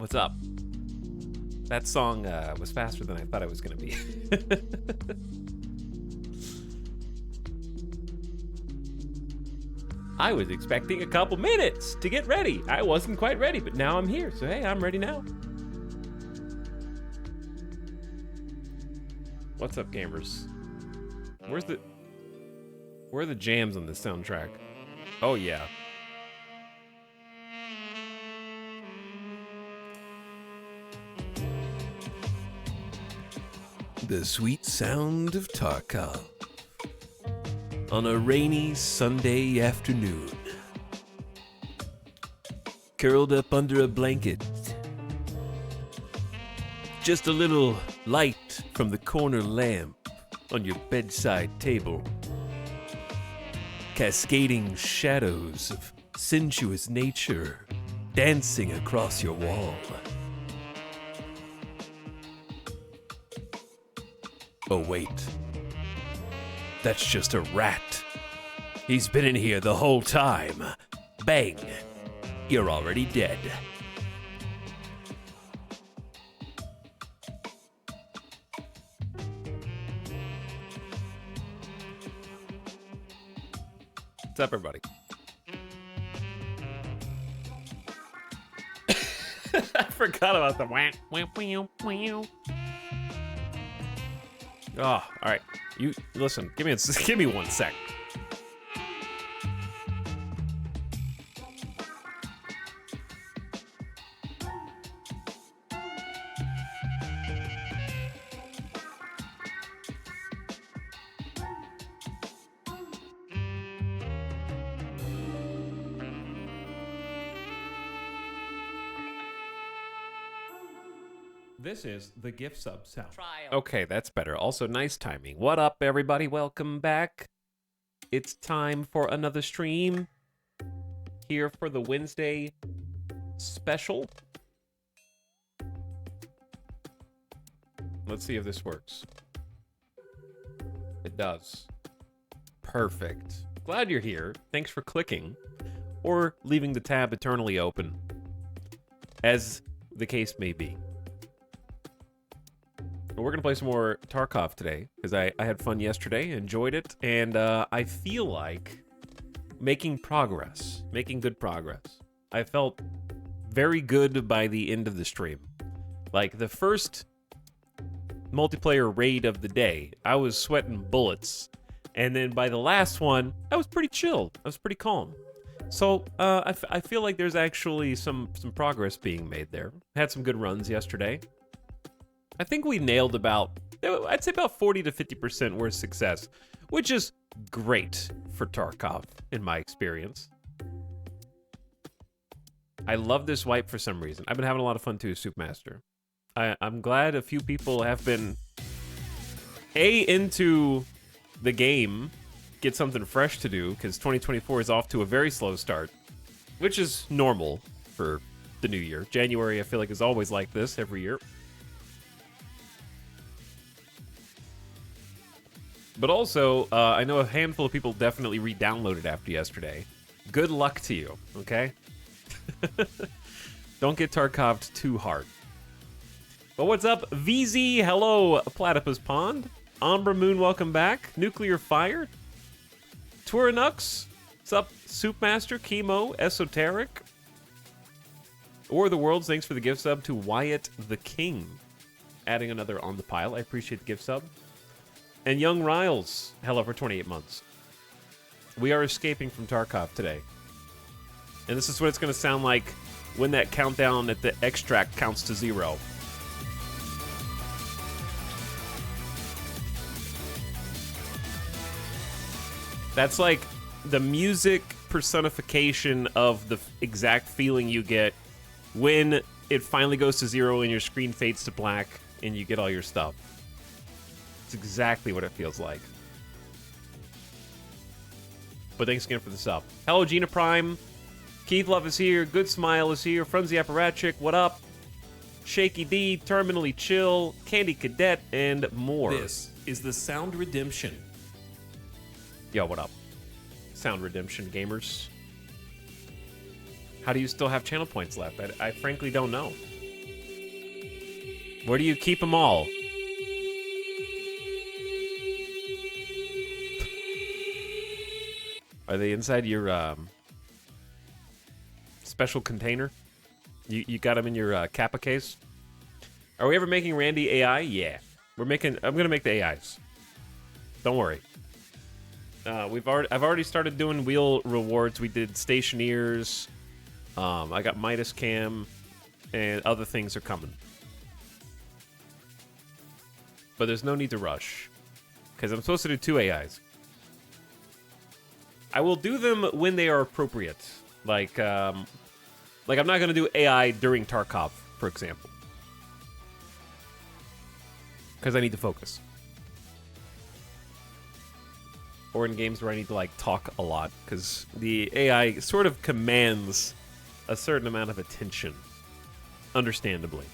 What's up? That song was faster than I thought it was going to be. I was expecting a couple minutes to get ready. I wasn't quite ready, but now I'm here. So, hey, I'm ready now. What's up, gamers? Where are the jams on this soundtrack? Oh, yeah. The sweet sound of Tarkov on a rainy Sunday afternoon. Curled up under a blanket. Just a little light from the corner lamp on your bedside table. Cascading shadows of sensuous nature dancing across your wall. Oh wait, that's just a rat. He's been in here the whole time. Bang, you're already dead. What's up, everybody? I forgot about the wah, wah, wah, wah. Oh, all right. You listen. Give me 1 sec. This is the gift sub sound. Okay, that's better. Also, nice timing. What up, everybody? Welcome back. It's time for another stream. Here for the Wednesday special. Let's see if this works. It does. Perfect. Glad you're here. Thanks for clicking. Or leaving the tab eternally open. As the case may be. We're going to play some more Tarkov today, because I had fun yesterday, enjoyed it, and I feel like making good progress. I felt very good by the end of the stream. Like, the first multiplayer raid of the day, I was sweating bullets, and then by the last one, I was pretty chilled. I was pretty calm. So, I feel like there's actually some progress being made there. Had some good runs yesterday. I think we nailed I'd say about 40 to 50% were success, which is great for Tarkov, in my experience. I love this wipe for some reason. I've been having a lot of fun too, Soupmaster. I'm glad a few people have been into the game, get something fresh to do, because 2024 is off to a very slow start, which is normal for the new year. January, I feel like, is always like this every year. But also, I know a handful of people definitely re-downloaded after yesterday. Good luck to you, okay? Don't get Tarkoved too hard. But what's up, VZ? Hello, Platypus Pond. Ombra Moon, welcome back. Nuclear Fire. Tourinux. What's up, Soupmaster, Chemo, Esoteric. Or the Worlds, thanks for the gift sub to Wyatt the King. Adding another on the pile. I appreciate the gift sub. And Young Riles, hello for 28 months. We are escaping from Tarkov today. And this is what it's going to sound like when that countdown at the extract counts to 0. That's like the music personification of the exact feeling you get when it finally goes to 0 and your screen fades to black and you get all your stuff. It's exactly what it feels like. But thanks again for the sub. Hello, Gina Prime. Keith Love is here. Good Smile is here. Frenzy Apparatchik, what up? Shaky D, Terminally Chill, Candy Cadet, and more. This is the Sound Redemption. Yo, what up? Sound Redemption gamers. How do you still have channel points left? I frankly don't know. Where do you keep them all? Are they inside your special container? You got them in your Kappa case? Are we ever making Randy AI? Yeah. I'm gonna make the AIs. Don't worry. I've already started doing wheel rewards. We did stationeers. I got Midas Cam, and other things are coming. But there's no need to rush, because I'm supposed to do 2 AIs. I will do them when they are appropriate. Like I'm not gonna do AI during Tarkov, for example, because I need to focus. Or in games where I need to like talk a lot, because the AI sort of commands a certain amount of attention, understandably.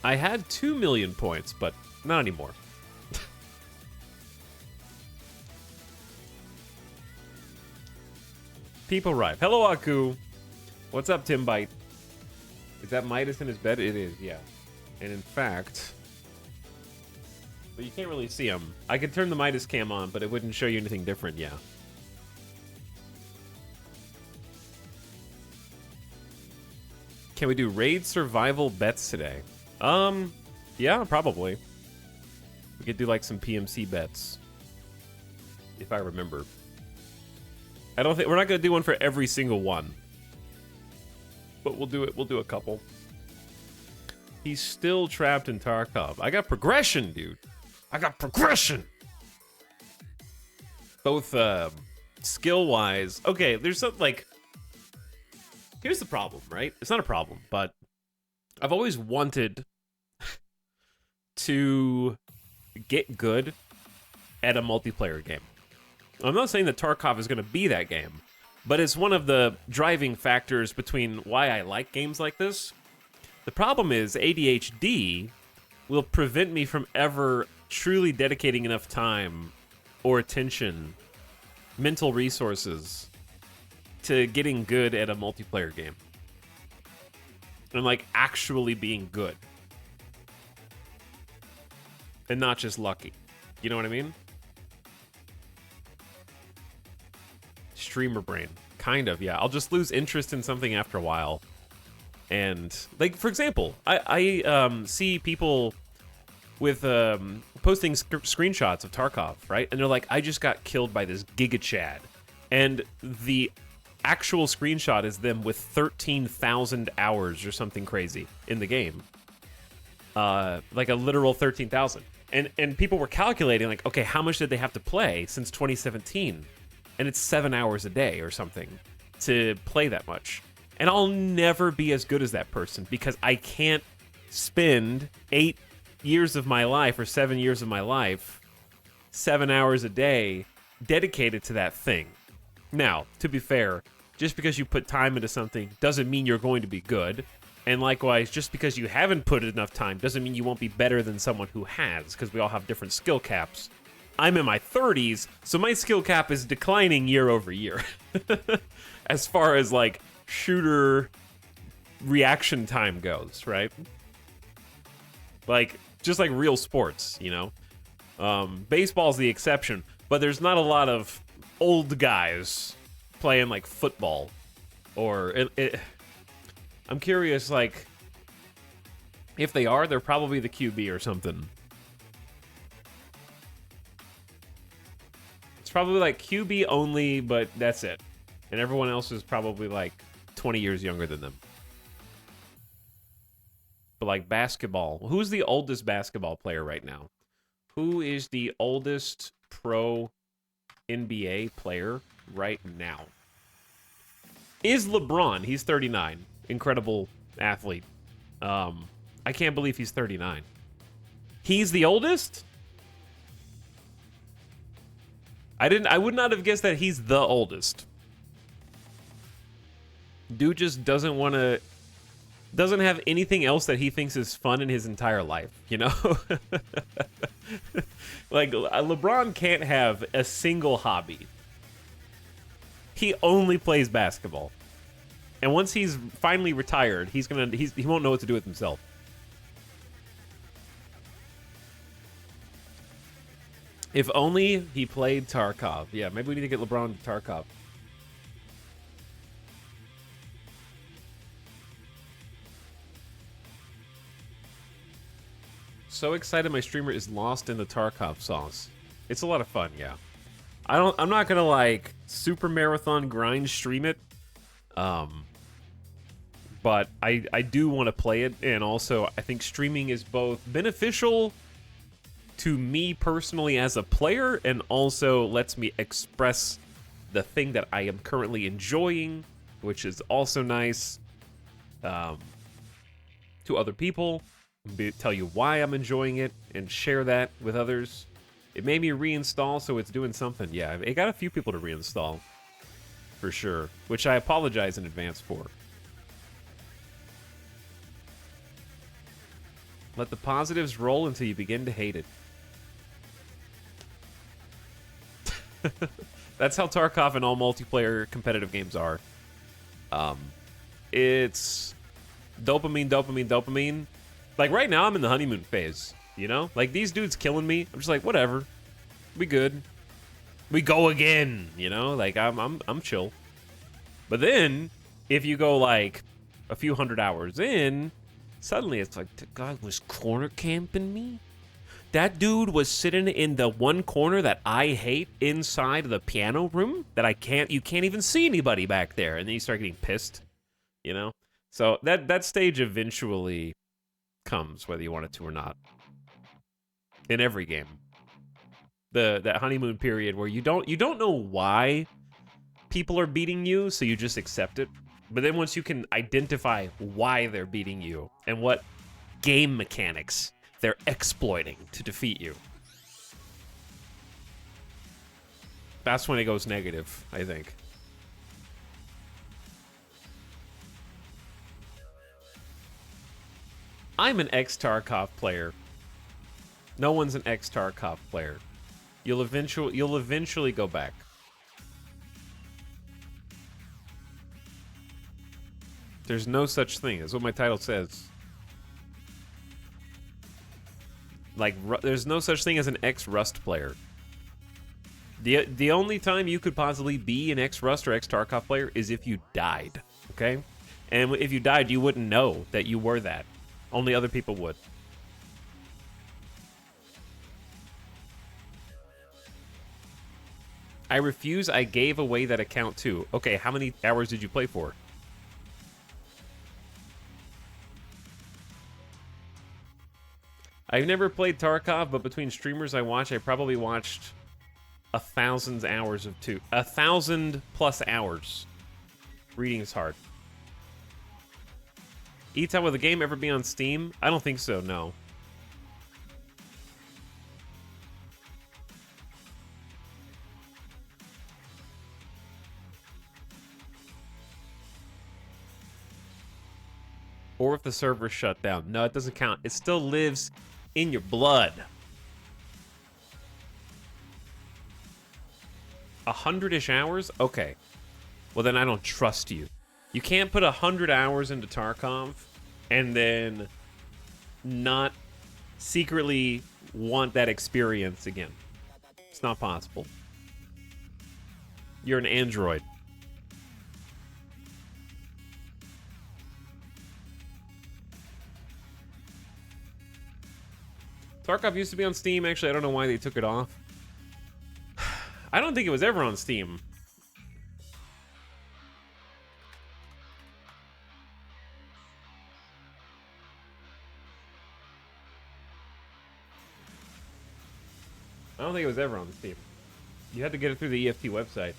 I had 2 million points, but not anymore. People arrive. Hello, Aku. What's up, Tim Bite? Is that Midas in his bed? It is, yeah. And in fact, but you can't really see him. I could turn the Midas cam on, but it wouldn't show you anything different, yeah. Can we do raid survival bets today? Yeah, probably. We could do like some PMC bets, if I remember. I don't think we're not gonna do one for every single one, but we'll do it. We'll do a couple. He's still trapped in Tarkov. I got progression, dude. I got progression. Both skill-wise. Okay, there's something like. Here's the problem, right? It's not a problem, but I've always wanted to get good at a multiplayer game. I'm not saying that Tarkov is going to be that game, but it's one of the driving factors between why I like games like this. The problem is ADHD will prevent me from ever truly dedicating enough time or attention, mental resources, to getting good at a multiplayer game. And like actually being good. And not just lucky. You know what I mean? Streamer brain. Kind of, yeah. I'll just lose interest in something after a while. And, like, for example, I see people with posting screenshots of Tarkov, right? And they're like, I just got killed by this Giga Chad. And the actual screenshot is them with 13,000 hours or something crazy in the game. Like a literal 13,000. And people were calculating, like, okay, how much did they have to play since 2017? And it's 7 hours a day or something to play that much. And I'll never be as good as that person because I can't spend 8 years of my life or 7 years of my life, 7 hours a day dedicated to that thing. Now, to be fair, just because you put time into something doesn't mean you're going to be good. And likewise, just because you haven't put enough time doesn't mean you won't be better than someone who has, because we all have different skill caps. I'm in my 30s, so my skill cap is declining year over year. As far as, like, shooter reaction time goes, right? Like, just like real sports, you know? Baseball's the exception, but there's not a lot of old guys playing, like, football. Or, I'm curious, like, if they are, they're probably the QB or something. Probably like QB only, but that's it. And everyone else is probably like 20 years younger than them. But like basketball, who's the oldest basketball player right now? Who is the oldest pro NBA player right now? Is LeBron. He's 39. Incredible athlete. I can't believe he's 39. He's the oldest? I would not have guessed that he's the oldest. Dude just doesn't have anything else that he thinks is fun in his entire life, you know? Like, LeBron can't have a single hobby. He only plays basketball. And once he's finally retired, he won't know what to do with himself. If only he played Tarkov. Yeah, maybe we need to get LeBron to Tarkov. So excited my streamer is lost in the Tarkov sauce. It's a lot of fun, yeah. I'm not gonna like super marathon grind stream it. But I do want to play it, and also I think streaming is both beneficial to me personally as a player, and also lets me express the thing that I am currently enjoying, which is also nice, to other people, tell you why I'm enjoying it, and share that with others. It made me reinstall, so it's doing something. Yeah, it got a few people to reinstall, for sure, which I apologize in advance for. Let the positives roll until you begin to hate it. That's how Tarkov and all multiplayer competitive games are. It's dopamine, dopamine, dopamine. Like right now, I'm in the honeymoon phase. You know, like these dudes killing me. I'm just like, whatever, we good. We go again. You know, like I'm chill. But then, if you go like a few hundred hours in, suddenly it's like the guy was corner camping me. That dude was sitting in the one corner that I hate inside of the piano room that you can't even see anybody back there. And then you start getting pissed, you know? So that stage eventually comes, whether you want it to or not. In every game. That honeymoon period where you don't know why people are beating you, so you just accept it. But then once you can identify why they're beating you and what game mechanics they're exploiting to defeat you, that's when it goes negative, I think. I'm an ex-Tarkov player. No one's an ex-Tarkov player. You'll eventually go back. There's no such thing. That's what my title says. Like, there's no such thing as an ex-Rust player. The only time you could possibly be an ex-Rust or ex-Tarkov player is if you died, okay? And if you died, you wouldn't know that you were that. Only other people would. I refuse. I gave away that account too. Okay, how many hours did you play for? I've never played Tarkov, but between streamers I watch, I probably watched 1,000 hours of 1,000+ hours. Reading is hard. E-Time, will the game ever be on Steam? I don't think so, no. Or if the server shut down. No, it doesn't count. It still lives in your blood. 100-ish hours? Okay. Well, then I don't trust you. You can't put 100 hours into Tarkov and then not secretly want that experience again. It's not possible. You're an android. Tarkov used to be on Steam. Actually, I don't know why they took it off. I don't think it was ever on Steam. I don't think it was ever on Steam. You had to get it through the EFT website.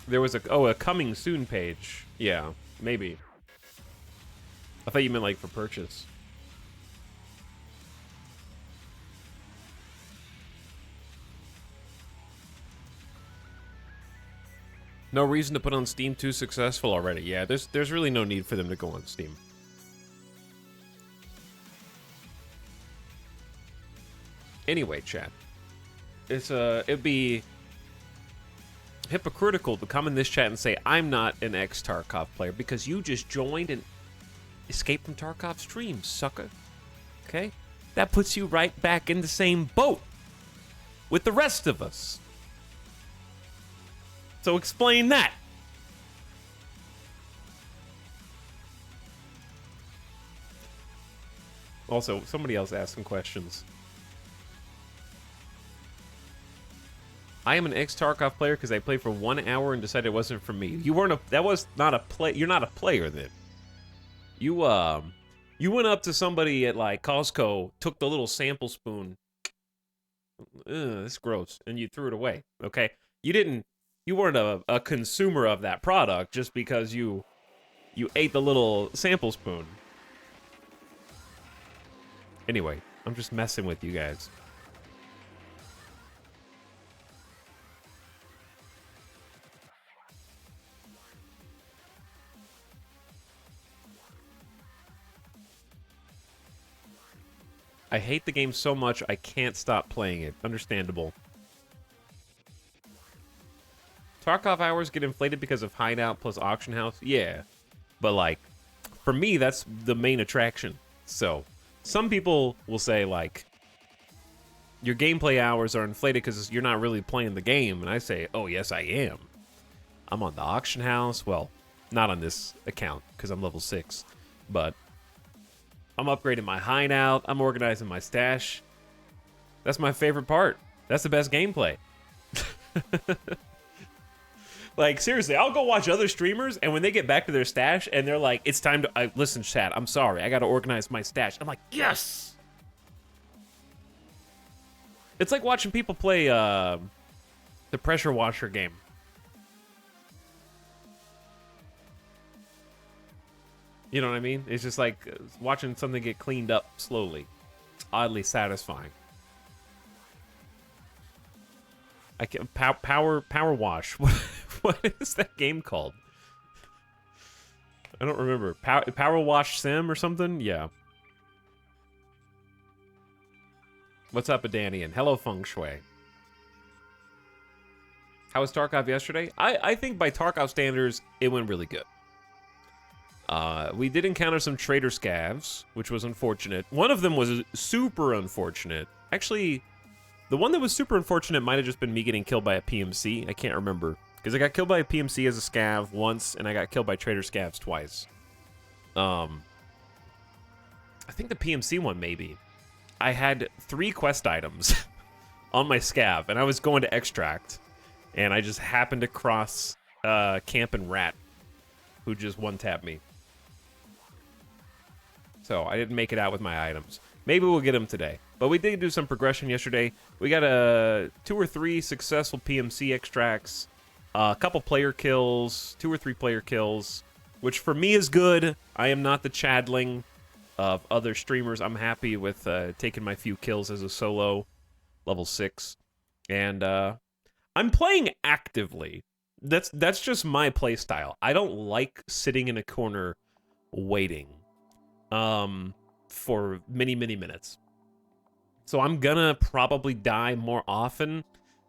There was a coming soon page. Yeah, maybe. I thought you meant like for purchase. No reason to put on Steam, too successful already. Yeah, there's really no need for them to go on Steam. Anyway, chat. It'd be hypocritical to come in this chat and say I'm not an ex-Tarkov player because you just joined and escaped from Tarkov streams, sucker. Okay? That puts you right back in the same boat with the rest of us. So explain that. Also, somebody else asked some questions. I am an ex-Tarkov player because I played for 1 hour and decided it wasn't for me. You weren't a. That was not a play. You're not a player then. You went up to somebody at like Costco, took the little sample spoon. It's gross, and you threw it away. Okay, you weren't a consumer of that product just because you ate the little sample spoon. Anyway, I'm just messing with you guys. I hate the game so much I can't stop playing it. Understandable. Tarkov hours get inflated because of Hideout plus Auction House? Yeah. But like, for me, that's the main attraction. So, some people will say like, your gameplay hours are inflated because you're not really playing the game. And I say, oh yes, I am. I'm on the Auction House. Well, not on this account because I'm level 6. But I'm upgrading my hideout. I'm organizing my stash. That's my favorite part. That's the best gameplay. Like, seriously, I'll go watch other streamers, and when they get back to their stash, and they're like, it's time to... listen, chat, I'm sorry. I got to organize my stash. I'm like, yes! It's like watching people play the pressure washer game. You know what I mean? It's just like watching something get cleaned up slowly. It's oddly satisfying. I can power wash. What is that game called? I don't remember. Power wash sim or something? Yeah. What's up, Adanian? Hello, Feng Shui. How was Tarkov yesterday? I think by Tarkov standards, it went really good. We did encounter some traitor scavs, which was unfortunate. One of them was super unfortunate. Actually, the one that was super unfortunate might have just been me getting killed by a PMC. I can't remember. Because I got killed by a PMC as a scav once, and I got killed by traitor scavs twice. I think the PMC one, maybe. I had 3 quest items on my scav, and I was going to extract. And I just happened to cross Camp and Rat, who just one-tapped me. So I didn't make it out with my items. Maybe we'll get them today. But we did do some progression yesterday. We got 2 or 3 successful PMC extracts, a couple player kills, 2 or 3 player kills, which for me is good. I am not the Chadling of other streamers. I'm happy with taking my few kills as a solo, level 6. And I'm playing actively. That's just my play style. I don't like sitting in a corner waiting for many minutes. So I'm gonna probably die more often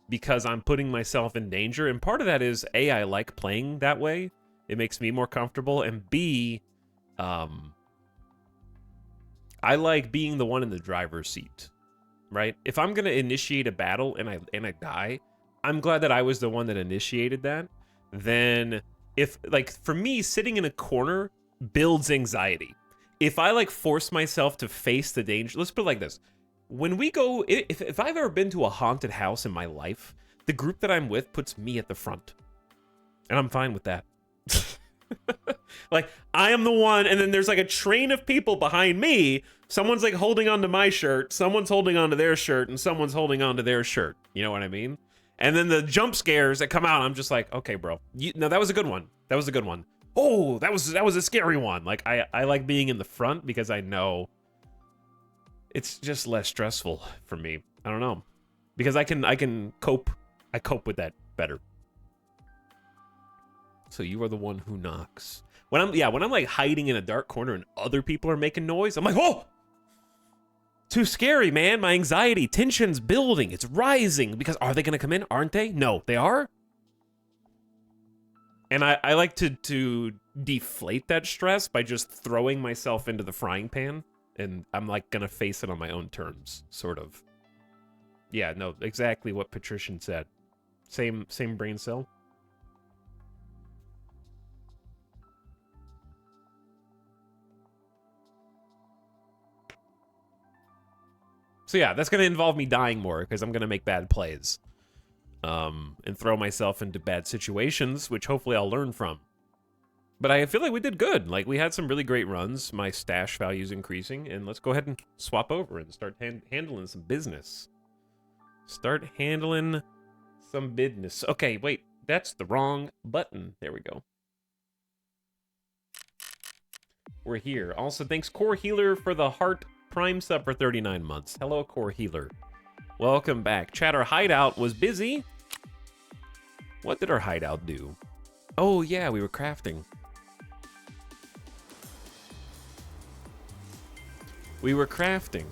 because I'm putting myself in danger. And part of that is, A, I like playing that way. It makes me more comfortable. And B, I like being the one in the driver's seat, right? If I'm gonna initiate a battle and I die, I'm glad that I was the one that initiated that. Then if, like, for me, sitting in a corner builds anxiety. If I, like, force myself to face the danger, let's put it like this. When we go, if I've ever been to a haunted house in my life, the group that I'm with puts me at the front. And I'm fine with that. Like, I am the one, and then there's like a train of people behind me. Someone's like holding onto my shirt, someone's holding onto their shirt, and someone's holding onto their shirt. You know what I mean? And then the jump scares that come out, I'm just like, okay, bro. No, that was a good one. That was a good one. Oh, that was a scary one. Like, I like being in the front because I know it's just less stressful for me. I don't know. Because I can cope. I cope with that better. So you are the one who knocks. When I'm like hiding in a dark corner and other people are making noise, I'm like, oh! Too scary, man. My anxiety, tension's building. It's rising. Because are they going to come in? Aren't they? No, they are? And I like to deflate that stress by just throwing myself into the frying pan. And I'm like going to face it on my own terms, sort of. Yeah, no, exactly what Patrician said. Same brain cell. So yeah, that's going to involve me dying more because I'm going to make bad plays. And throw myself into bad situations, which hopefully I'll learn from. But I feel like we did good. Like, we had some really great runs. My stash value's increasing. And let's go ahead and swap over and start handling some business. Start handling some business. Okay, wait. That's the wrong button. There we go. We're here. Also, thanks, Core Healer, for the Heart Prime sub for 39 months. Hello, Core Healer. Welcome back. Chat, our hideout was busy. What did our hideout do? Oh, yeah, we were crafting. We were crafting.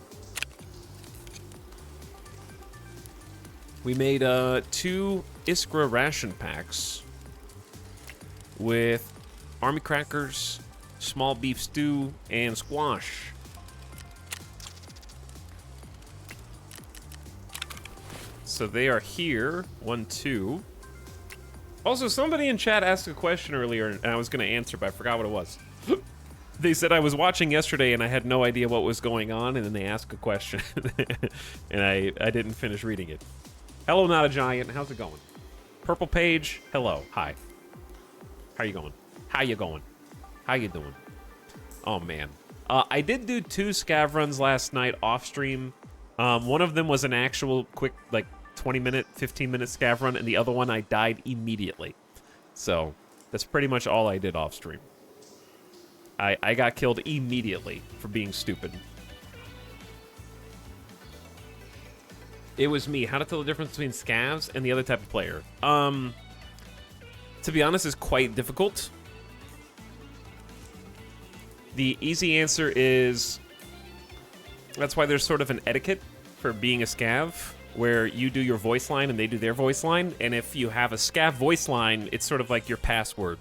We made 2 Iskra ration packs with army crackers, small beef stew, and squash. So they are here. 1, 2. Also, somebody in chat asked a question earlier, and I was going to answer, but I forgot what it was. They said I was watching yesterday, and I had no idea what was going on, and then they asked a question, and I didn't finish reading it. Hello, Not a Giant. How's it going? Purple Page. Hello. Hi. How you going? How you going? How you doing? Oh, man. I did do 2 scav runs last night off stream. One of them was an actual quick, like, 20-minute, 15-minute scav run, and the other one I died immediately. So, that's pretty much all I did off stream. I got killed immediately for being stupid. It was me. How to tell the difference between scavs and the other type of player? To be honest, is quite difficult. The easy answer is... That's why there's sort of an etiquette for being a scav, where you do your voice line and they do their voice line, and if you have a scav voice line, it's sort of like your password.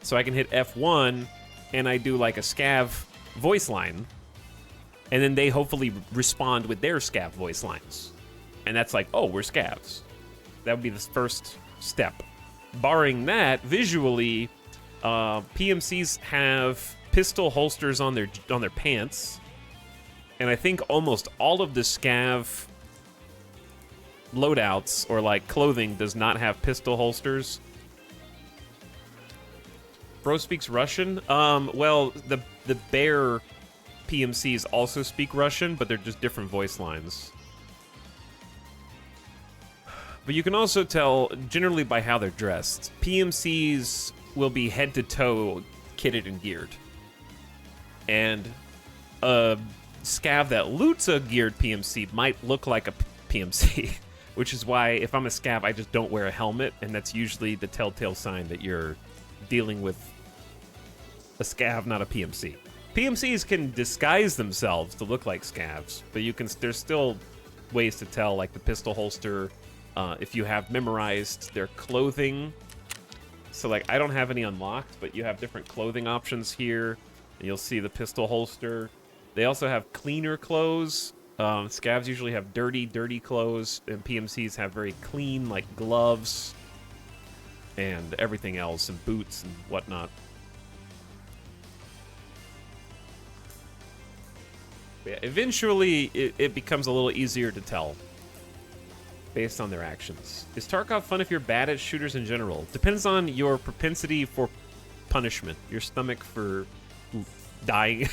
So I can hit F1, and I do like a scav voice line, and then they hopefully respond with their scav voice lines. And that's like, oh, we're scavs. That would be the first step. Barring that, visually, PMCs have pistol holsters on their pants, and I think almost all of the scav loadouts or like clothing does not have pistol holsters. Bro speaks Russian. Well, the bear PMCs also speak Russian, but they're just different voice lines. But you can also tell generally by how they're dressed. PMCs will be head to toe kitted and geared, and a scav that loots a geared PMC might look like a PMC, which is why if I'm a scav, I just don't wear a helmet, and that's usually the telltale sign that you're dealing with a scav, not a PMC. PMCs can disguise themselves to look like scavs, but there's still ways to tell, like the pistol holster, if you have memorized their clothing. So like I don't have any unlocked, but you have different clothing options here, and you'll see the pistol holster. They also have cleaner clothes. Scavs usually have dirty clothes, and PMCs have very clean, like gloves and everything else, and boots and whatnot. But yeah, eventually it becomes a little easier to tell based on their actions. Is Tarkov fun if you're bad at shooters in general? Depends on your propensity for punishment, your stomach for dying.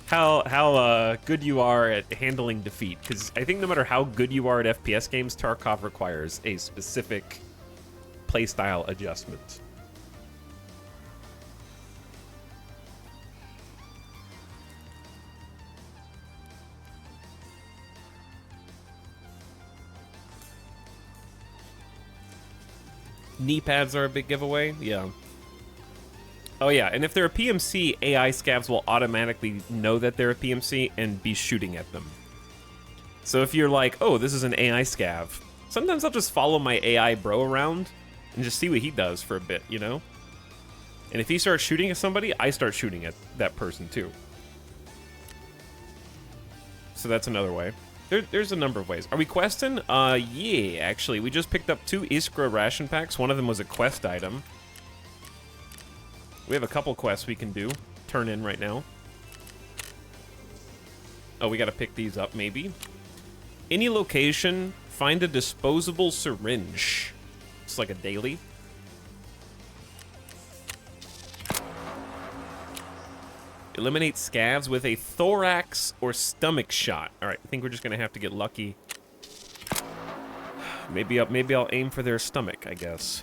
How good you are at handling defeat, because I think no matter how good you are at FPS games, Tarkov requires a specific playstyle adjustment. Knee pads are a big giveaway, yeah. Oh yeah, and if they're a PMC, AI scavs will automatically know that they're a PMC and be shooting at them. So if you're like, oh, this is an AI scav, sometimes I'll just follow my AI bro around and just see what he does for a bit, you know? And if he starts shooting at somebody, I start shooting at that person too. So that's another way. There's a number of ways. Are we questing? Yeah, actually. We just picked up 2 Iskra ration packs. One of them was a quest item. We have a couple quests we can do. Turn in right now. Oh, we gotta pick these up, maybe. Any location, find a disposable syringe. It's like a daily. Eliminate scavs with a thorax or stomach shot. All right, I think we're just gonna have to get lucky. Maybe I'll aim for their stomach, I guess.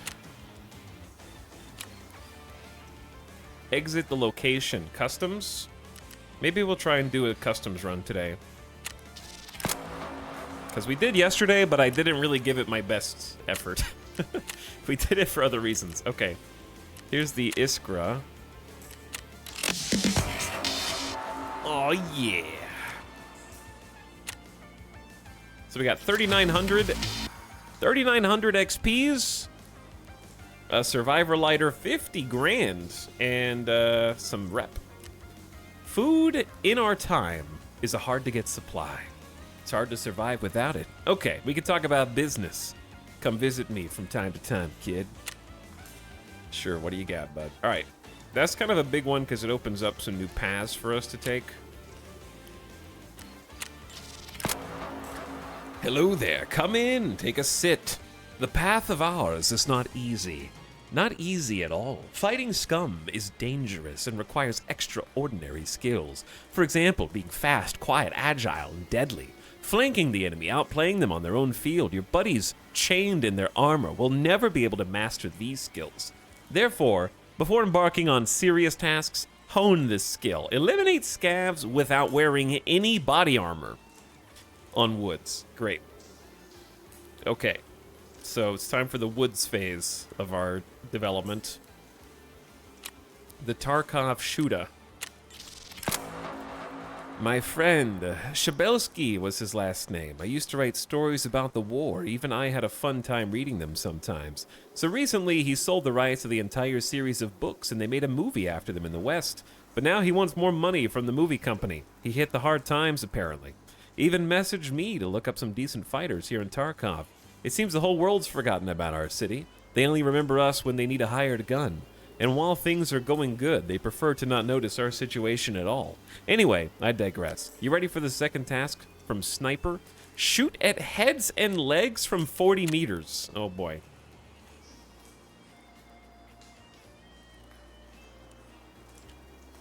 Exit the location. Customs? Maybe we'll try and do a customs run today. Because we did yesterday, but I didn't really give it my best effort. We did it for other reasons. Okay. Here's the Iskra. Oh, yeah. So we got 3,900 XPs. A survivor lighter, 50 grand, and some rep. Food in our time is a hard-to-get supply. It's hard to survive without it. Okay, we can talk about business. Come visit me from time to time, kid. Sure, what do you got, bud? All right, that's kind of a big one because it opens up some new paths for us to take. Hello there, come in, take a sit. The path of ours is not easy. Not easy at all. Fighting scum is dangerous and requires extraordinary skills. For example, being fast, quiet, agile, and deadly. Flanking the enemy, outplaying them on their own field. Your buddies chained in their armor will never be able to master these skills. Therefore, before embarking on serious tasks, hone this skill. Eliminate scavs without wearing any body armor. On woods. Great. Okay. So it's time for the woods phase of our development. The Tarkov shooter. My friend, Shabelsky was his last name. I used to write stories about the war. Even I had a fun time reading them sometimes. So recently, he sold the rights to the entire series of books, and they made a movie after them in the West. But now he wants more money from the movie company. He hit the hard times, apparently. Even messaged me to look up some decent fighters here in Tarkov. It seems the whole world's forgotten about our city. They only remember us when they need a hired gun. And while things are going good, they prefer to not notice our situation at all. Anyway, I digress. You ready for the second task from Sniper? Shoot at heads and legs from 40 meters. Oh boy.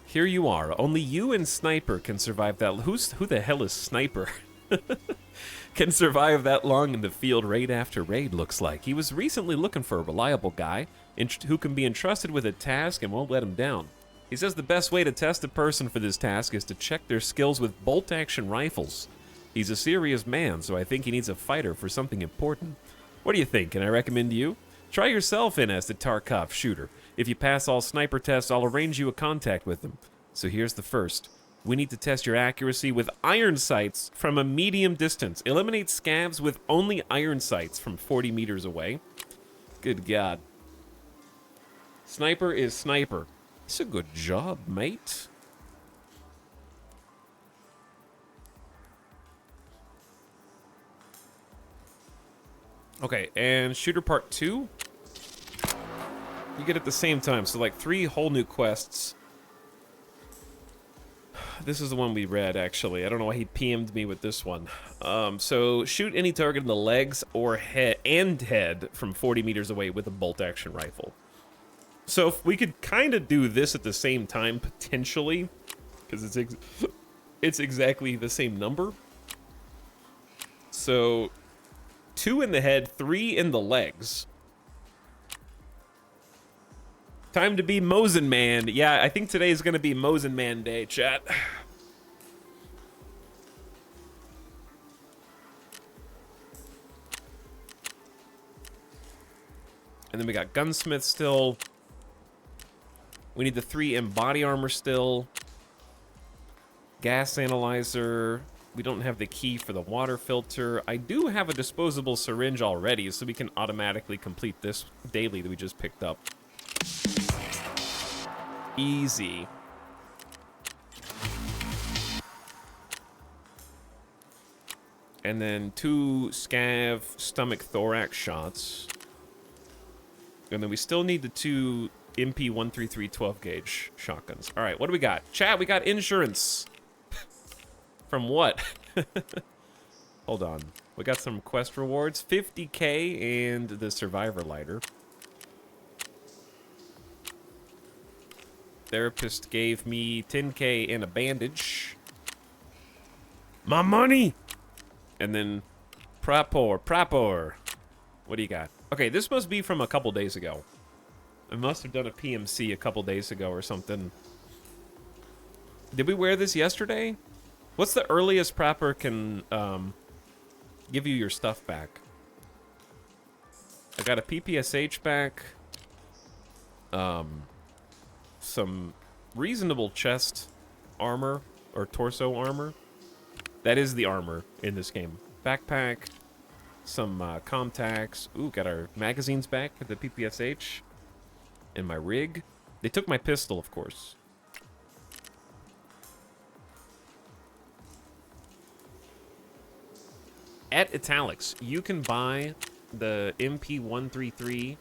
Here you are. Only you and Sniper can survive that. Who the hell is Sniper? Can survive that long in the field raid after raid, looks like. He was recently looking for a reliable guy who can be entrusted with a task and won't let him down. He says the best way to test a person for this task is to check their skills with bolt-action rifles. He's a serious man, so I think he needs a fighter for something important. What do you think? Can I recommend you? Try yourself in as the Tarkov shooter. If you pass all sniper tests, I'll arrange you a contact with him. So here's the first. We need to test your accuracy with iron sights from a medium distance. Eliminate scavs with only iron sights from 40 meters away. Good God. Sniper is Sniper. It's a good job, mate. Okay, and shooter part 2. You get it at the same time, so like 3 whole new quests. This is the one we read, actually. I don't know why he PM'd me with this one. So, shoot any target in the legs or head from 40 meters away with a bolt-action rifle. So, if we could kind of do this at the same time, potentially, because it's exactly the same number. So, 2 in the head, 3 in the legs. Time to be Mosin Man. Yeah, I think today is going to be Mosin Man Day, chat. And then we got Gunsmith still. We need the 3M body armor still. Gas analyzer. We don't have the key for the water filter. I do have a disposable syringe already, so we can automatically complete this daily that we just picked up. Easy. And then 2 scav stomach thorax shots. And then we still need the 2 MP133 12 gauge shotguns. All right, what do we got? Chat, we got insurance. From what? Hold on. We got some quest rewards. 50K and the survivor lighter. Therapist gave me 10K and a bandage. My money! And then Prapor. What do you got? Okay, this must be from a couple days ago. I must have done a PMC a couple days ago or something. Did we wear this yesterday? What's the earliest Prapor can give you your stuff back? I got a PPSH back. Some reasonable chest armor or torso armor. That is the armor in this game. Backpack, some contacts. Ooh, got our magazines back for the PPSH. And my rig. They took my pistol, of course. At Italics, you can buy the MP133.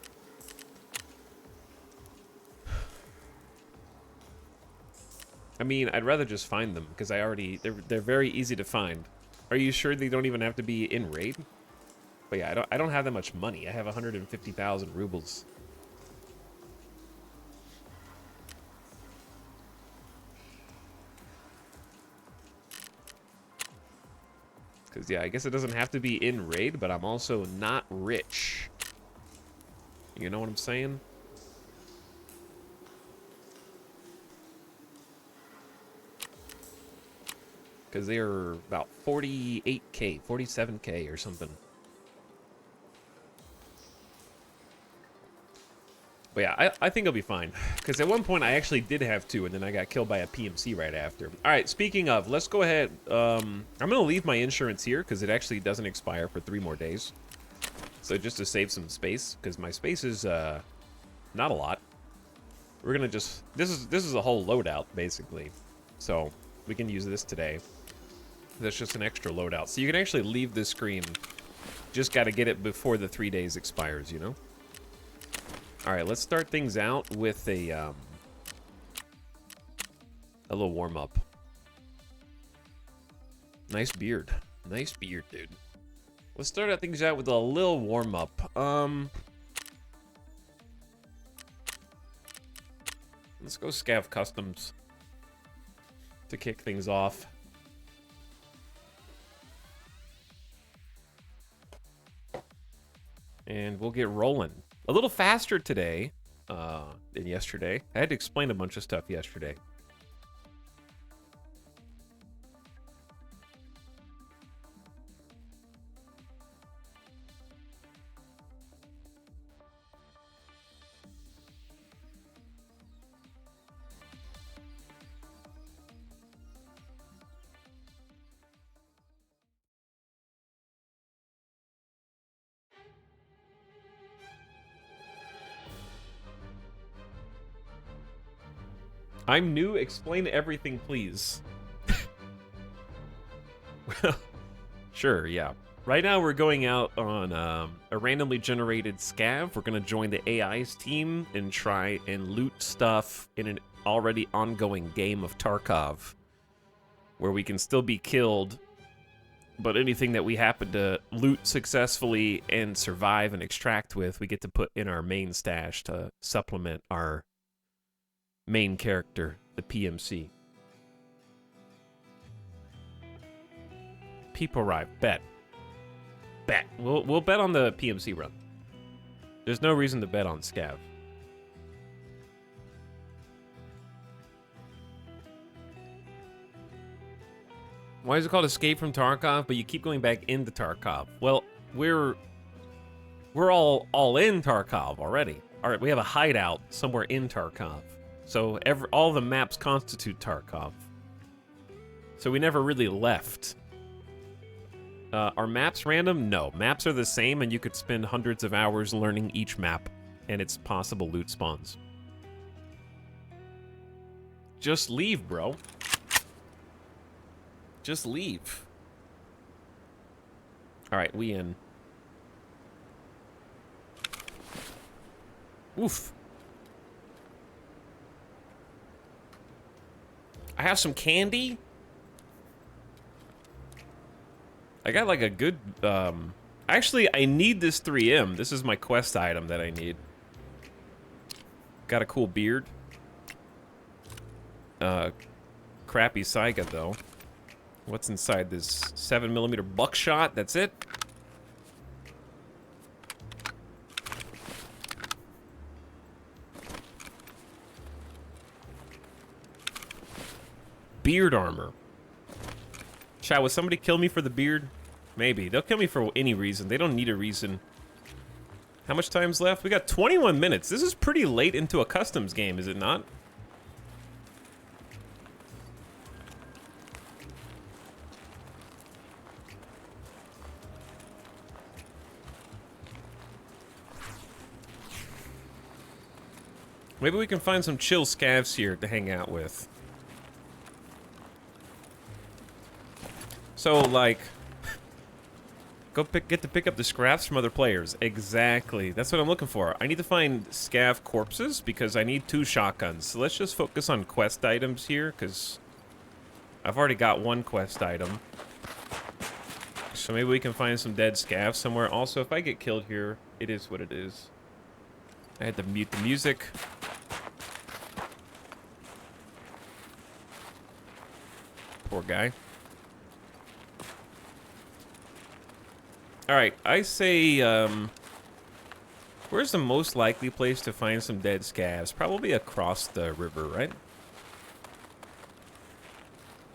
I mean, I'd rather just find them because they're very easy to find. Are you sure they don't even have to be in raid? But yeah, I don't have that much money. I have 150,000 rubles. Because yeah, I guess it doesn't have to be in raid, but I'm also not rich. You know what I'm saying? Because they're about 48K, 47K or something. But yeah, I think I'll be fine. Because at one point I actually did have 2, and then I got killed by a PMC right after. Alright, speaking of, let's go ahead. I'm going to leave my insurance here, because it actually doesn't expire for 3 more days. So just to save some space, because my space is not a lot. We're going to just... This is a whole loadout, basically. So we can use this today. That's just an extra loadout. So you can actually leave this screen. Just got to get it before the 3 days expires, you know? Alright, let's start things out with a little warm-up. Nice beard. Nice beard, dude. Let's start things out with a little warm-up. Let's go Scav Customs to kick things off. And we'll get rolling. A little faster today than yesterday. I had to explain a bunch of stuff yesterday. I'm new. Explain everything, please. Well, sure, yeah. Right now we're going out on a randomly generated scav. We're going to join the AI's team and try and loot stuff in an already ongoing game of Tarkov, where we can still be killed, but anything that we happen to loot successfully and survive and extract with, we get to put in our main stash to supplement our main character, the PMC. People arrive. Bet. We'll bet on the PMC run. There's no reason to bet on Scav. Why is it called Escape from Tarkov, but you keep going back into Tarkov? Well, we're all in Tarkov already. All right, we have a hideout somewhere in Tarkov. So all the maps constitute Tarkov. So we never really left. Are maps random? No. Maps are the same, and you could spend hundreds of hours learning each map and its possible loot spawns. Just leave, bro. Just leave. Alright, we in. Oof. I have some candy. I got like a good, actually, I need this 3M. This is my quest item that I need. Got a cool beard. Crappy Saiga, though. What's inside this 7mm buckshot? That's it? Beard armor. Chat, would somebody kill me for the beard? Maybe. They'll kill me for any reason. They don't need a reason. How much time's left? We got 21 minutes. This is pretty late into a customs game, is it not? Maybe we can find some chill scavs here to hang out with. So, like, get to pick up the scraps from other players. Exactly. That's what I'm looking for. I need to find scav corpses because I need 2 shotguns. So let's just focus on quest items here because I've already got 1 quest item. So maybe we can find some dead scavs somewhere. Also, if I get killed here, it is what it is. I had to mute the music. Poor guy. Alright, I say, where's the most likely place to find some dead scavs? Probably across the river, right?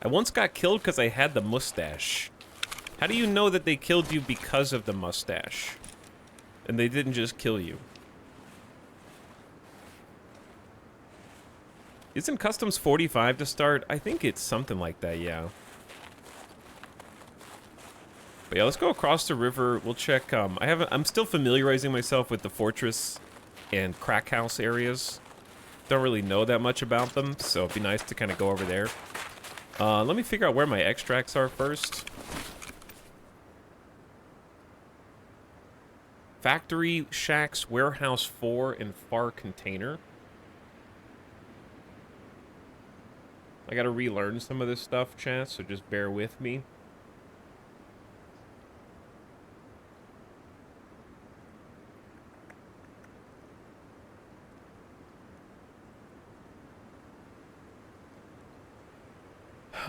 I once got killed because I had the mustache. How do you know that they killed you because of the mustache? And they didn't just kill you? Isn't Customs 45 to start? I think it's something like that, yeah. But yeah, let's go across the river. We'll check, I'm still familiarizing myself with the fortress and crack house areas. Don't really know that much about them, so it'd be nice to kind of go over there. Let me figure out where my extracts are first. Factory Shacks, Warehouse 4, and Far Container. I gotta relearn some of this stuff, chat, so just bear with me.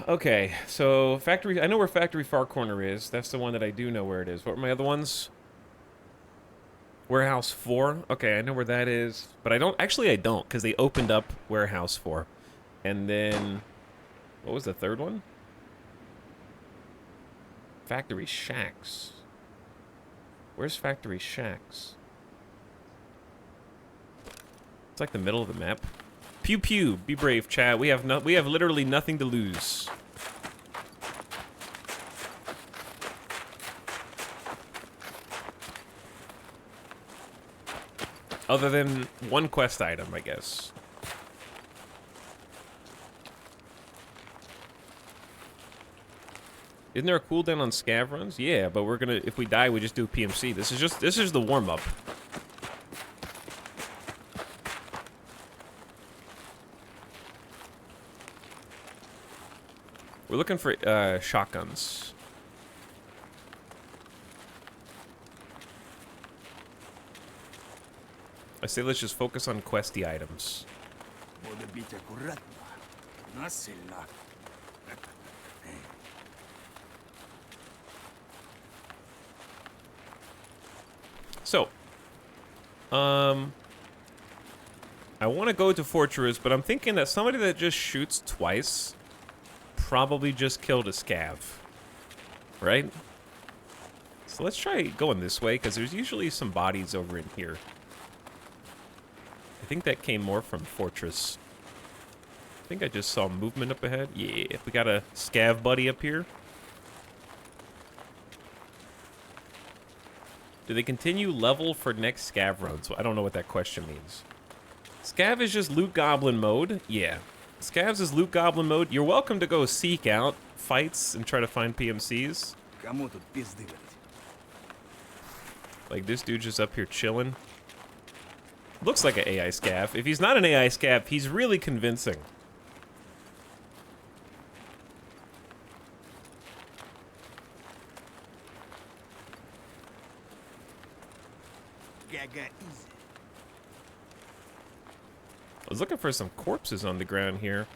Okay, so factory, I know where Factory Far Corner is. That's the one that I do know where it is. What were my other ones? Warehouse 4. Okay, I know where that is. But I don't, actually I don't, because they opened up Warehouse 4. And then, what was the third one? Factory Shacks. Where's Factory Shacks? It's like the middle of the map. Pew pew, be brave, chat. We have literally nothing to lose. Other than 1 quest item, I guess. Isn't there a cooldown on scav runs? Yeah, but we're gonna, if we die, we just do PMC. This is the warm-up. We're looking for shotguns. I say let's just focus on questy items. So, I want to go to Fortress, but I'm thinking that somebody that just shoots twice probably just killed a scav, right? So let's try going this way, because there's usually some bodies over in here. I think that came more from Fortress. I think I just saw movement up ahead. Yeah, we got a scav buddy up here. Do they continue level for next scav road? So I don't know what that question means. Scav is just loot goblin mode. Yeah. Scavs is loot goblin mode. You're welcome to go seek out fights and try to find PMCs. Like this dude just up here chilling. Looks like an AI scav. If he's not an AI scav, he's really convincing. I was looking for some corpses on the ground here.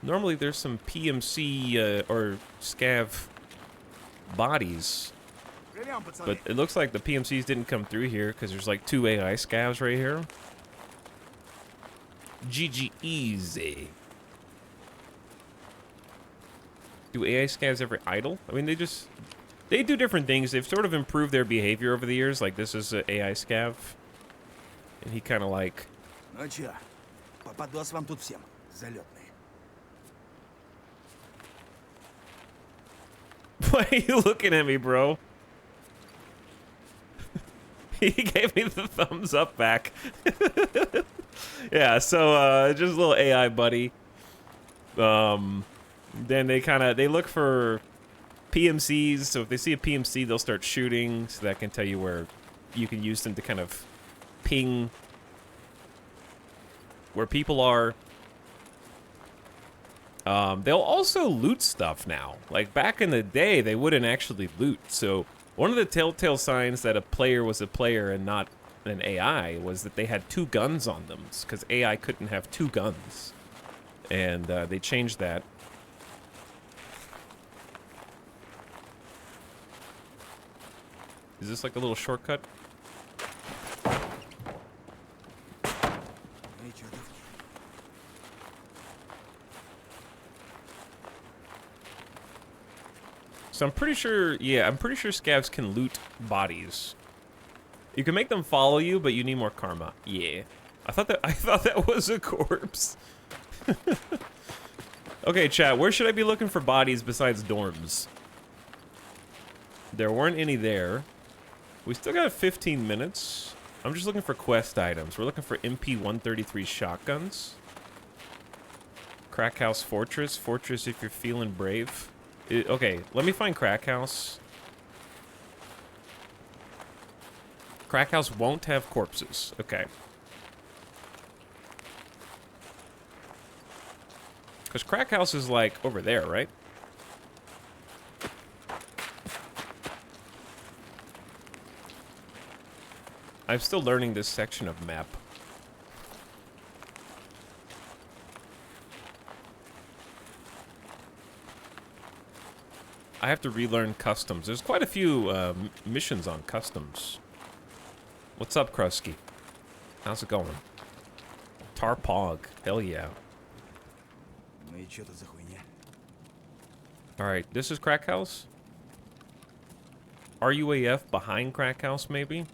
Normally there's some PMC or scav bodies. But it looks like the PMCs didn't come through here because there's like 2 AI scavs right here. GG easy. Do AI scavs ever idle? I mean, they do different things. They've sort of improved their behavior over the years. Like this is an AI scav. And he kind of like... Why are you looking at me, bro? He gave me the thumbs up back. Yeah, so just a little AI buddy. Then they look for PMCs. So if they see a PMC, they'll start shooting. So that can tell you where you can use them to kind of ping where people are. They'll also loot stuff now. Like back in the day, they wouldn't actually loot. So one of the telltale signs that a player was a player and not an AI was that they had 2 guns on them, because AI couldn't have 2 guns. And they changed that. Is this like a little shortcut? So I'm pretty sure, yeah, I'm pretty sure scavs can loot bodies. You can make them follow you, but you need more karma. Yeah. I thought that was a corpse. Okay, chat, where should I be looking for bodies besides dorms? There weren't any there. We still got 15 minutes. I'm just looking for quest items. We're looking for MP-133 shotguns. Crack House Fortress. Fortress if you're feeling brave. Okay, let me find Crack House. Crack House won't have corpses. Okay. Because Crack House is like over there, right? I'm still learning this section of map. I have to relearn customs. There's quite a few missions on customs. What's up, Krusky? How's it going? Tarpog. Hell yeah. Alright, this is Crack House? RUAF behind Crack House, maybe?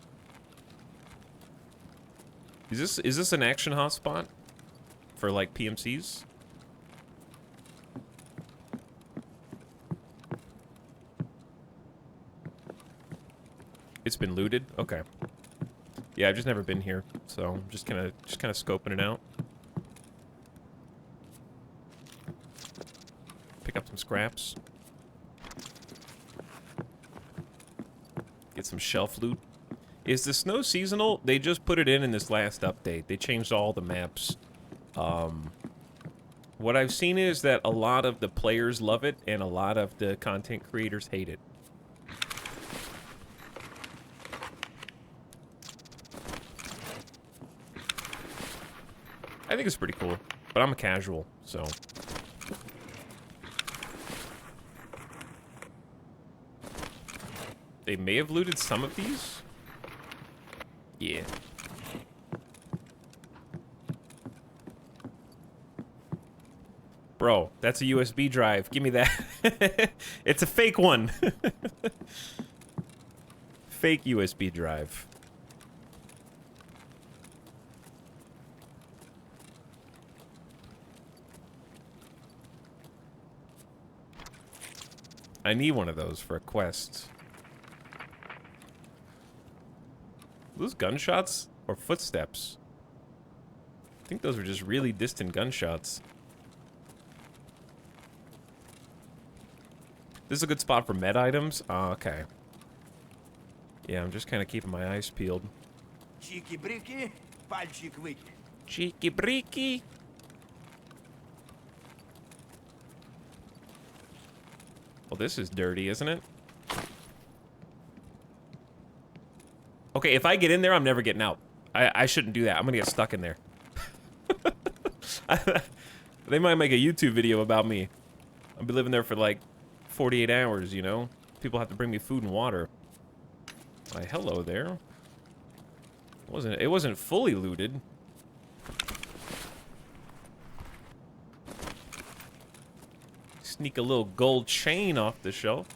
Is this an action hotspot? For, like, PMCs? It's been looted? Okay. Yeah, I've just never been here, so I'm just kind of scoping it out. Pick up some scraps. Get some shelf loot. Is the snow seasonal? They just put it in this last update. They changed all the maps. What I've seen is that a lot of the players love it, and a lot of the content creators hate it. I think it's pretty cool, but I'm a casual, so... They may have looted some of these? Yeah. Bro, that's a USB drive. Give me that. It's a fake one. Fake USB drive. I need one of those for a quest. Those gunshots or footsteps? I think those were just really distant gunshots. This is a good spot for med items? Oh, okay. Yeah, I'm just kind of keeping my eyes peeled. Чики-брики, пальчик выкинь. Cheeky breaky. Well, this is dirty, isn't it? Okay, if I get in there, I'm never getting out. I shouldn't do that. I'm gonna get stuck in there. They might make a YouTube video about me. I'll be living there for like 48 hours, you know? People have to bring me food and water. Why, hello there. It wasn't fully looted. Sneak a little gold chain off the shelf.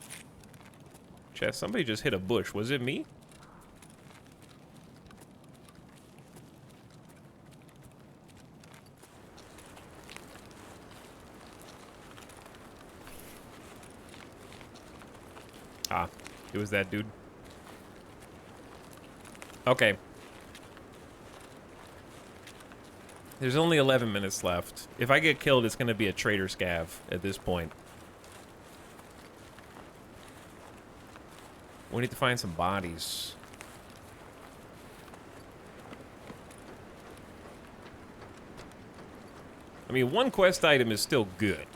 Chest, somebody just hit a bush. Was it me? Ah, it was that dude. Okay. There's only 11 minutes left. If I get killed, it's gonna be a traitor scav at this point. We need to find some bodies. I mean, one quest item is still good.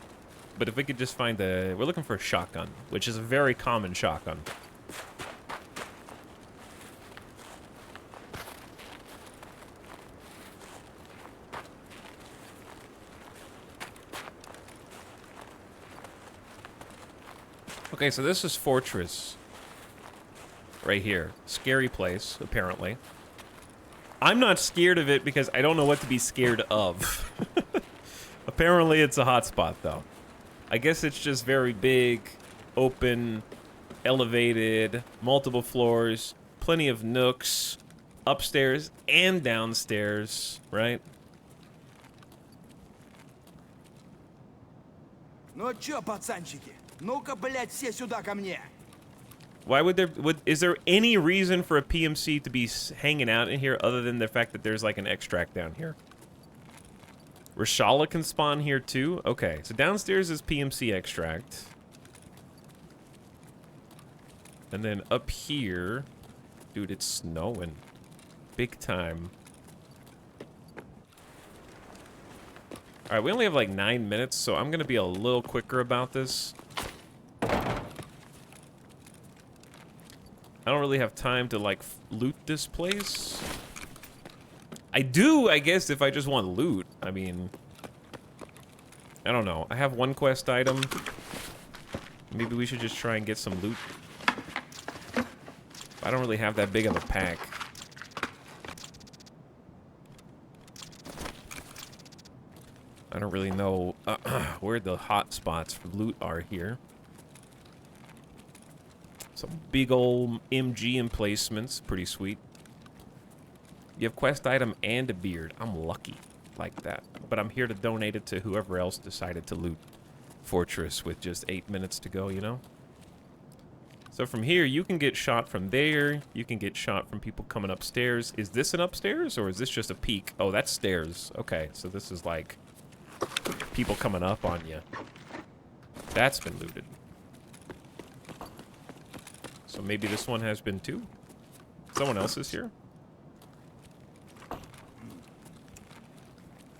But if we could just find the... We're looking for a shotgun, which is a very common shotgun. Okay, so this is Fortress. Right here. Scary place, apparently. I'm not scared of it because I don't know what to be scared of. Apparently it's a hotspot, though. I guess it's just very big, open, elevated, multiple floors, plenty of nooks, upstairs and downstairs, right? Ну чё, пацанчики? Ну-ка, блядь, все сюда ко мне. Why would there... is there any reason for a PMC to be hanging out in here other than the fact that there's like an extract down here? Rashala can spawn here too? Okay, so downstairs is PMC extract. And then up here... Dude, it's snowing. Big time. Alright, we only have like 9 minutes, so I'm gonna be a little quicker about this. I don't really have time to, like, loot this place. I do, I guess, if I just want loot. I mean... I don't know. I have one quest item. Maybe we should just try and get some loot. I don't really have that big of a pack. I don't really know where the hot spots for loot are here. Some big old MG emplacements, pretty sweet. You have quest item and a beard. I'm lucky like that. But I'm here to donate it to whoever else decided to loot Fortress with just 8 minutes to go, you know? So from here, you can get shot from there. You can get shot from people coming upstairs. Is this an upstairs or is this just a peak? Oh, that's stairs. Okay, so this is like people coming up on you. That's been looted. So maybe this one has been too? Someone else is here?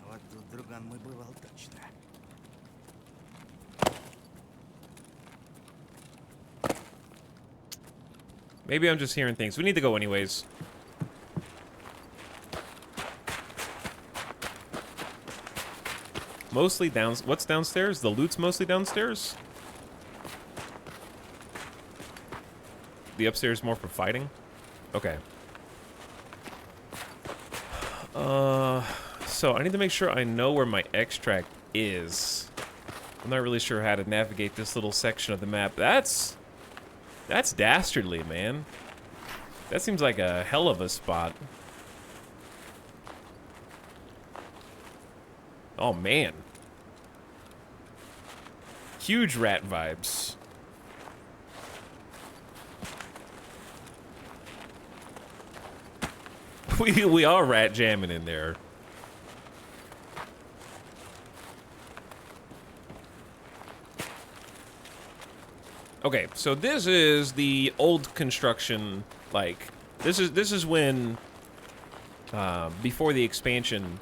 Вот тут друган мой бывал точно. Maybe I'm just hearing things. We need to go anyways. Mostly what's downstairs? The loot's mostly downstairs? The upstairs more for fighting? Okay. So I need to make sure I know where my extract is. I'm not really sure how to navigate this little section of the map. That's dastardly, man. That seems like a hell of a spot. Oh, man. Huge rat vibes. we are rat jamming in there. Okay, so this is the old construction, like, this is when, before the expansion,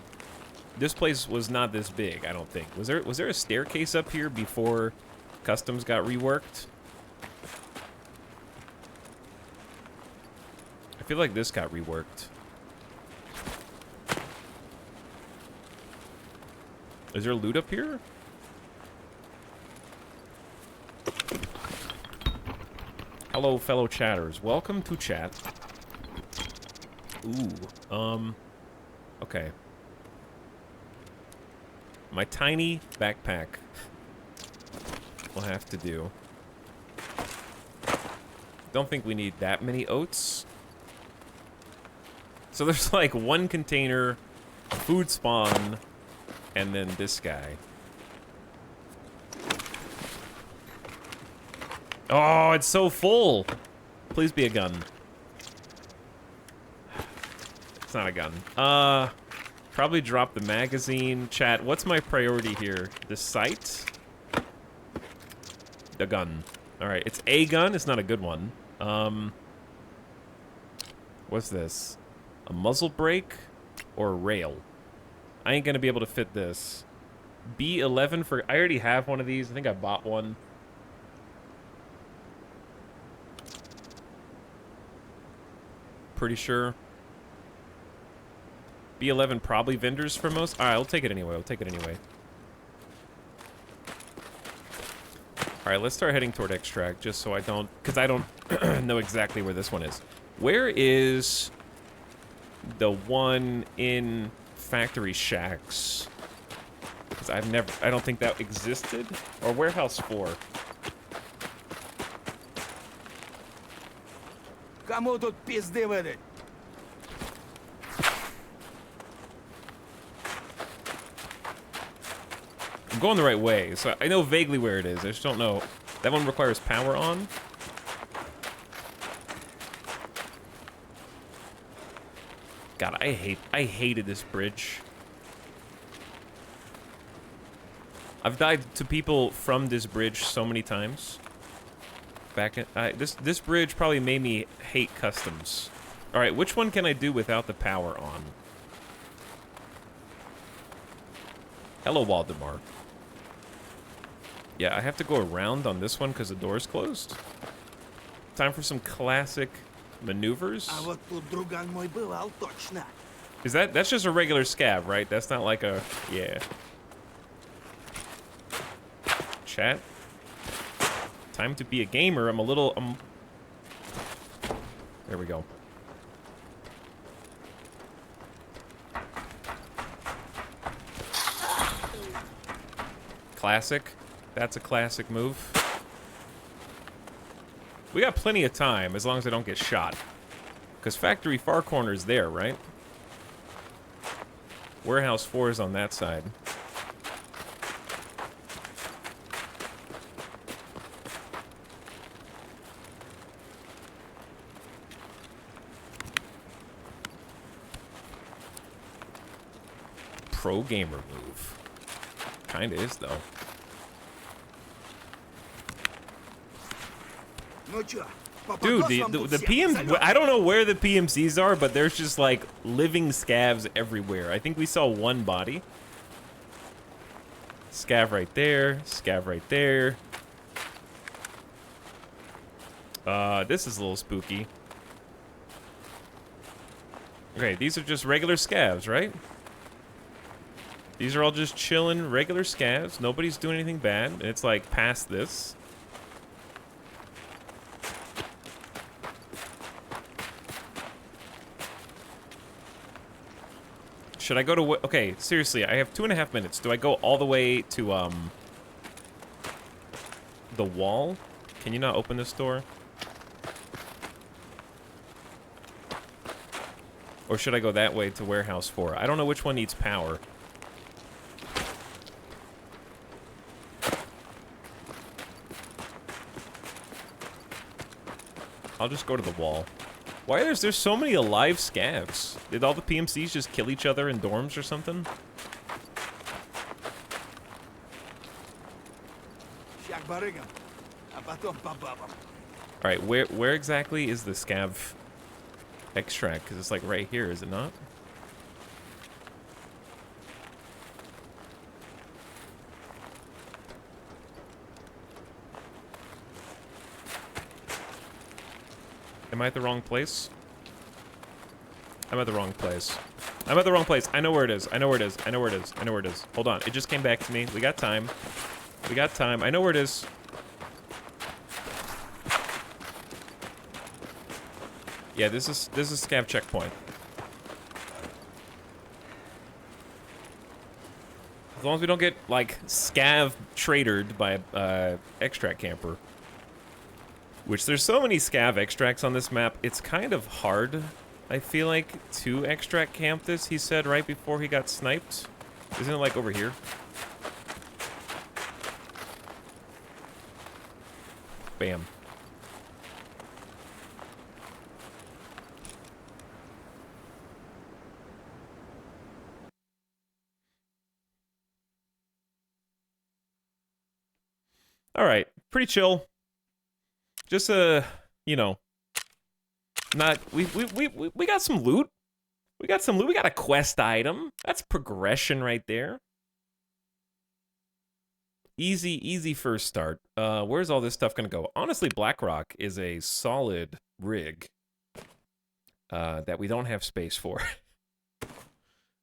this place was not this big, I don't think. Was there a staircase up here before customs got reworked? I feel like this got reworked. Is there loot up here? Hello, fellow chatters. Welcome to chat. Ooh, okay. My tiny backpack will have to do. Don't think we need that many oats. So there's like one container, food spawn, and then this guy. Oh, it's so full. Please be a gun. It's not a gun. Probably drop the magazine. Chat, what's my priority here? The sight? The gun. Alright, it's a gun. It's not a good one. What's this? A muzzle brake or a rail? I ain't gonna be able to fit this. B11 for... I already have one of these. I think I bought one. Pretty sure. B11 probably vendors for most. Alright, I'll take it anyway. I'll take it anyway. Alright, let's start heading toward extract, just so I don't... Because I don't know exactly where this one is. Where is the one in Factory Shacks? Because I don't think that existed. Or Warehouse 4. Кому тут пизды выдать? I'm going the right way, so I know vaguely where it is. I just don't know. That one requires power on. God, I hated this bridge. I've died to people from this bridge so many times. Back in, this bridge probably made me hate customs. All right, which one can I do without the power on? Hello, Waldemar. Yeah, I have to go around on this one because the door's closed. Time for some classic maneuvers. А вот тут друган мой бывал точно. Is that's just a regular scab, right? That's not like a, yeah. Chat. Time to be a gamer. I'm a little, there we go. Classic. That's a classic move. We got plenty of time, as long as I don't get shot. Because Factory Far Corner is there, right? Warehouse 4 is on that side. Pro gamer move. Kinda is, though. Ну чё, Dude, попадос вам тут the всем? PM... Залёт. I don't know where the PMCs are, but there's just, like, living scavs everywhere. I think we saw one body. Scav right there. Scav right there. This is a little spooky. Okay, these are just regular scavs, right? These are all just chilling, regular scavs. Nobody's doing anything bad. It's, like, past this. Should I go to... Okay, seriously, I have 2.5 minutes. Do I go all the way to, the wall? Can you not open this door? Or should I go that way to Warehouse 4? I don't know which one needs power. I'll just go to the wall. Why is there so many alive scavs? Did all the PMCs just kill each other in dorms or something? Щак барыгам, а потом по бабам. Alright, where exactly is the scav extract? Because it's like right here, is it not? Am I at the wrong place? I'm at the wrong place. I'm at the wrong place. I know where it is. I know where it is. I know where it is. I know where it is. Hold on. It just came back to me. We got time. We got time. I know where it is. Yeah, this is scav checkpoint. As long as we don't get, like, scav tradered by a extract camper. Which, there's so many scav extracts on this map, it's kind of hard, I feel like, to extract camp this, he said right before he got sniped. Isn't it, like, over here? Bam. Alright, pretty chill. Just, you know, not, we got some loot. We got some loot. We got a quest item. That's progression right there. Easy first start. Where's all this stuff gonna go? Honestly, BlackRock is a solid rig that we don't have space for.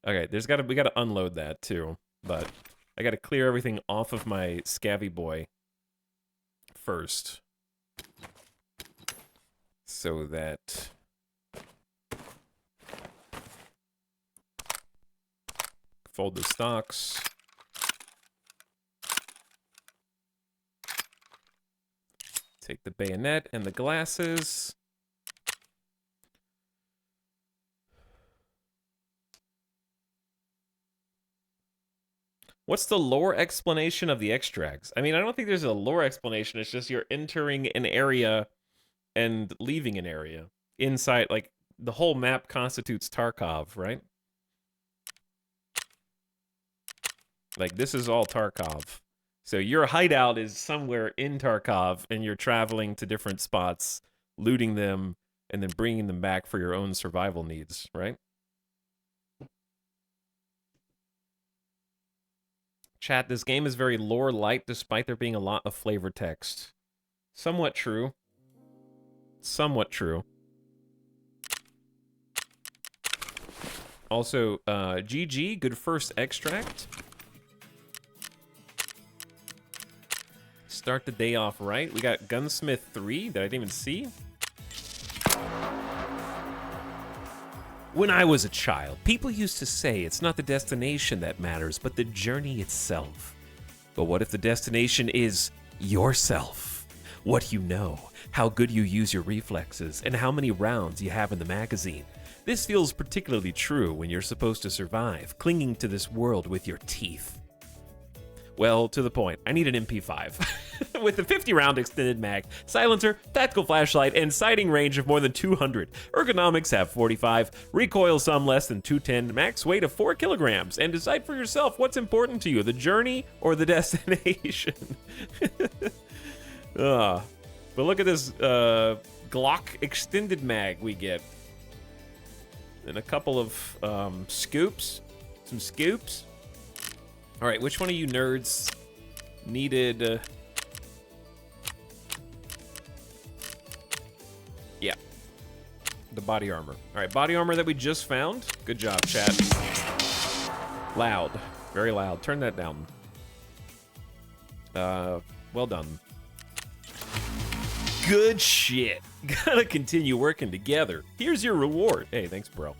Okay, we gotta unload that too, but I gotta clear everything off of my scavvy boy first. So that fold the stocks. Take the bayonet and the glasses. What's the lore explanation of the extracts? I mean, I don't think there's a lore explanation. It's just you're entering an area and leaving an area. Inside, like, the whole map constitutes Tarkov, right? Like, this is all Tarkov. So your hideout is somewhere in Tarkov, and you're traveling to different spots, looting them, and then bringing them back for your own survival needs, right? Chat, this game is very lore light despite there being a lot of flavor text. Somewhat true. Somewhat true. Also, GG, good first extract. Start the day off right. We got Gunsmith 3 that I didn't even see. When I was a child, people used to say it's not the destination that matters, but the journey itself. But what if the destination is yourself? What you know, how good you use your reflexes, and how many rounds you have in the magazine. This feels particularly true when you're supposed to survive, clinging to this world with your teeth. Well, to the point, I need an MP5. With a 50-round extended mag, silencer, tactical flashlight, and sighting range of more than 200. Ergonomics have 45, recoil some less than 210, max weight of 4 kilograms. And decide for yourself what's important to you, the journey or the destination. But look at this Glock extended mag we get. And a couple of scoops. Some scoops. All right, which one of you nerds needed... yeah, the body armor. All right, body armor that we just found. Good job, chat. Loud, very loud. Turn that down. Well done. Good shit. Gotta continue working together. Here's your reward. Hey, thanks, bro.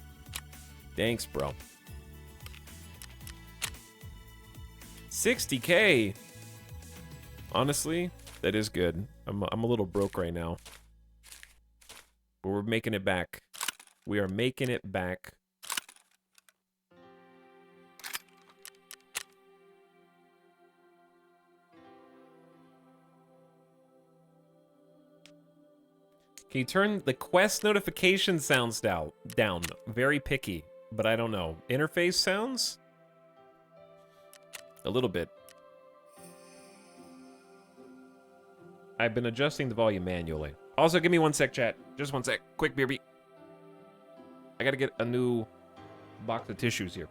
Thanks, bro. 60K. Honestly, that is good. I'm a little broke right now. But we're making it back. We are making it back. Can you turn the quest notification sounds down? Very picky, but I don't know. Interface sounds? A little bit. I've been adjusting the volume manually. Also, give me 1 sec, chat. Just 1 sec. Quick, BRB. I gotta get a new box of tissues here.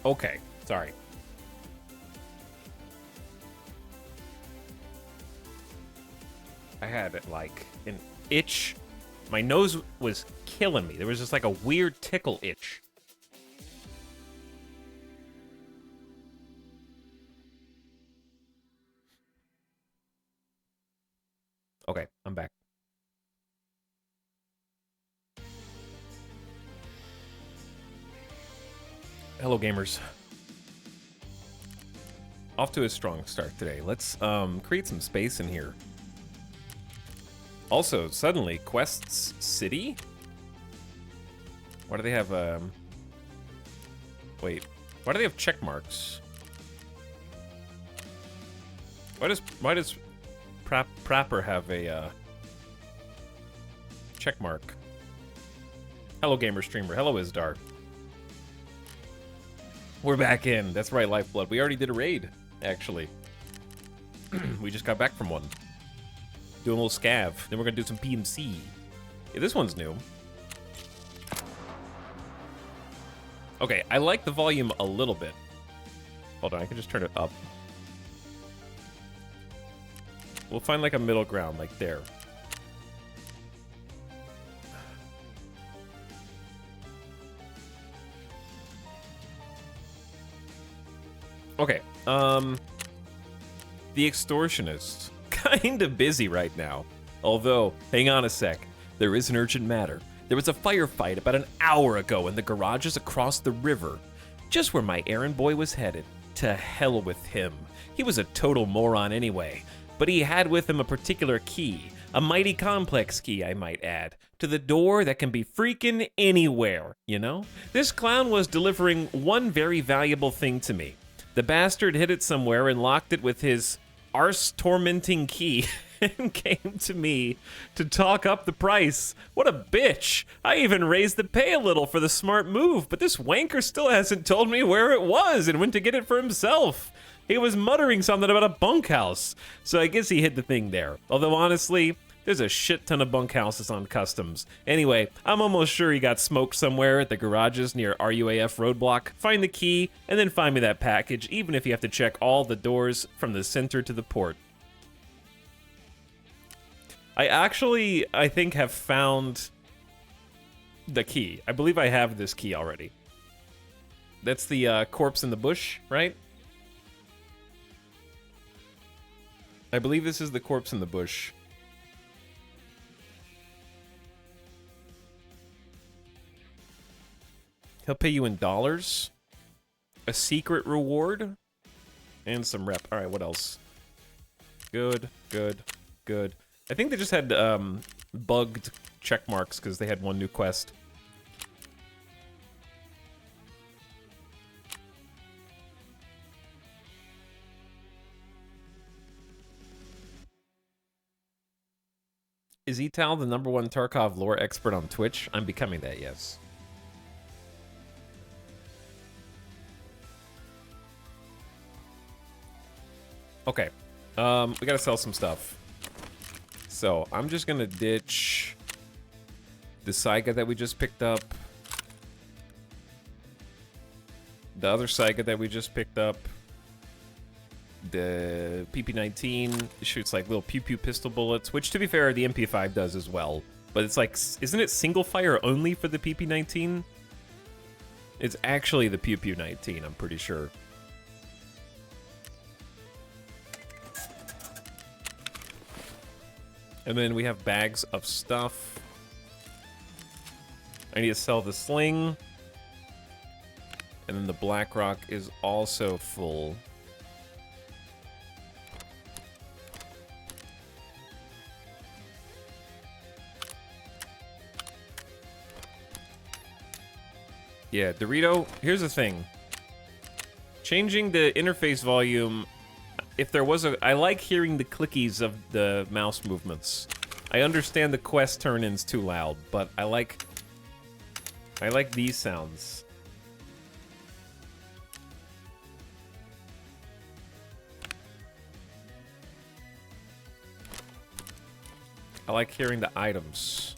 Okay, sorry. I had like an itch. My nose was killing me. There was just like a weird tickle itch. Okay, I'm back. Hello, gamers. Off to a strong start today. Let's create some space in here. Also, suddenly, Quests City? Why do they have, wait. Why do they have check marks? Why does Prapper have a, check mark? Hello, gamer streamer. Hello, Isdar. We're back in. That's right, Lifeblood. We already did a raid, actually. We just got back from one. Doing a little scav. Then we're gonna do some PMC. Yeah, this one's new. Okay, I like the volume a little bit. Hold on, I can just turn it up. We'll find like a middle ground, like there. Okay, the extortionist. Kinda busy right now. Although, hang on a sec, there is an urgent matter. There was a firefight about an hour ago in the garages across the river, just where my errand boy was headed. To hell with him. He was a total moron anyway, but he had with him a particular key, a mighty complex key, I might add, to the door that can be freaking anywhere, you know? This clown was delivering one very valuable thing to me. The bastard hid it somewhere and locked it with his arse-tormenting key. and came to me to talk up the price. What a bitch. I even raised the pay a little for the smart move, but this wanker still hasn't told me where it was and went to get it for himself. He was muttering something about a bunkhouse, so I guess he hid the thing there. Although honestly, there's a shit ton of bunkhouses on customs. Anyway, I'm almost sure he got smoked somewhere at the garages near RUAF roadblock. Find the key, and then find me that package, even if you have to check all the doors from the center to the port. I think, have found the key. I believe I have this key already. That's the corpse in the bush, right? I believe this is the corpse in the bush. He'll pay you in dollars, a secret reward, and some rep. All right, what else? Good, good, good. I think they just had bugged check marks because they had one new quest. Is Etal the #1 Tarkov lore expert on Twitch? I'm becoming that, yes. Okay, we gotta sell some stuff. So, I'm just gonna ditch the Saiga that we just picked up. The other Saiga that we just picked up. The PP-19 shoots like little pew-pew pistol bullets, which to be fair, the MP5 does as well. But it's like, isn't it single fire only for the PP-19? It's actually the pew-pew-19, I'm pretty sure. And then we have bags of stuff. I need to sell the sling. And then the Blackrock is also full. Yeah, Dorito, here's the thing. Changing the interface volume, if there was a... I like hearing the clickies of the mouse movements. I understand the quest turn-in's too loud, but I like these sounds. I like hearing the items.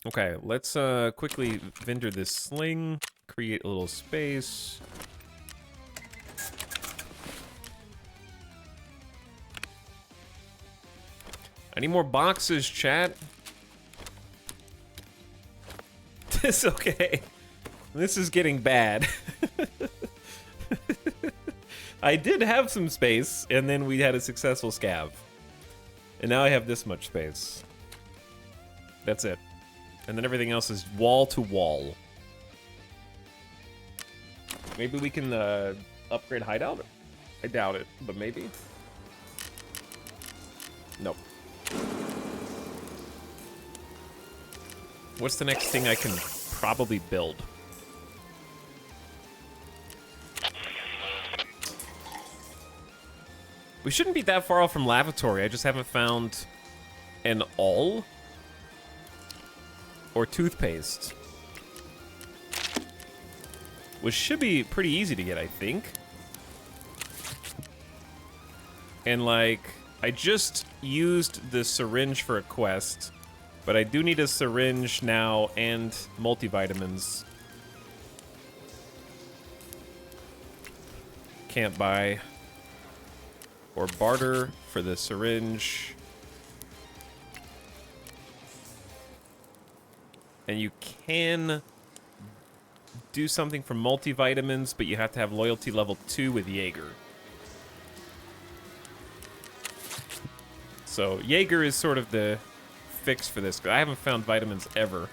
Okay, let's quickly vendor this sling, create a little space. I need more boxes, chat. It's okay. This is getting bad. I did have some space, and then we had a successful scav. And now I have this much space. That's it. And then everything else is wall to wall. Maybe we can upgrade hideout? I doubt it, but maybe. Nope. What's the next thing I can probably build? We shouldn't be that far off from lavatory. I just haven't found an all or toothpaste, which should be pretty easy to get, I think. And like, I just used the syringe for a quest, but I do need a syringe now and multivitamins. Can't buy or barter for the syringe. And you can do something for multivitamins, but you have to have loyalty level 2 with Jaeger. So Jaeger is sort of the fix for this, because I haven't found vitamins ever.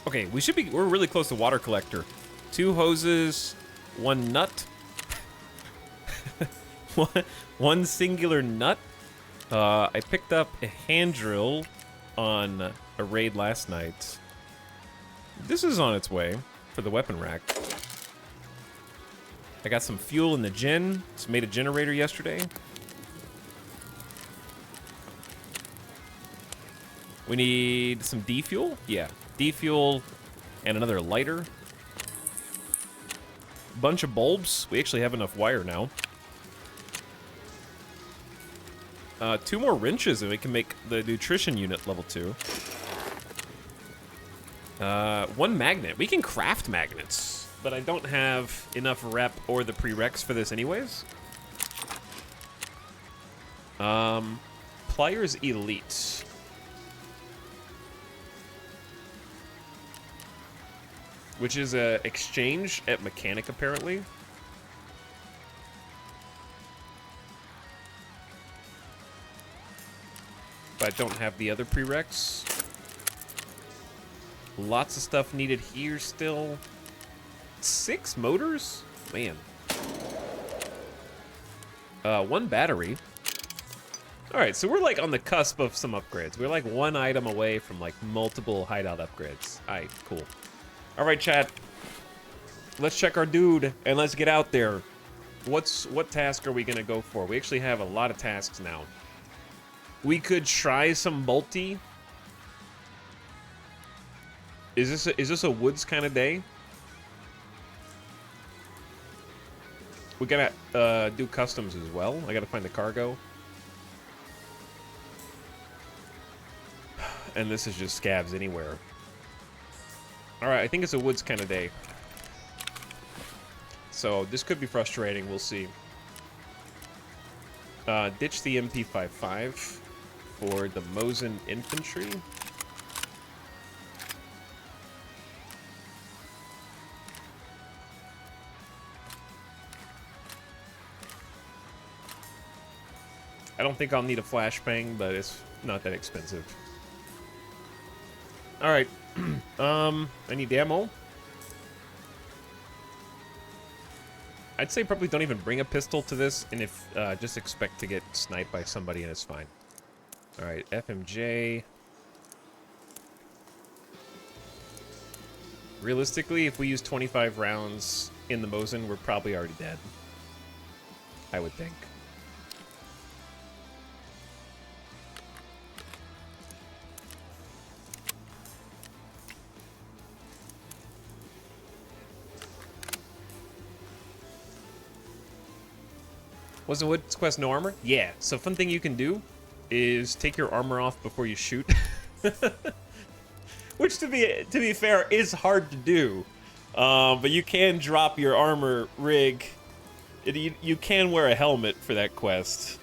Okay, we're really close to water collector. 2 hoses, 1 nut. one singular nut. I picked up a hand drill on a raid last night. This is on its way for the weapon rack. I got some fuel in the gen. Just made a generator yesterday. We need some D-fuel? Yeah, D-fuel and another lighter. Bunch of bulbs. We actually have enough wire now. 2 more wrenches and we can make the nutrition unit level 2. 1 magnet. We can craft magnets, but I don't have enough rep or the prereqs for this anyways. Pliers Elite. Which is a exchange at Mechanic, apparently. But I don't have the other prereqs. Lots of stuff needed here still. 6 motors? Man. 1 battery. Alright, so we're like on the cusp of some upgrades. We're like 1 item away from like multiple hideout upgrades. Alright, cool. Alright, chat. Let's check our dude and let's get out there. What task are we gonna go for? We actually have a lot of tasks now. We could try some Bolty. Is this a woods kind of day? We gotta do customs as well. I gotta find the cargo. And this is just scabs anywhere. Alright, I think it's a woods kind of day. So this could be frustrating, we'll see. Ditch the MP55 for the Mosin infantry. I don't think I'll need a flashbang, but it's not that expensive. Alright. I need ammo. I'd say probably don't even bring a pistol to this, and if just expect to get sniped by somebody and it's fine. Alright, FMJ. Realistically, if we use 25 rounds in the Mosin, we're probably already dead. I would think. Was the Woods Quest no armor? Yeah, so fun thing you can do is take your armor off before you shoot. Which, to be fair, is hard to do. But you can drop your armor rig. You can wear a helmet for that quest.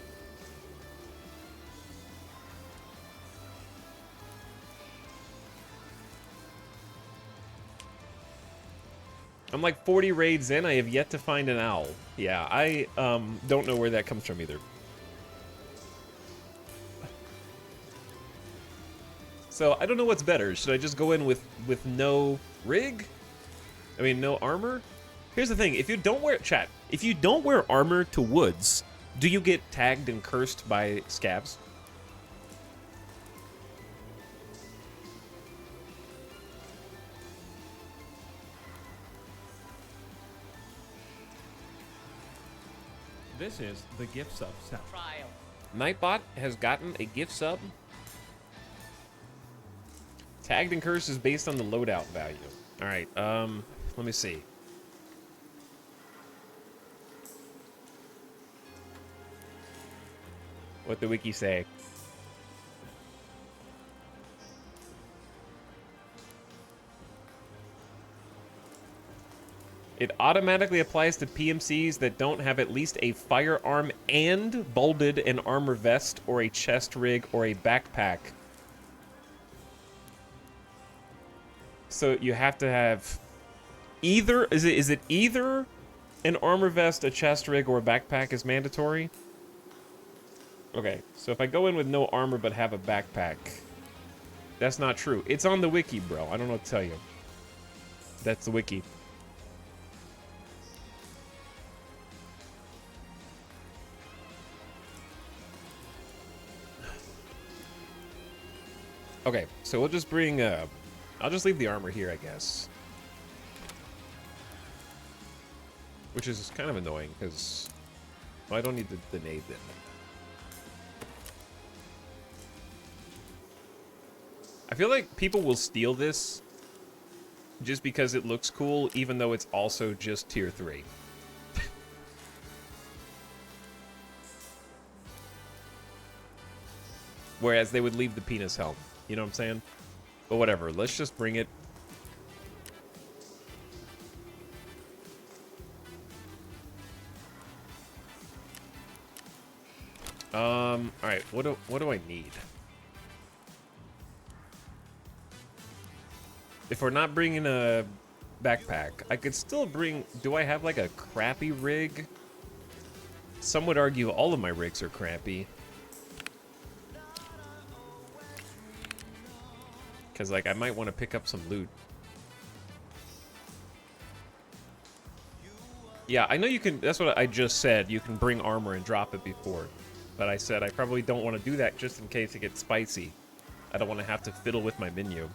I'm like 40 raids in, I have yet to find an owl. Yeah, I don't know where that comes from either. So I don't know what's better. Should I just go in with no rig? I mean, no armor? Here's the thing, if you don't wear, chat, if you don't wear armor to woods, do you get tagged and cursed by scabs? This is the gift sub stuff. Trial. Nightbot has gotten a gift sub. Tagged and cursed is based on the loadout value. Alright, let me see. What the wiki say? It automatically applies to PMCs that don't have at least a firearm and bolded an armor vest or a chest rig or a backpack. So you have to have either, is it either an armor vest, a chest rig, or a backpack is mandatory? Okay, so if I go in with no armor but have a backpack, that's not true. It's on the wiki, bro. I don't know what to tell you. That's the wiki. Okay, so we'll just bring I'll just leave the armor here, I guess. Which is kind of annoying, because... Well, I don't need the nade then. I feel like people will steal this just because it looks cool, even though it's also just tier 3. Whereas they would leave the penis helm. You know what I'm saying? But whatever, let's just bring it. Alright, what do I need? If we're not bringing a backpack, I could still bring... Do I have, like, a crappy rig? Some would argue all of my rigs are crappy. Because, like, I might want to pick up some loot. Yeah, I know you can... That's what I just said. You can bring armor and drop it before. But I said I probably don't want to do that just in case it gets spicy. I don't want to have to fiddle with my menu.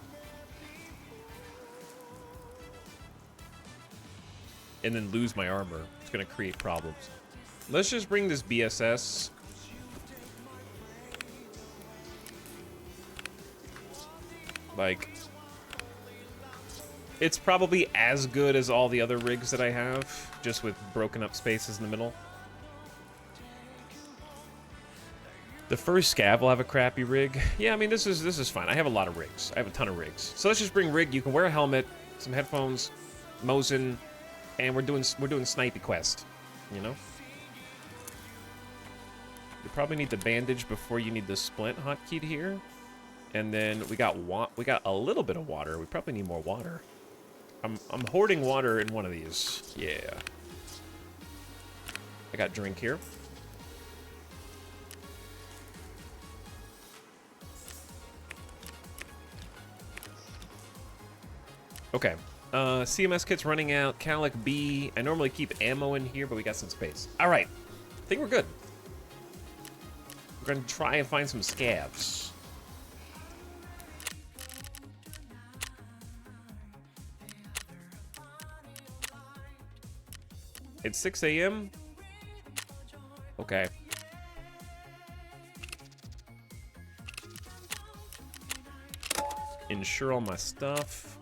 And then lose my armor. It's going to create problems. Let's just bring this BSS. Like, it's probably as good as all the other rigs that I have, just with broken up spaces in the middle. The first scav will have a crappy rig. Yeah, I mean, this is fine. I have a lot of rigs. I have a ton of rigs. So let's just bring rig. You can wear a helmet, some headphones, Mosin, and we're doing snipey quest, you know? You probably need the bandage before you need the splint hotkeyed here. And then we got a little bit of water. We probably need more water. I'm hoarding water in one of these. Yeah. I got drink here. Okay. CMS kit's running out. Calic B. I normally keep ammo in here, but we got some space. All right. I think we're good. We're going to try and find some scavs. It's 6 a.m. Okay. Insure all my stuff.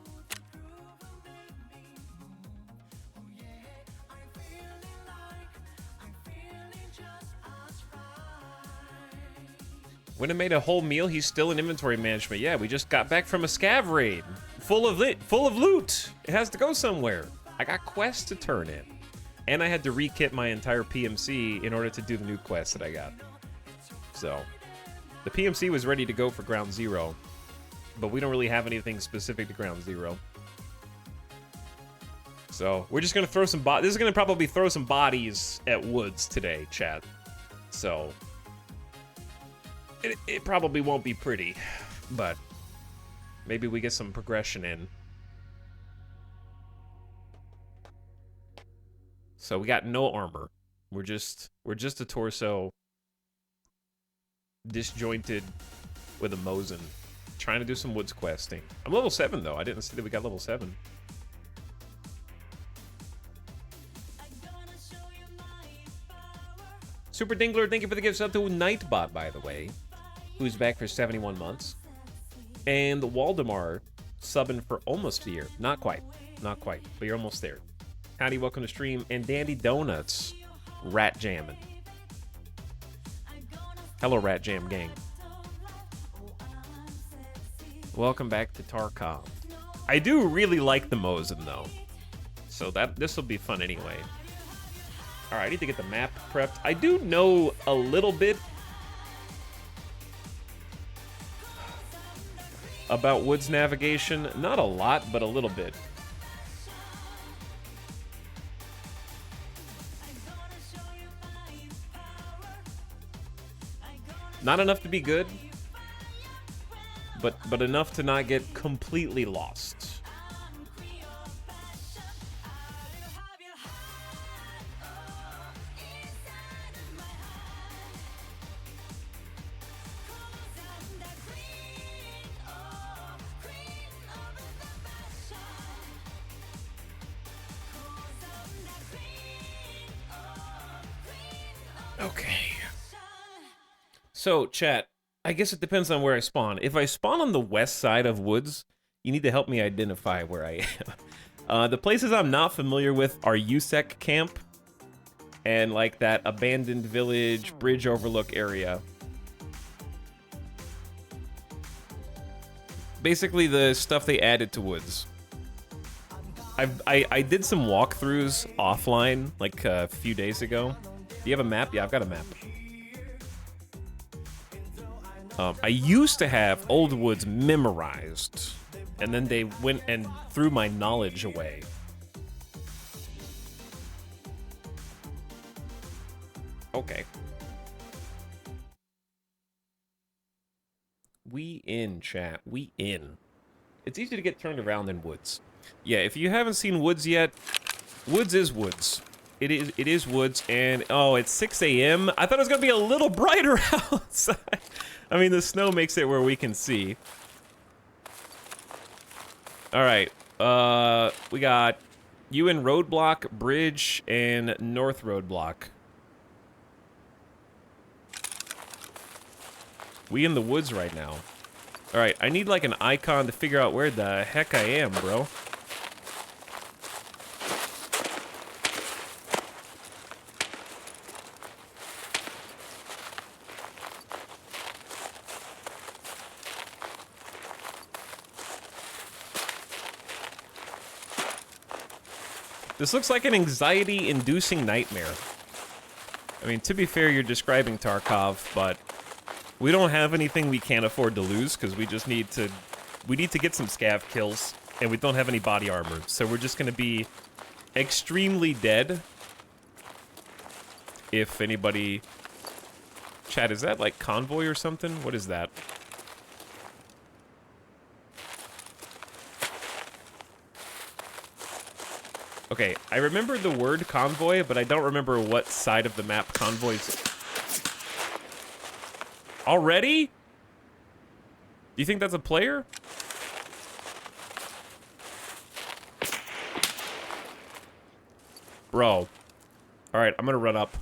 When I made a whole meal, he's still in inventory management. Yeah, we just got back from a scav raid. Full of loot. It has to go somewhere. I got quests to turn in. And I had to re-kit my entire PMC in order to do the new quest that I got. So, the PMC was ready to go for Ground Zero. But we don't really have anything specific to Ground Zero. So, we're just going to throw some bodies. This is going to probably throw some bodies at Woods today, chat. So, it probably won't be pretty, but maybe we get some progression in. So we got no armor. We're just a torso, disjointed with a Mosin, trying to do some woods questing. I'm level 7 though. I didn't see that we got level 7. Super Dingler, thank you for the gifts. Up to Nightbot, by the way, who's back for 71 months. And Waldemar subbing for almost a year. Not quite, but you're almost there. Howdy, welcome to stream. And Dandy Donuts, Rat Jammin'. Hello, Rat Jam gang. Welcome back to Tarkov. I do really like the Mosin though, so this will be fun anyway. All right, I need to get the map prepped. I do know a little bit about Woods navigation. Not a lot, but a little bit. Not enough to be good, but enough to not get completely lost. Okay. So, chat, I guess it depends on where I spawn. If I spawn on the west side of woods, you need to help me identify where I am. The places I'm not familiar with are USEC camp and like that abandoned village bridge overlook area. Basically the stuff they added to woods. I did some walkthroughs offline like a few days ago. Do you have a map? Yeah, I've got a map. I used to have Old Woods memorized, and then they went and threw my knowledge away. Okay. We in, chat. We in. It's easy to get turned around in Woods. Yeah, if you haven't seen Woods yet, Woods is Woods. It is Woods, and oh, it's 6 a.m. I thought it was gonna be a little brighter outside. I mean, the snow makes it where we can see. All right, we got you in Roadblock, Bridge, and North Roadblock. We in the woods right now. All right, I need like an icon to figure out where the heck I am, bro. This looks like an anxiety-inducing nightmare. I mean, to be fair, you're describing Tarkov, but we don't have anything we can't afford to lose because we just need to... We need to get some scav kills, and we don't have any body armor, so we're just going to be extremely dead. If anybody... Chat, is that like convoy or something? What is that? Okay, I remember the word convoy, but I don't remember what side of the map convoys... Already? Do you think that's a player? Bro. Alright, I'm gonna run up.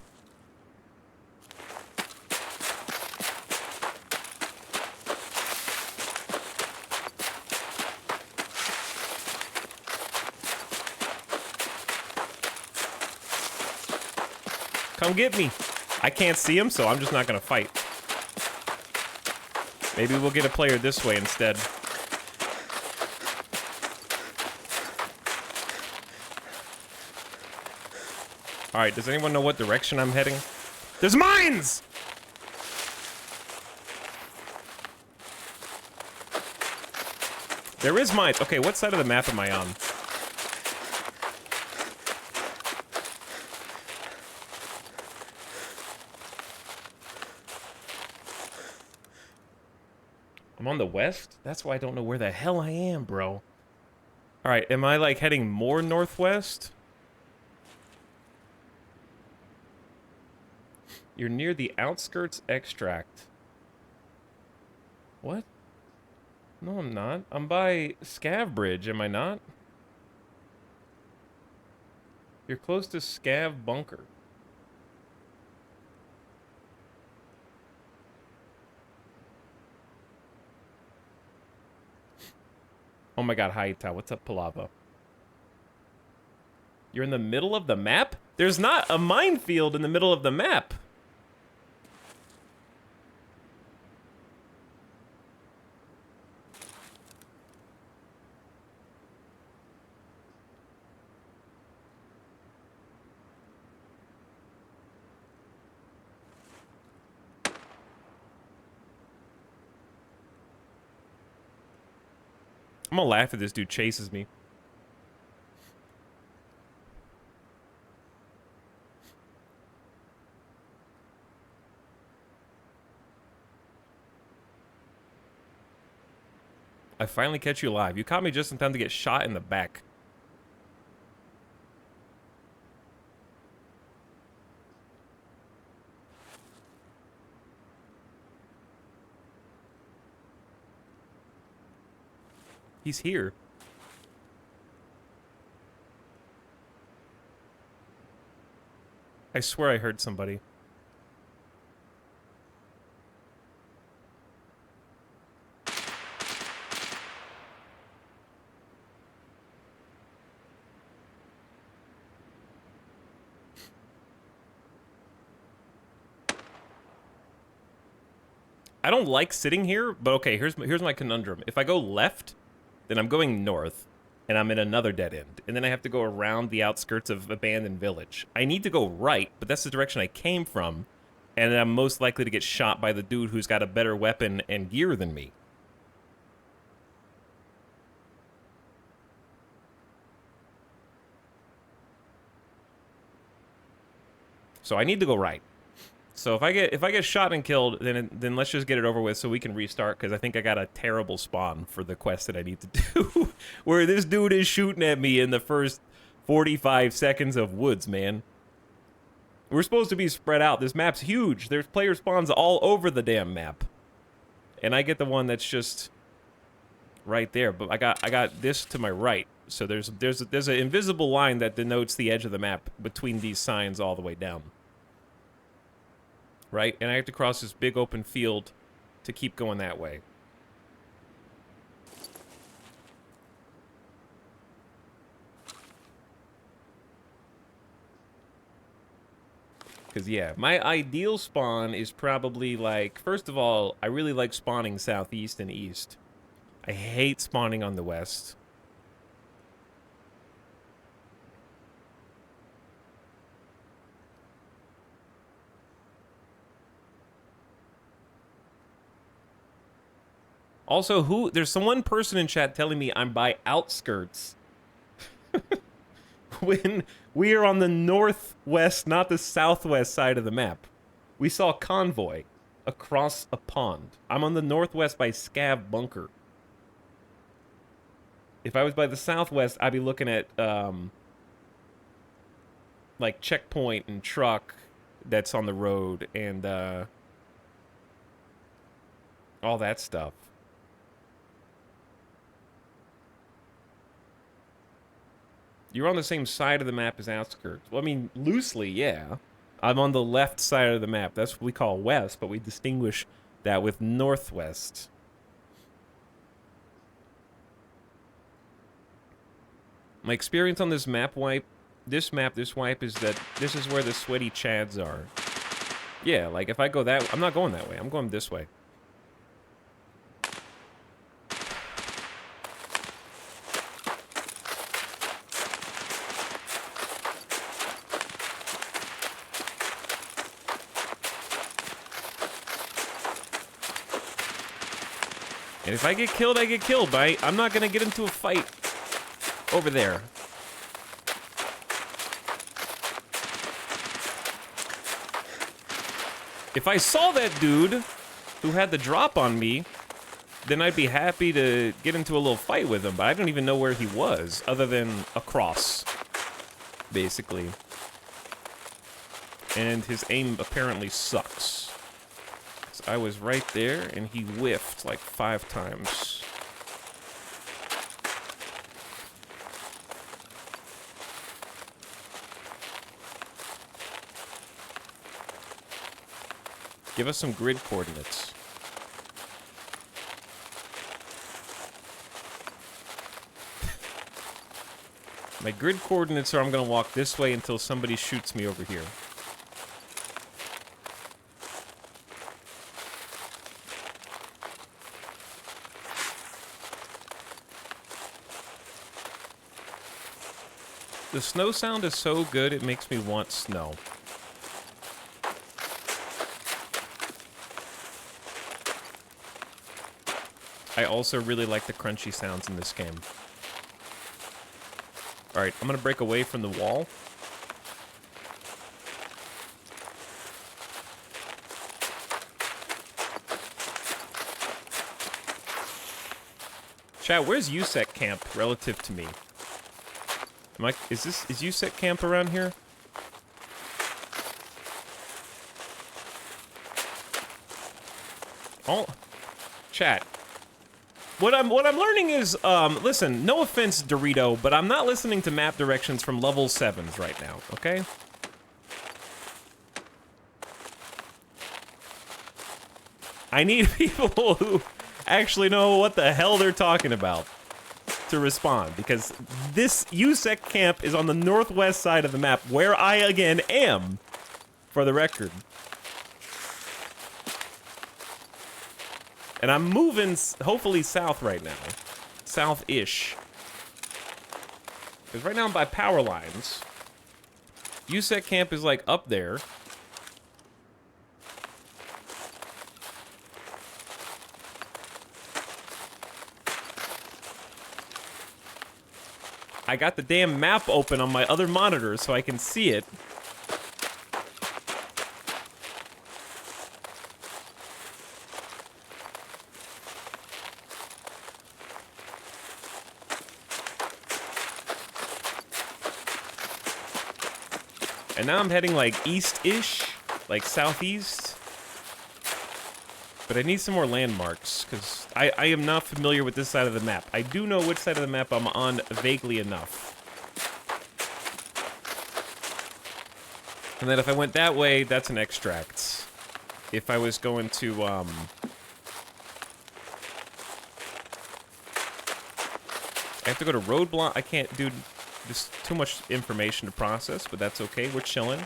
Come get me. I can't see him, so I'm just not gonna fight. Maybe we'll get a player this way instead. Alright, does anyone know what direction I'm heading? There's mines! There is mines. Okay, what side of the map am I on? I'm on the west? That's why I don't know where the hell I am, bro. Alright, am I, like, heading more northwest? You're near the outskirts extract. What? No, I'm not. I'm by Scav Bridge, am I not? You're close to Scav Bunker. Oh my god, hi, Ita. What's up, Palava? You're in the middle of the map? There's not a minefield in the middle of the map. I'm gonna laugh if this dude chases me. I finally catch you alive. You caught me just in time to get shot in the back. He's here. I swear I heard somebody. I don't like sitting here, but okay, here's my conundrum. If I go left, then I'm going north, and I'm in another dead end, and then I have to go around the outskirts of abandoned village. I need to go right, but that's the direction I came from, and I'm most likely to get shot by the dude who's got a better weapon and gear than me. So I need to go right. So if I get shot and killed, then let's just get it over with so we can restart, because I think I got a terrible spawn for the quest that I need to do, where this dude is shooting at me in the first 45 seconds of woods, man. We're supposed to be spread out. This map's huge. There's player spawns all over the damn map, and I get the one that's just right there. But I got this to my right. So there's an invisible line that denotes the edge of the map between these signs all the way down. Right? And I have to cross this big open field to keep going that way. Because, yeah, my ideal spawn is probably like, first of all, I really like spawning southeast and east. I hate spawning on the west. Also, there's some one person in chat telling me I'm by outskirts when we are on the northwest, not the southwest side of the map. We saw convoy across a pond. I'm on the northwest by Scav Bunker. If I was by the southwest, I'd be looking at like checkpoint and truck that's on the road and all that stuff. You're on the same side of the map as outskirts. Well, I mean, loosely, yeah. I'm on the left side of the map. That's what we call west, but we distinguish that with northwest. My experience on this wipe is that this is where the sweaty chads are. Yeah, like if I go that way, I'm not going that way. I'm going this way. And if I get killed, I get killed, but I'm not going to get into a fight over there. If I saw that dude who had the drop on me, then I'd be happy to get into a little fight with him, but I don't even know where he was, other than across, basically. And his aim apparently sucks. I was right there, and he whiffed like 5 times. Give us some grid coordinates. My grid coordinates are I'm going to walk this way until somebody shoots me over here. The snow sound is so good, it makes me want snow. I also really like the crunchy sounds in this game. Alright, I'm gonna break away from the wall. Chat, where's USEC camp relative to me? Is USEC camp around here? Oh, chat. What I'm learning is, listen, no offense, Dorito, but I'm not listening to map directions from level 7s right now, okay? I need people who actually know what the hell they're talking about to respond, because this USEC camp is on the northwest side of the map, where I, again, am, for the record. And I'm moving, hopefully, south right now. South-ish. Because right now I'm by power lines. USEC camp is, like, up there. I got the damn map open on my other monitor so I can see it. And now I'm heading like east-ish, like southeast. But I need some more landmarks, because I am not familiar with this side of the map. I do know which side of the map I'm on vaguely enough. And then if I went that way, that's an extract. If I was going to, I have to go to roadblock. I can't do... There's too much information to process, but that's okay. We're chilling.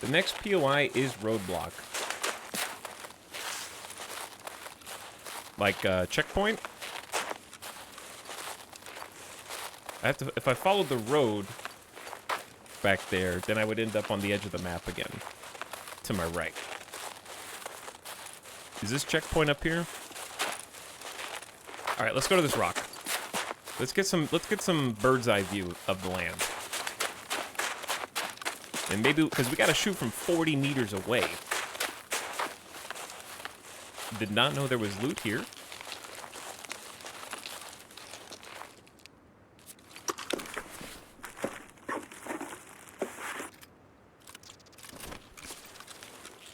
The next POI is roadblock. Like, checkpoint. I have to... If I followed the road back there, then I would end up on the edge of the map again. To my right. Is this checkpoint up here? All right, let's go to this rock. Let's get some bird's eye view of the land. And maybe because we got to shoot from 40 meters away. Did not know there was loot here.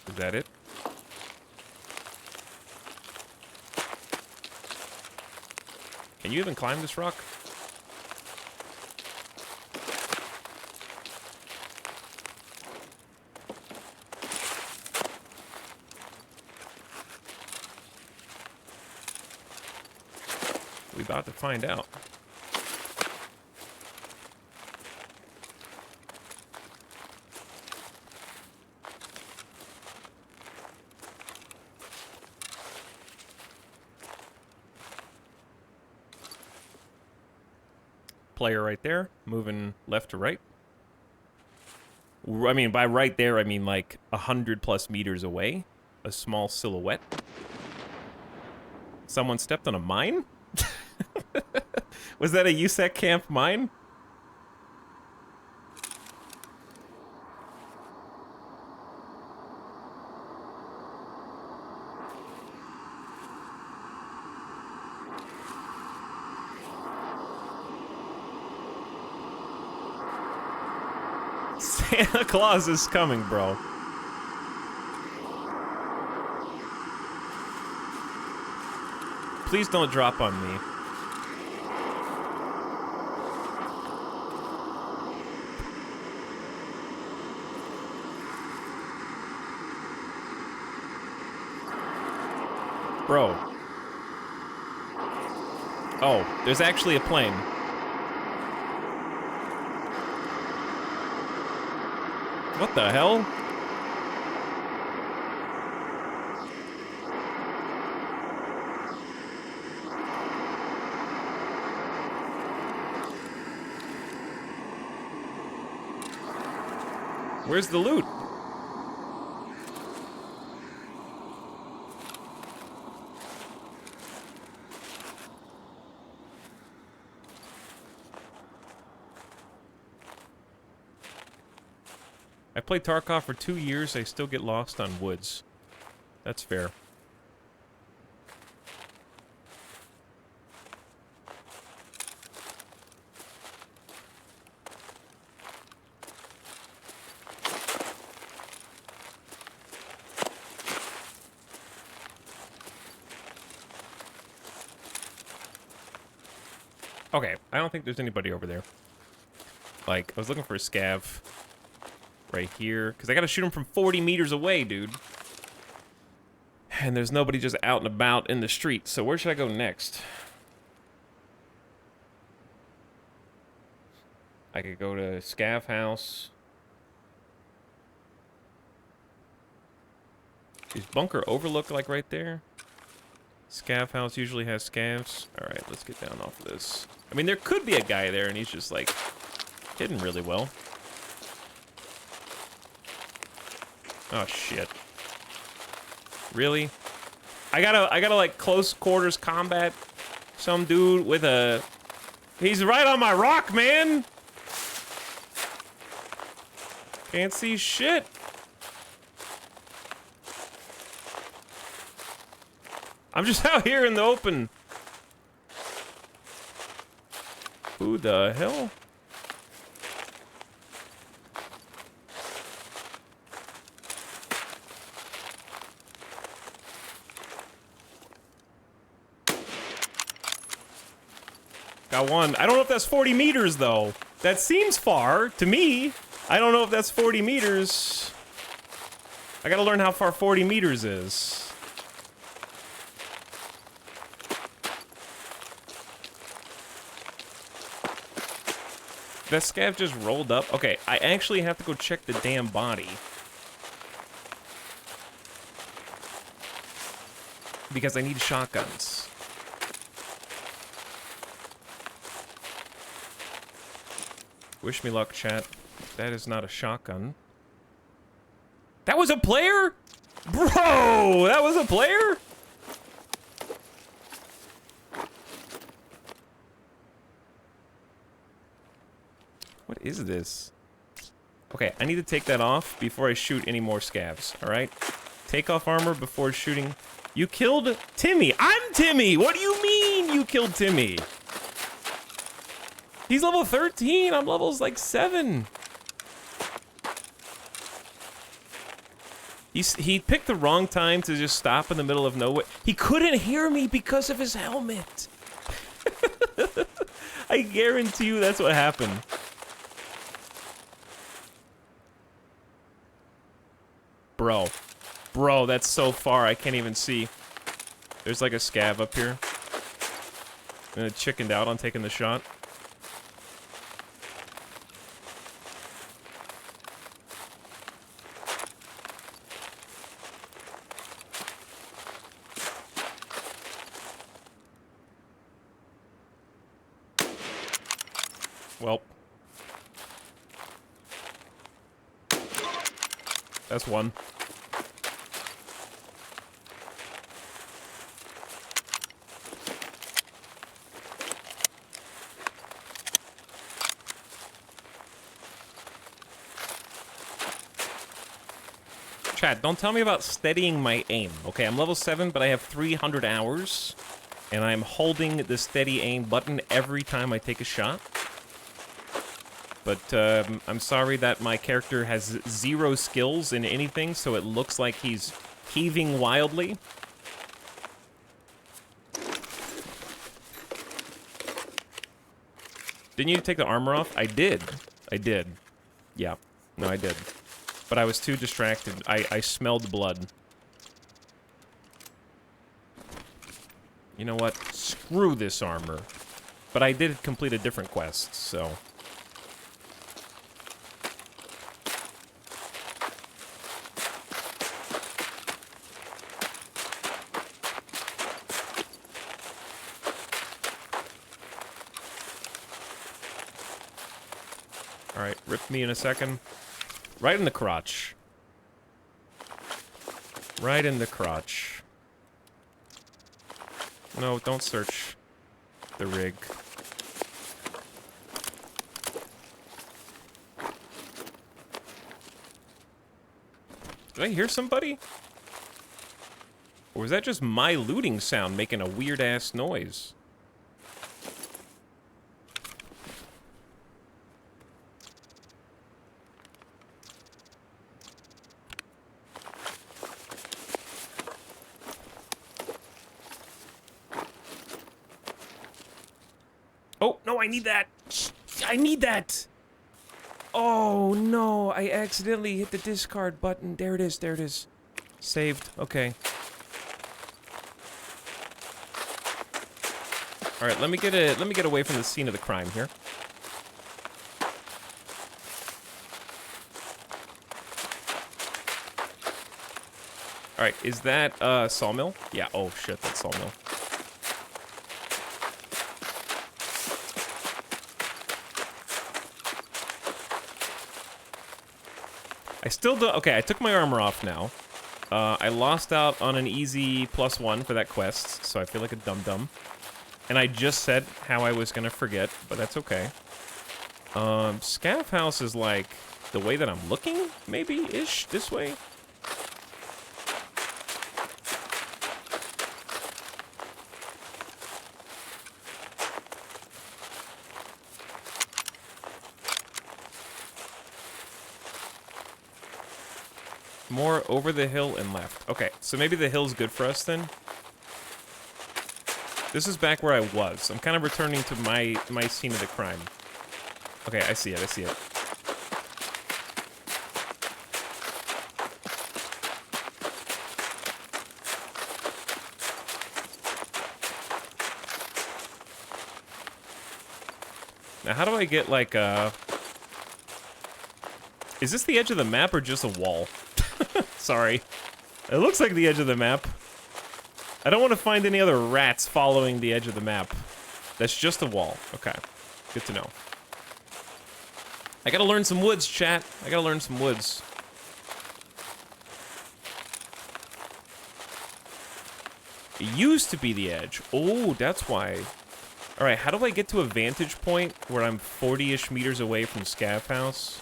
Is that it? Can you even climb this rock? We about to find out. Player right there, moving left to right. I mean, by right there, I mean like 100+ meters away. A small silhouette. Someone stepped on a mine? Was that a USEC camp mine? Santa Claus is coming, bro. Please don't drop on me. Bro. Oh, there's actually a plane. What the hell? Where's the loot? I played Tarkov for 2 years, I still get lost on woods. That's fair. Okay, I don't think there's anybody over there. Like, I was looking for a scav right here, because I gotta shoot him from 40 meters away, dude. And there's nobody just out and about in the street, so where should I go next? I could go to Scav House. Is Bunker Overlook like right there? Scav House usually has scavs. Alright, let's get down off of this. I mean, there could be a guy there and he's just like hidden really well. Oh shit. Really? I gotta like close quarters combat some dude with a... He's right on my rock, man! Can't see shit. I'm just out here in the open. Who the hell? Got one. I don't know if that's 40 meters, though. That seems far to me. I don't know if that's 40 meters. I gotta learn how far 40 meters is. That scav just rolled up. Okay, I actually have to go check the damn body. Because I need shotguns. Wish me luck, chat. That is not a shotgun. That was a player? Bro, that was a player? What is this? Okay, I need to take that off before I shoot any more scavs, alright? Take off armor before shooting. You killed Timmy. I'm Timmy! What do you mean you killed Timmy? He's level 13. I'm levels like 7. He picked the wrong time to just stop in the middle of nowhere. He couldn't hear me because of his helmet. I guarantee you that's what happened. Bro, that's so far I can't even see. There's like a scav up here. And it chickened out on taking the shot. Well. That's one. Chat, don't tell me about steadying my aim. Okay, I'm level 7, but I have 300 hours. And I'm holding the steady aim button every time I take a shot. But I'm sorry that my character has 0 skills in anything, so it looks like he's heaving wildly. Didn't you take the armor off? I did. I did. Yeah. No, I did. But I was too distracted. I smelled blood. You know what? Screw this armor. But I did complete a different quest, so... Alright, rip me in a second. Right in the crotch. Right in the crotch. No, don't search the rig. Did I hear somebody? Or was that just my looting sound making a weird-ass noise? Oh, no, I need that! I need that! Oh, no, I accidentally hit the discard button. There it is, there it is. Saved, okay. Alright, let me get away from the scene of the crime here. Alright, is that sawmill? Yeah, oh shit, that's sawmill. I still don't... Okay, I took my armor off now. I lost out on an easy +1 for that quest, so I feel like a dum-dum. And I just said how I was gonna forget, but that's okay. Scav House is like the way that I'm looking, maybe-ish, this way. More over the hill and left. Okay, so maybe the hill's good for us then. This is back where I was. I'm kind of returning to my scene of the crime. Okay, I see it, I see it. Now, how do I get, like, is this the edge of the map or just a wall? Sorry. It looks like the edge of the map. I don't want to find any other rats following the edge of the map. That's just a wall. Okay. Good to know. I gotta learn some woods, chat. I gotta learn some woods. It used to be the edge. Oh, that's why. Alright, how do I get to a vantage point where I'm 40-ish meters away from Scav House?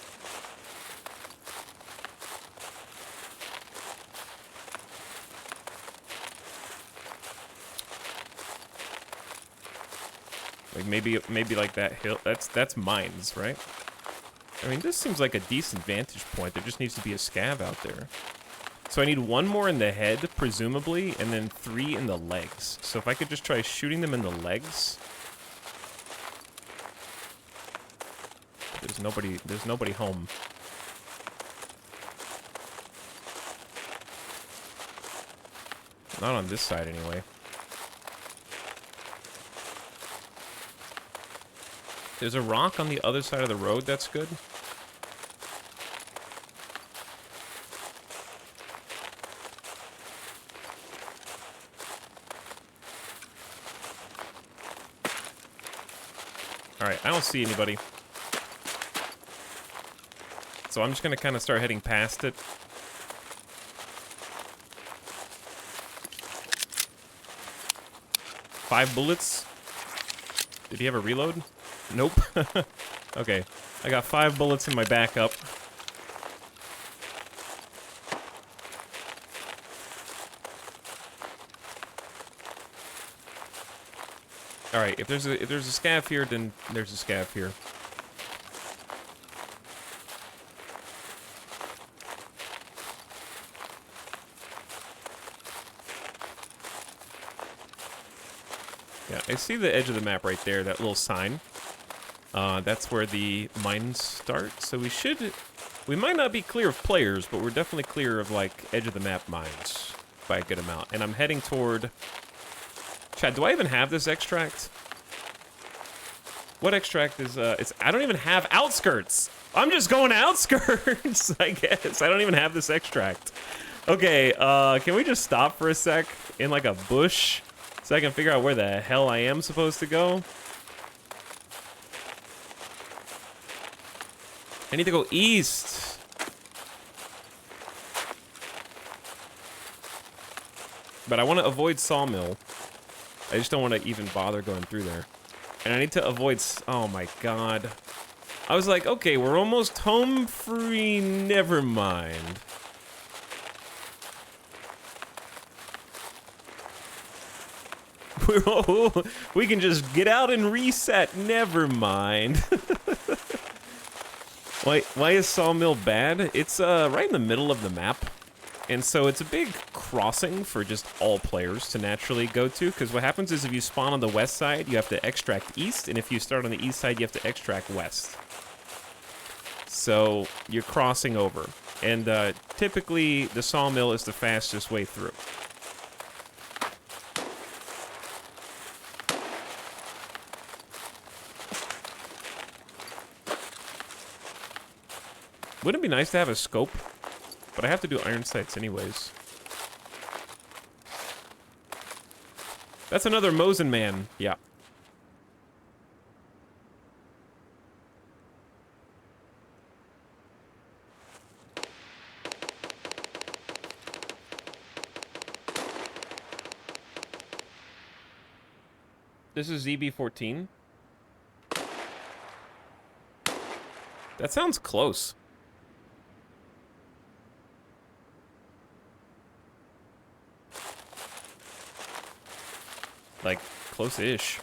Like maybe like that hill. That's mines, right? I mean, this seems like a decent vantage point. There just needs to be a scav out there. So I need one more in the head, presumably, and then 3 in the legs. So if I could just try shooting them in the legs. There's nobody home. Not on this side anyway. There's a rock on the other side of the road, that's good. Alright, I don't see anybody. So I'm just gonna kind of start heading past it. Five bullets? Did he have a reload? Nope. Okay. I got 5 bullets in my backup. Alright, if there's a scav here, then there's a scav here. Yeah, I see the edge of the map right there, that little sign. That's where the mines start, so we might not be clear of players, but we're definitely clear of, like, edge of the map mines by a good amount. And I'm heading toward... Chad, do I even have this extract? What extract is, I don't even have outskirts! I'm just going outskirts, I guess. I don't even have this extract. Okay, can we just stop for a sec in, like, a bush so I can figure out where the hell I am supposed to go? I need to go east. But I want to avoid Sawmill. I just don't want to even bother going through there. And I need to avoid... Oh my god. I was like, okay, we're almost home free. Never mind. We can just get out and reset. Never mind. Why is Sawmill bad? It's right in the middle of the map. And so it's a big crossing for just all players to naturally go to, because what happens is if you spawn on the west side, you have to extract east, and if you start on the east side, you have to extract west. So you're crossing over. And typically, the Sawmill is the fastest way through. Wouldn't it be nice to have a scope? But I have to do iron sights anyways. That's another Mosin man. Yeah. This is ZB14. That sounds close. Like, close-ish.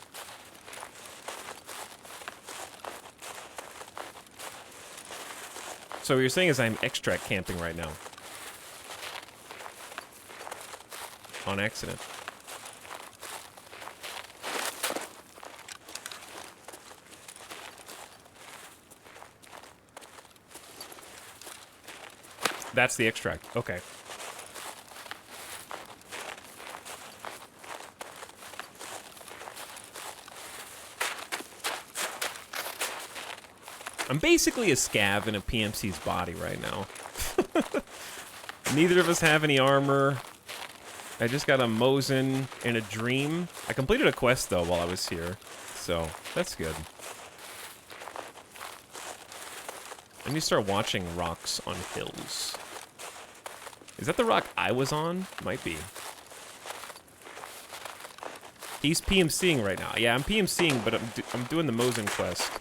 So what you're saying is I'm extract camping right now. On accident. That's the extract. Okay. I'm basically a scav in a PMC's body right now. Neither of us have any armor. I just got a Mosin and a dream. I completed a quest, though, while I was here. So, that's good. I need to start watching rocks on hills. Is that the rock I was on? Might be. He's PMCing right now. Yeah, I'm PMCing, but I'm doing the Mosin quest.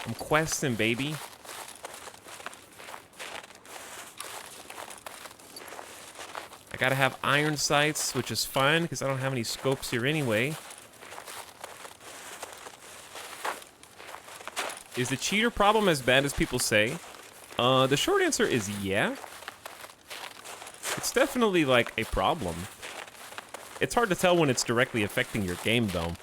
I'm questing, baby. I gotta have iron sights, which is fine, because I don't have any scopes here anyway. Is the cheater problem as bad as people say? The short answer is yeah. It's definitely, like, a problem. It's hard to tell when it's directly affecting your game, though.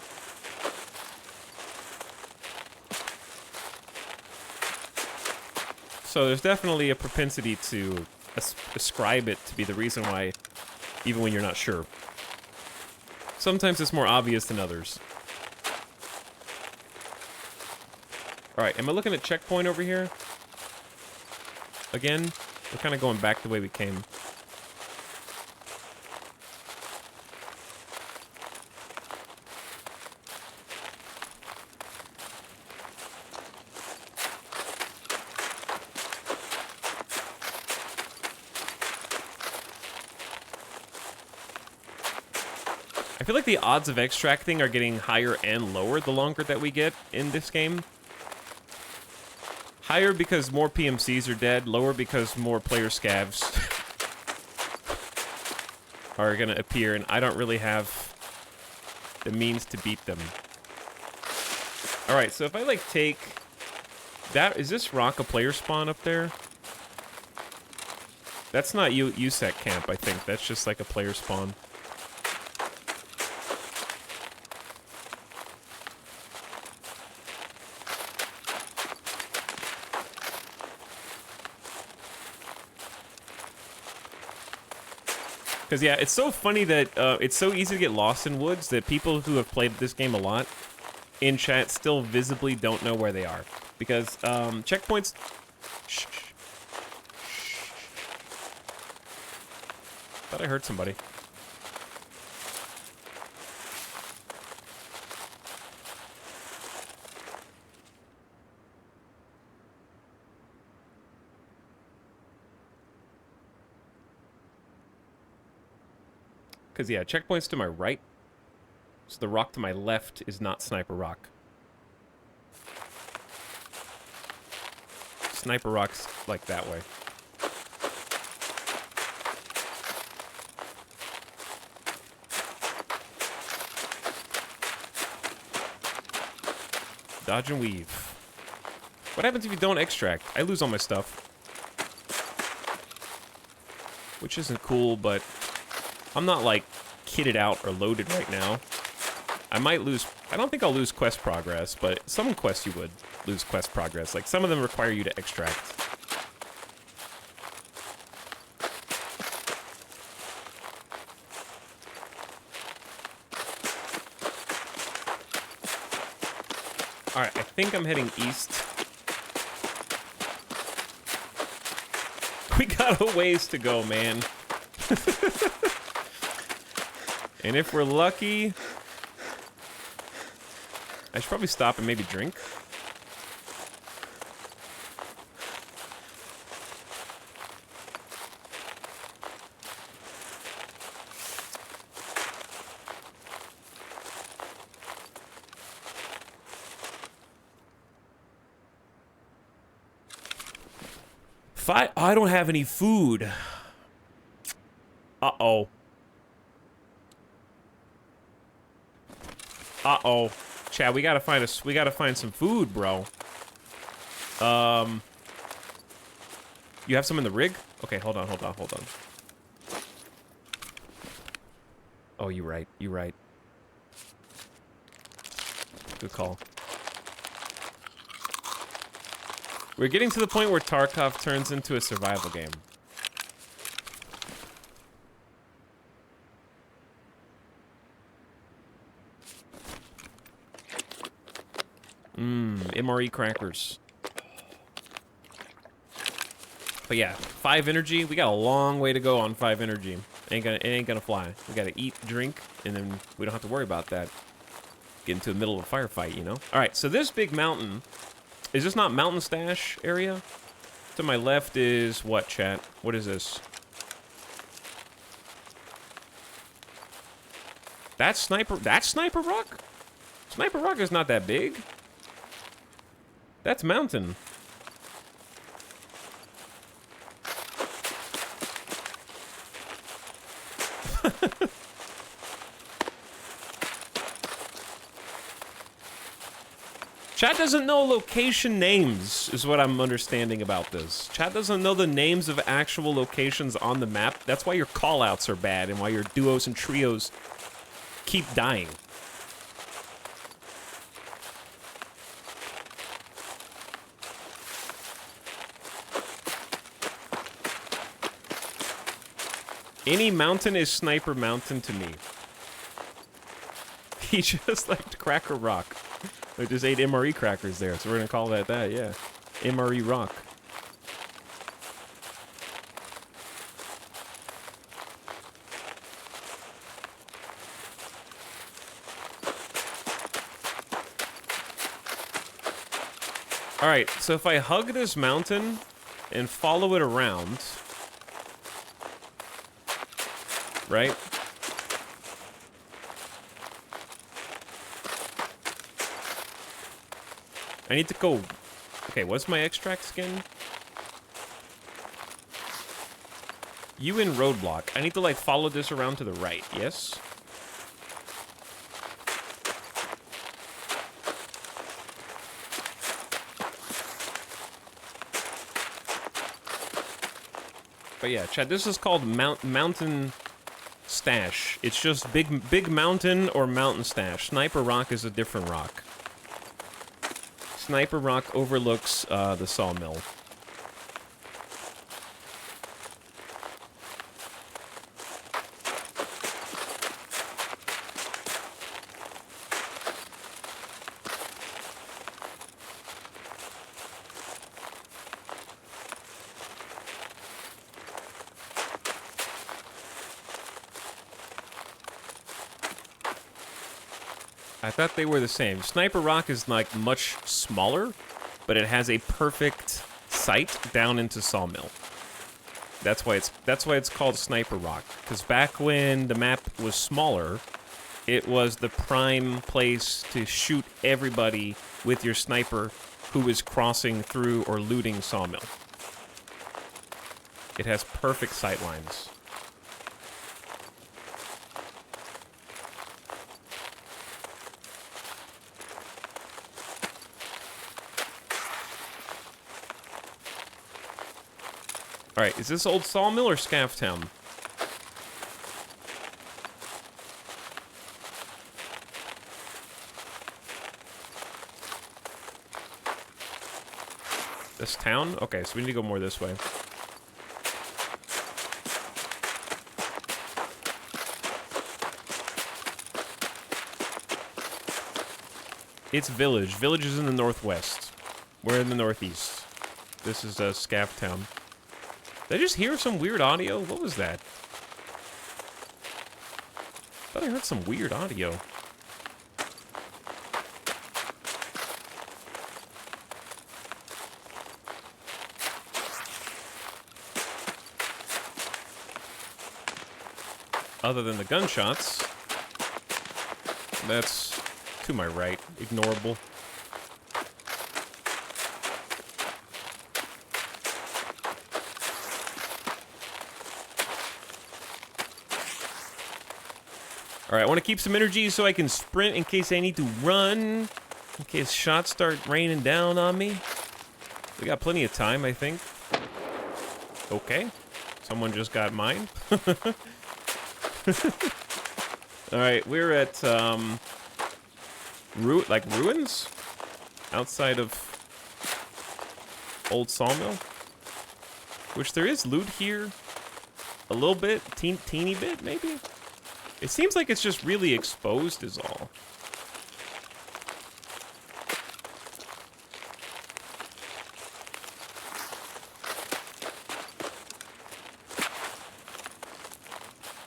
So there's definitely a propensity to ascribe it to be the reason why, even when you're not sure. Sometimes it's more obvious than others. Alright, am I looking at checkpoint over here? Again? We're kind of going back the way we came. I feel like the odds of extracting are getting higher and lower the longer that we get in this game. Higher because more PMCs are dead, lower because more player scavs are gonna appear, and I don't really have the means to beat them. Alright, so if I, like, take... that, is this rock a player spawn up there? That's not USEC camp, I think. That's just, like, a player spawn. Because, yeah, it's so funny that it's so easy to get lost in woods that people who have played this game a lot in chat still visibly don't know where they are. Because checkpoints... Shh. Thought I heard somebody. Because, yeah, checkpoints to my right. So the rock to my left is not Sniper Rock. Sniper Rock's, like, that way. Dodge and weave. What happens if you don't extract? I lose all my stuff. Which isn't cool, but... I'm not, like, kitted out or loaded right now. I might lose... I don't think I'll lose quest progress, but some quests you would lose quest progress. Like, some of them require you to extract. Alright, I think I'm heading east. We got a ways to go, man. And if we're lucky, I should probably stop and maybe drink. I don't have any food. Uh-oh. Uh-oh. Chad, we gotta find some food, bro. You have some in the rig? Okay, hold on. Oh, you're right. Good call. We're getting to the point where Tarkov turns into a survival game. MRE crackers. But yeah, 5 energy. We got a long way to go on 5 energy. It ain't gonna fly. We gotta eat, drink, and then we don't have to worry about that. Get into the middle of a firefight, you know? Alright, so this big mountain... Is this not mountain stash area? To my left is what, chat? What is this? That's Sniper Rock? Sniper Rock is not that big. That's mountain. Chat doesn't know location names, is what I'm understanding about this. Chat doesn't know the names of actual locations on the map. That's why your callouts are bad and why your duos and trios keep dying. Any mountain is Sniper Mountain to me. He just liked Cracker Rock. We just ate MRE crackers there, so we're gonna call that, yeah. MRE Rock. Alright, so if I hug this mountain and follow it around, right? I need to go... Okay, what's my extract skin? You in roadblock. I need to, like, follow this around to the right, yes? But yeah, Chad, this is called Mountain Stash. It's just big mountain or mountain stash. Sniper Rock is a different rock. Sniper Rock overlooks the sawmill. I thought they were the same. Sniper Rock is like much smaller, but it has a perfect sight down into Sawmill. That's why it's called Sniper Rock. Because back when the map was smaller, it was the prime place to shoot everybody with your sniper who was crossing through or looting Sawmill. It has perfect sight lines. Alright, is this Old Sawmill or Scaff Town? This town? Okay, so we need to go more this way. It's Village. Village is in the northwest. We're in the northeast. This is Scaff Town. Did I just hear some weird audio? What was that? I thought I heard some weird audio. Other than the gunshots, that's to my right. Ignorable. All right, I want to keep some energy so I can sprint in case I need to run, in case shots start raining down on me. We got plenty of time, I think. Okay, someone just got mine. All right, we're at ruins outside of Old Sawmill, which there is loot here, a little bit, teeny bit maybe. It seems like it's just really exposed is all.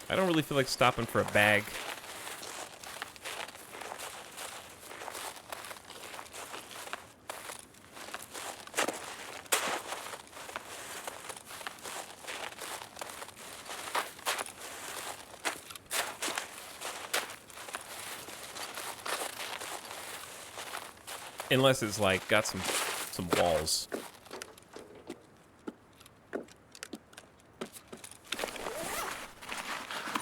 I don't really feel like stopping for a bag. Unless it's like got some walls.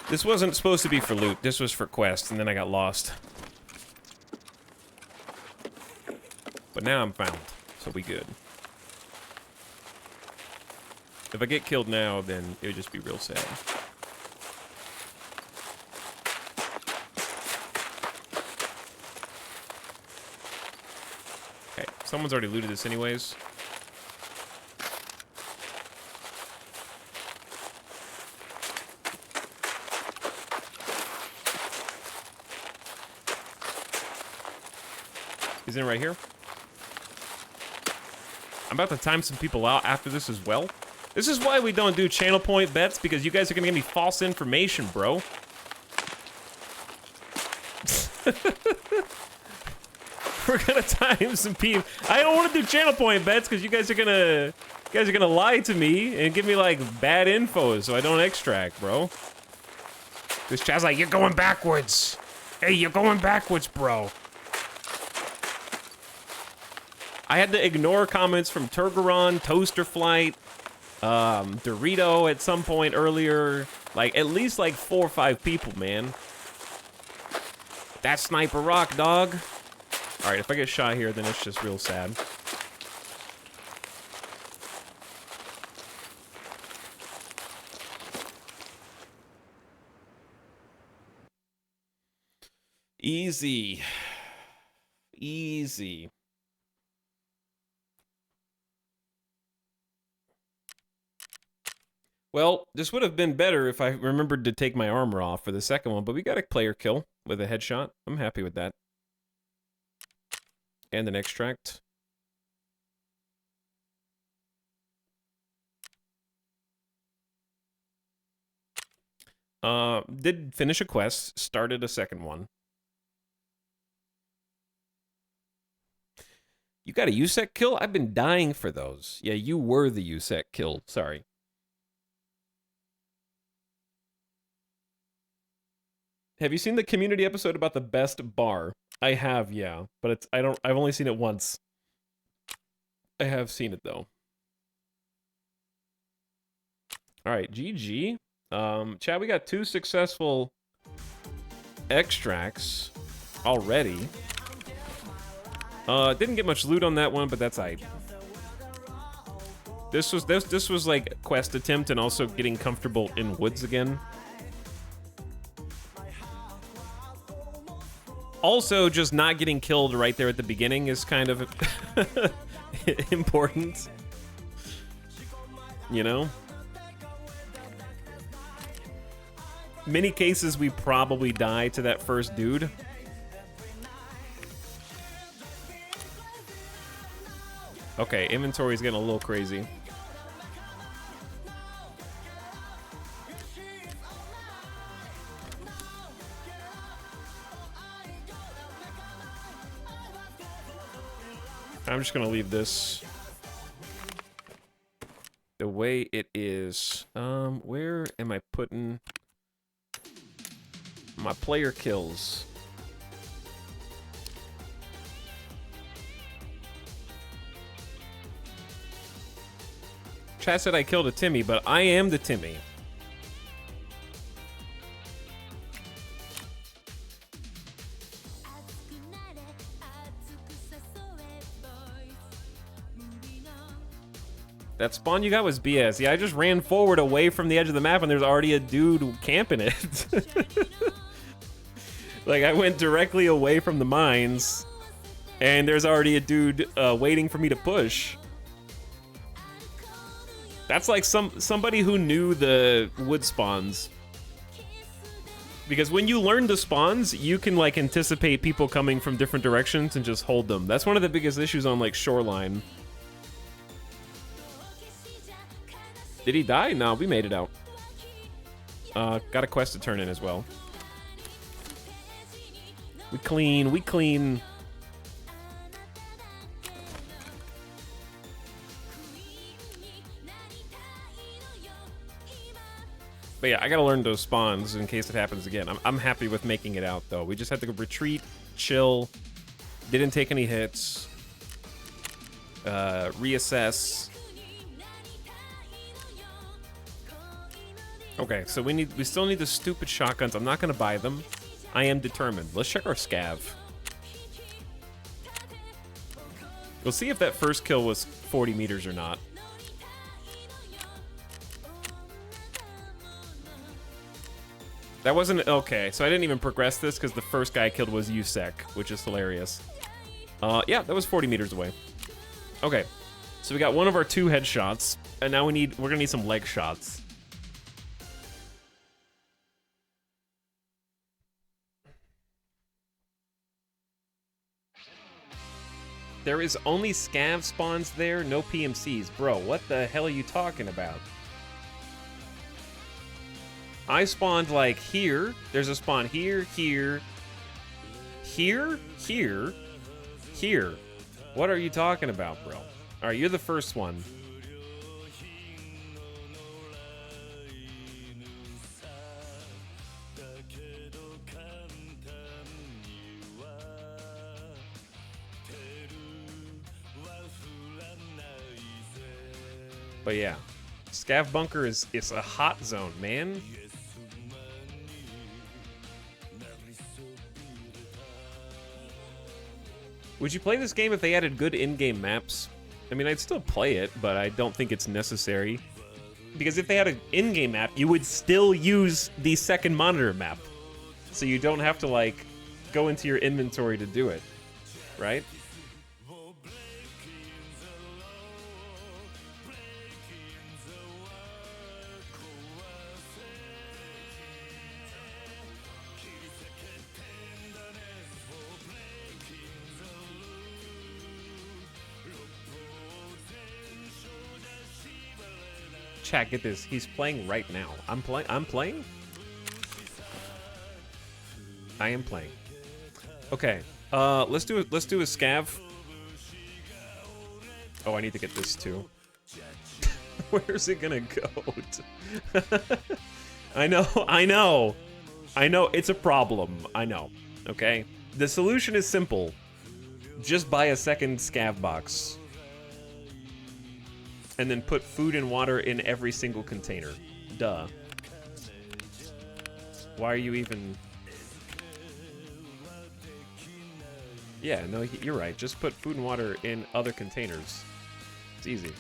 This wasn't supposed to be for loot. This was for quest, and then I got lost. But now I'm found, so we good. If I get killed now, then it would just be real sad. Okay, someone's already looted this anyways. He's in right here. I'm about to time some people out after this as well. This is why we don't do channel point bets, because you guys are gonna give me false information, bro. We're gonna time some people. I don't want to do channel point bets because you guys are gonna lie to me and give me like bad info, so I don't extract, bro. This chat's like, you're going backwards. Hey, you're going backwards, bro. I had to ignore comments from Turgaron, Toaster Flight, Dorito at some point earlier. Like, at least like 4 or 5 people, man. That sniper rock, dog. Alright, if I get shot here, then it's just real sad. Easy. Easy. Well, this would have been better if I remembered to take my armor off for the second one, but we got a player kill with a headshot. I'm happy with that. And an extract. Did finish a quest, started a second one. You got a USEC kill? I've been dying for those. Yeah, you were the USEC kill. Sorry. Have you seen the community episode about the best bar? I have, yeah, but I've only seen it once. I have seen it though. All right, GG. Chad, we got 2 successful extracts already. Didn't get much loot on that one, but that's aight. This was like a quest attempt and also getting comfortable in woods again. Also, just not getting killed right there at the beginning is kind of important. You know? Many cases we probably die to that first dude. Okay, inventory's getting a little crazy. I'm just gonna leave this the way it is. Where am I putting my player kills? Chat said I killed a Timmy, but I am the Timmy. That spawn you got was BS. Yeah, I just ran forward away from the edge of the map and there's already a dude camping it. Like, I went directly away from the mines and there's already a dude waiting for me to push. That's like somebody who knew the wood spawns. Because when you learn the spawns, you can like anticipate people coming from different directions and just hold them. That's one of the biggest issues on like Shoreline. Did he die? No, we made it out. Got a quest to turn in as well. We clean, we clean. But yeah, I gotta learn those spawns in case it happens again. I'm happy with making it out though. We just had to retreat, chill, didn't take any hits, reassess. Okay, so we still need the stupid shotguns. I'm not gonna buy them. I am determined. Let's check our scav. We'll see if that first kill was 40 meters or not. That wasn't okay, so I didn't even progress this because the first guy I killed was USEC, which is hilarious. Yeah, that was 40 meters away. Okay, so we got one of our 2 headshots, and now we're gonna need some leg shots. There is only scav spawns there, no PMCs. Bro, what the hell are you talking about? I spawned like here. There's a spawn here, here, here, here, here. What are you talking about, bro? All right, you're the first one. But yeah, Scav Bunker is a hot zone, man. Would you play this game if they added good in-game maps? I mean, I'd still play it, but I don't think it's necessary. Because if they had an in-game map, you would still use the second monitor map. So you don't have to, like, go into your inventory to do it, right? Chat, get this. He's playing right now. I'm playing. I am playing. Okay. Let's do a scav. Oh, I need to get this too. Where's it gonna go? I know. It's a problem. I know. Okay. The solution is simple. Just buy a second scav box. And then put food and water in every single container. Duh. Why are you even... Yeah, no, you're right. Just put food and water in other containers. It's easy.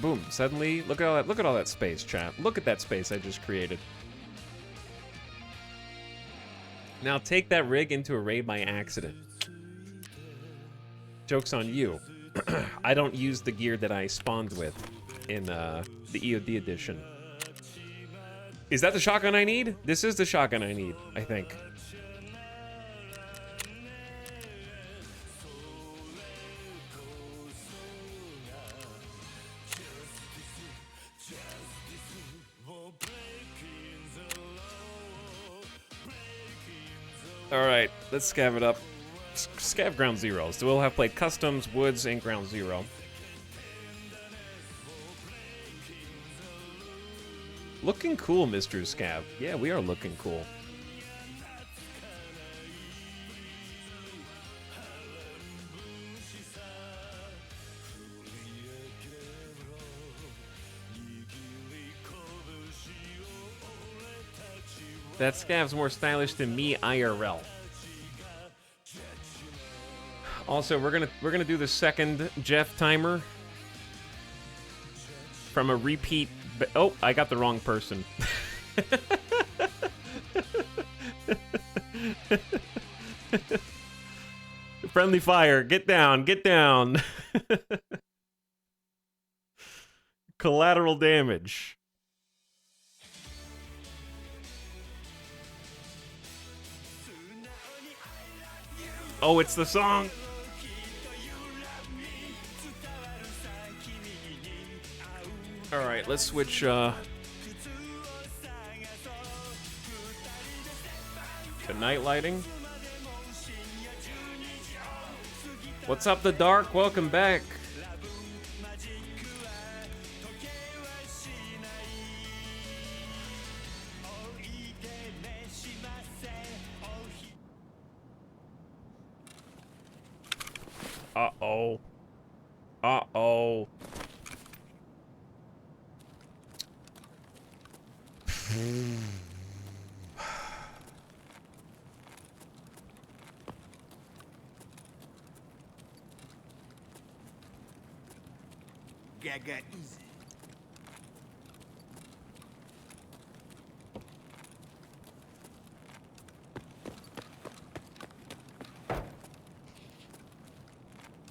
Boom, suddenly, look at all that space, chat. Look at that space I just created. Now take that rig into a raid by accident. Joke's on you. I don't use the gear that I spawned with in the EOD edition. Is that the shotgun I need? This is the shotgun I need, I think. Alright, let's scav it up. Scav Ground Zero. So we'll have played Customs, Woods, and Ground Zero. Looking cool, Mr. Scav. Yeah, we are looking cool. That Scav's more stylish than me IRL. Also, we're gonna do the second Jeff timer from a repeat. Oh, I got the wrong person. Friendly fire, get down, get down. Collateral damage. Oh, it's the song. All right, let's switch to night lighting. What's up, The Dark? Welcome back. Uh-oh. Uh-oh. Gaga easy.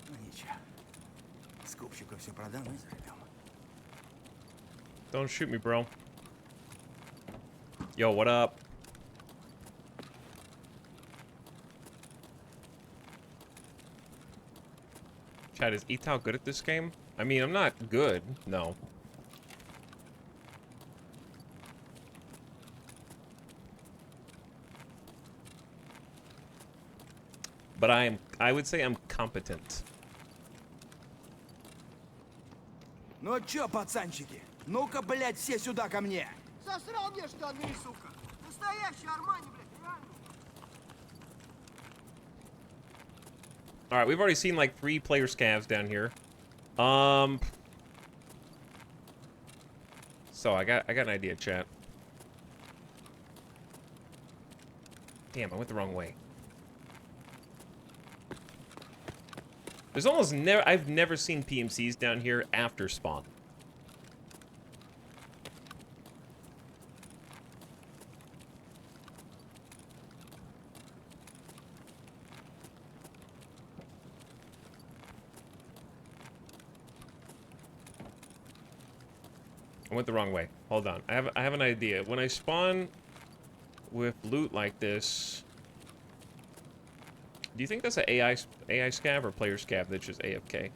Ну ничего. Скупщику все продам и заживем. Don't shoot me, bro. Yo, what up? Chad, is Etau good at this game? I mean, I'm not good, no. But I would say I'm competent. Ну чё, пацанчики? Ну-ка, блядь, все сюда ко мне. Засрал мне штаны, сука! Настоящий Армани, блядь, реально! Alright, we've already seen like 3 player scavs down here. So I got an idea, chat. Damn, I went the wrong way. There's almost never I've never seen PMCs down here after spawn. I went the wrong way. Hold on. I have an idea. When I spawn with loot like this, do you think that's an AI scav or player scav that's just AFK?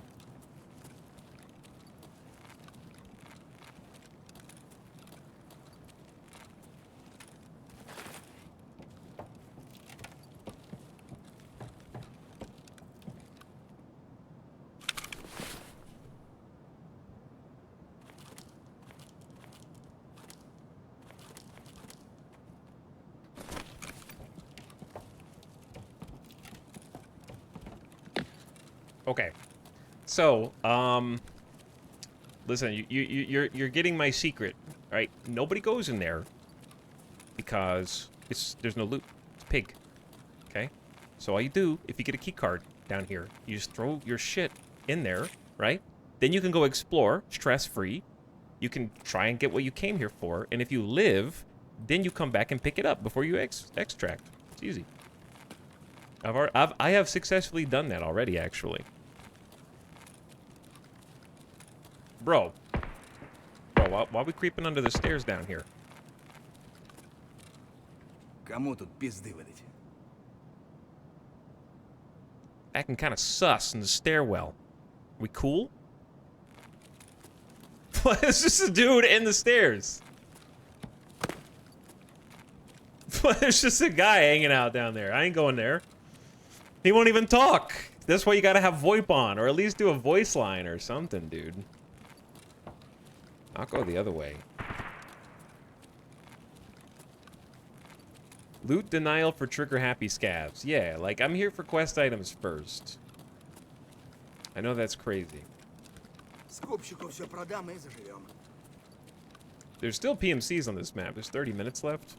Okay, so listen, you're getting my secret, right? Nobody goes in there because there's no loot. It's pig. Okay, so all you do if you get a key card down here, you just throw your shit in there, right? Then you can go explore stress-free. You can try and get what you came here for, and if you live, then you come back and pick it up before you extract. It's easy. I have successfully done that already, actually. Bro, why are we creeping under the stairs down here? Кому тут пизды выдать? Acting kind of sus in the stairwell. We cool? It's just a dude in the stairs. There's just a guy hanging out down there. I ain't going there. He won't even talk. That's why you gotta have VoIP on, or at least do a voice line or something, dude. I'll go the other way. Loot denial for trigger-happy scavs. Yeah, like, I'm here for quest items first. I know that's crazy. Скупщику все продам и заживем. There's still PMCs on this map. There's 30 minutes left.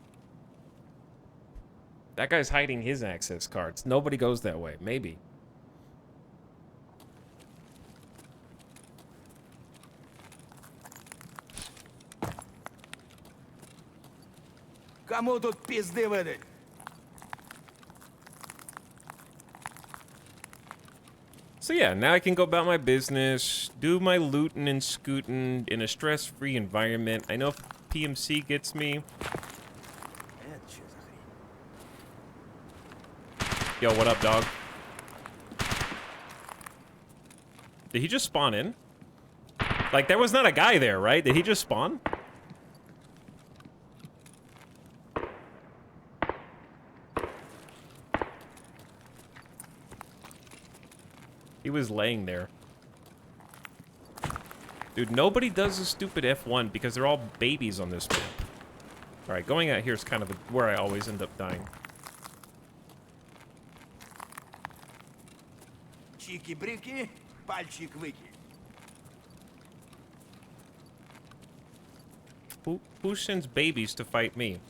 That guy's hiding his access cards. Nobody goes that way. Maybe. Кому тут пизды выдать? So yeah, now I can go about my business, do my looting and scooting in a stress-free environment. I know if PMC gets me. Это что за хрень? Yo, what up, dog? Did he just spawn in? Like, there was not a guy there, right? Did he just spawn? He was laying there. Dude, nobody does the stupid F1 because they're all babies on this map. Alright, going out here is kind of where I always end up dying. Чики-брики, пальчик-выки. Who sends babies to fight me?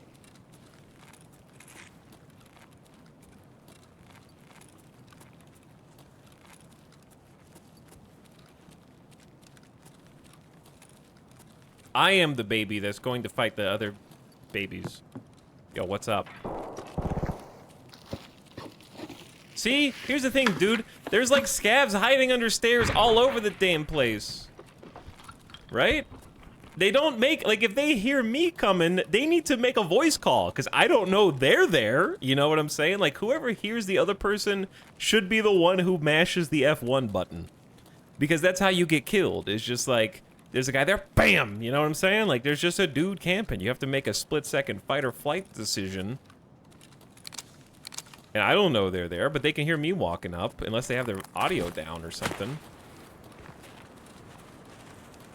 I am the baby that's going to fight the other babies. Yo, what's up? See? Here's the thing, dude. There's like scavs hiding under stairs all over the damn place. Right? They don't make, like, if they hear me coming, they need to make a voice call, because I don't know they're there. You know what I'm saying? Like, whoever hears the other person should be the one who mashes the F1 button. Because that's how you get killed. It's just like, there's a guy there, bam! You know what I'm saying? Like, there's just a dude camping. You have to make a split-second fight-or-flight decision. And I don't know they're there, but they can hear me walking up, unless they have their audio down or something.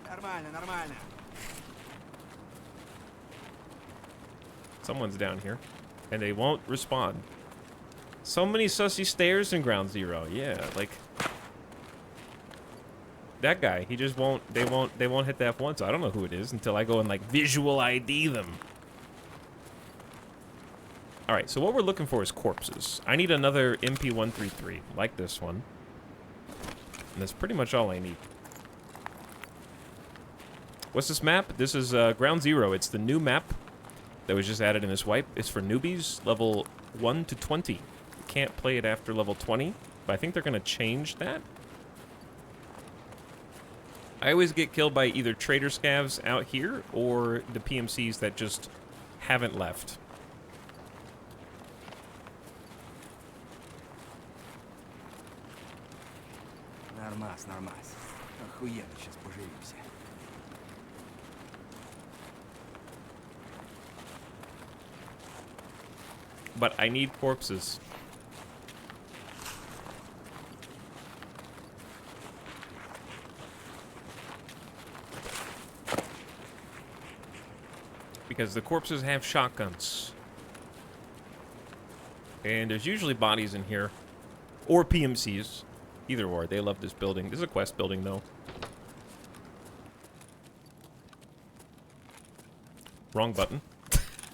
Нормально, нормально. Someone's down here, and they won't respond. So many sussy stairs in Ground Zero. Yeah, like... that guy, he just won't, they won't hit the F1, so I don't know who it is until I go and, like, visual ID them. Alright, so what we're looking for is corpses. I need another MP133, like this one. And that's pretty much all I need. What's this map? This is Ground Zero. It's the new map that was just added in this wipe. It's for newbies, level 1 to 20. You can't play it after level 20, but I think they're going to change that. I always get killed by either traitor scavs out here or the PMCs that just haven't left. Нормас, нормас. Охуенно, сейчас поживимся. But I need corpses. Because the corpses have shotguns. And there's usually bodies in here. Or PMCs. Either or. They love this building. This is a quest building, though. Wrong button.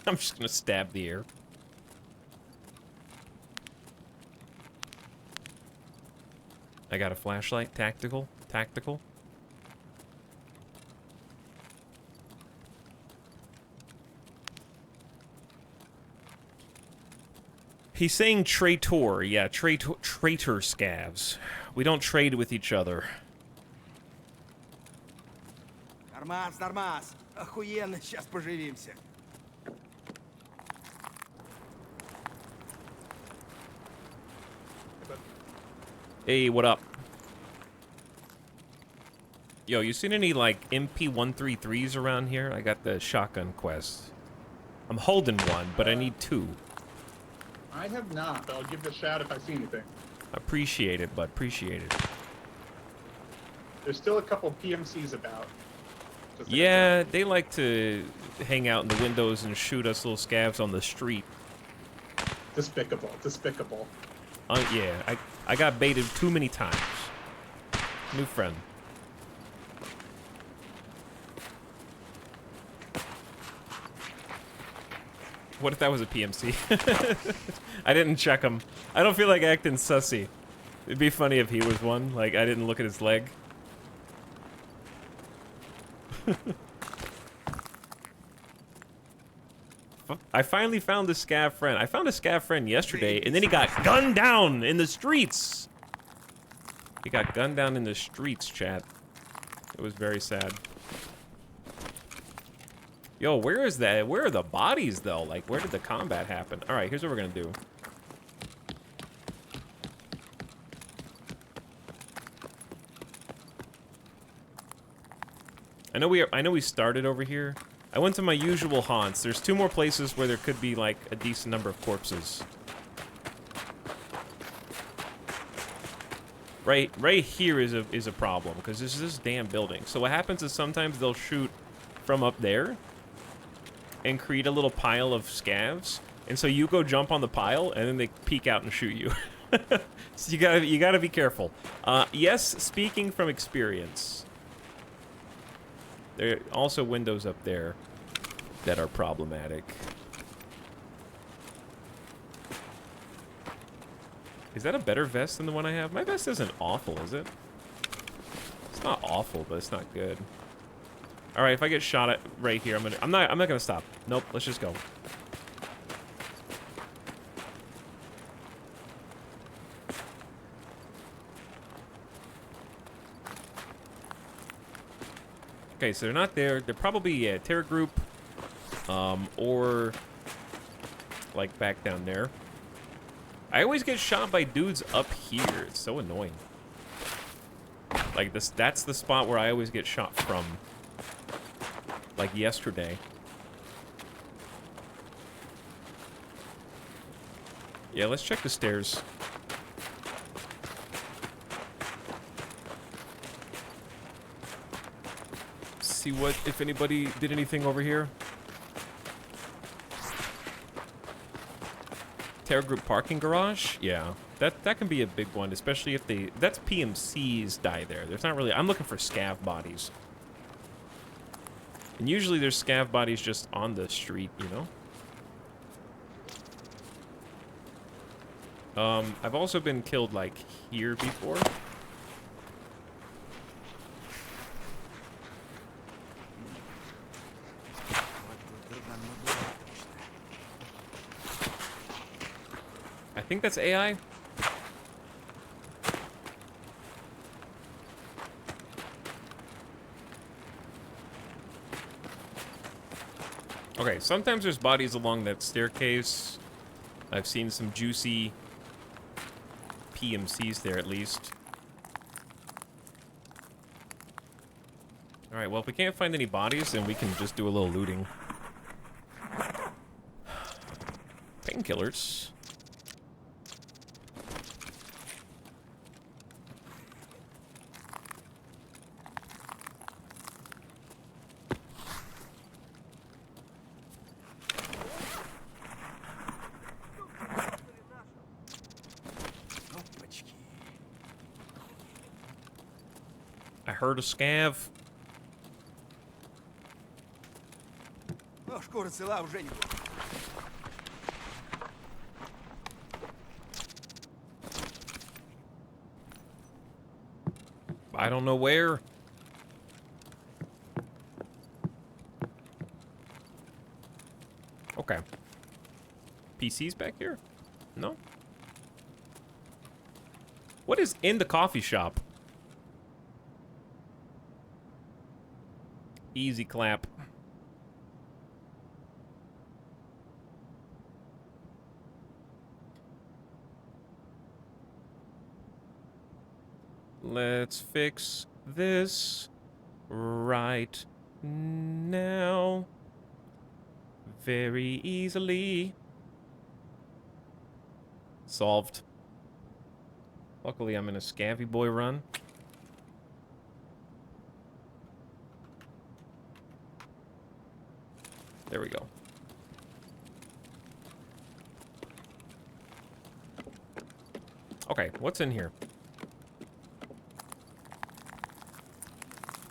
I'm just gonna stab the air. I got a flashlight. Tactical. Tactical. He's saying traitor. Yeah, traitor scavs. We don't trade with each other. Нормас, нормас. Охуенно, сейчас поживимся. Hey, what up? Yo, you seen any, like, MP133s around here? I got the shotgun quest. I'm holding one, but I need two. I have not, but I'll give it a shot if I see anything. Appreciate it, bud. Appreciate it. There's still a couple PMCs about. Just Yeah, they like to hang out in the windows and shoot us little scavs on the street. Despicable. Despicable. Yeah, I got baited too many times. New friend. What if that was a PMC? I didn't check him. I don't feel like acting sussy. It'd be funny if he was one. Like, I didn't look at his leg. I finally found the scav friend. I found a scav friend yesterday, and then he got gunned down in the streets. He got gunned down in the streets, chat. It was very sad. Yo, where is that? Where are the bodies, though? Like, where did the combat happen? All right, here's what we're gonna do. I know we started over here. I went to my usual haunts. There's 2 more places where there could be like a decent number of corpses. Right here is a problem because this is this damn building. So what happens is sometimes they'll shoot from up there and create a little pile of scavs, and so you go jump on the pile and then they peek out and shoot you. So you gotta be careful. Yes, speaking from experience. There are also windows up there that are problematic. Is that a better vest than the one I have? My vest isn't awful, is it? It's not awful, but it's not good. All right, if I get shot at right here, I'm not gonna stop. Nope, let's just go. Okay, so they're not there. They're probably a terror group, or like back down there. I always get shot by dudes up here. It's so annoying. Like that's the spot where I always get shot from. Like yesterday. Yeah, let's check the stairs. See if anybody did anything over here. Terror group parking garage? Yeah. That can be a big one, especially if that's PMCs die there. There's not really, I'm looking for scav bodies. And usually there's scav bodies just on the street, you know? I've also been killed like here before. I think that's AI. Okay, sometimes there's bodies along that staircase. I've seen some juicy PMCs there at least. Alright, well if we can't find any bodies, then we can just do a little looting. Painkillers. I heard a scav. Ну, шкура цела уже не... I don't know where. Okay. PC's back here? No? What is in the coffee shop? Easy clap. Let's fix this right now. very easily. Solved. Luckily, I'm in a scavvy boy run. There we go. Okay, what's in here?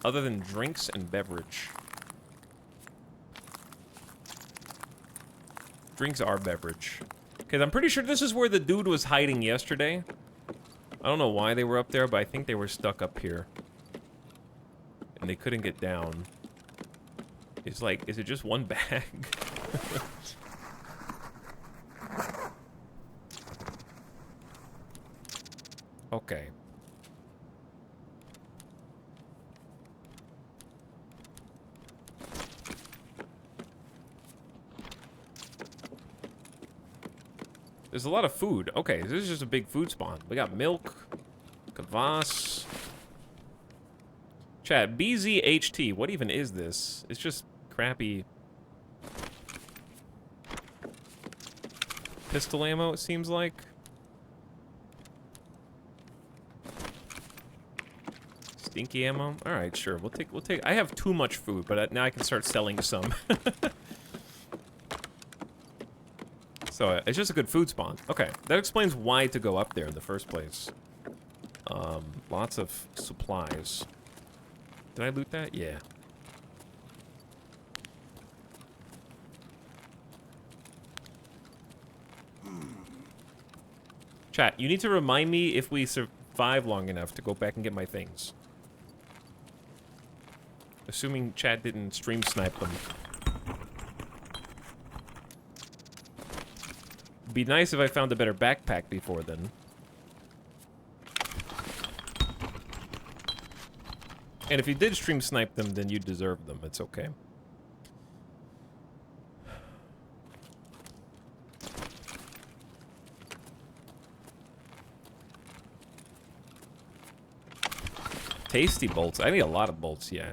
Other than drinks and beverage. Drinks are beverage. Because I'm pretty sure this is where the dude was hiding yesterday. I don't know why they were up there, but I think they were stuck up here. And they couldn't get down. It's like, is it just one bag? Okay. There's a lot of food. Okay, this is just a big food spawn. We got milk, kvass. Chat, BZHT, what even is this? It's just crappy pistol ammo, it seems like. Stinky ammo? Alright, sure. We'll take I have too much food, but now I can start selling some. So, it's just a good food spawn. Okay, that explains why to go up there in the first place. Lots of supplies. Did I loot that? Yeah. Chat, you need to remind me if we survive long enough to go back and get my things. Assuming chat didn't stream snipe them. Be nice if I found a better backpack before then. And if you did stream snipe them, then you deserve them. It's okay. Tasty bolts. I need a lot of bolts, yeah.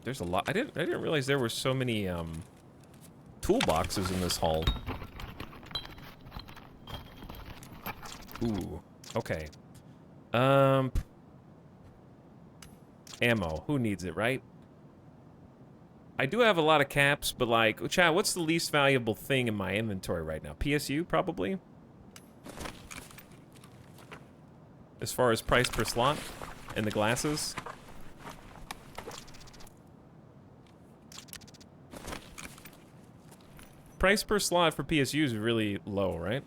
There's a lot. I didn't realize there were so many toolboxes in this hull. Ooh. Okay. Ammo. Who needs it, right? I do have a lot of caps, but like, chat, what's the least valuable thing in my inventory right now? PSU, probably? As far as price per slot? And the glasses? Price per slot for PSU is really low, right?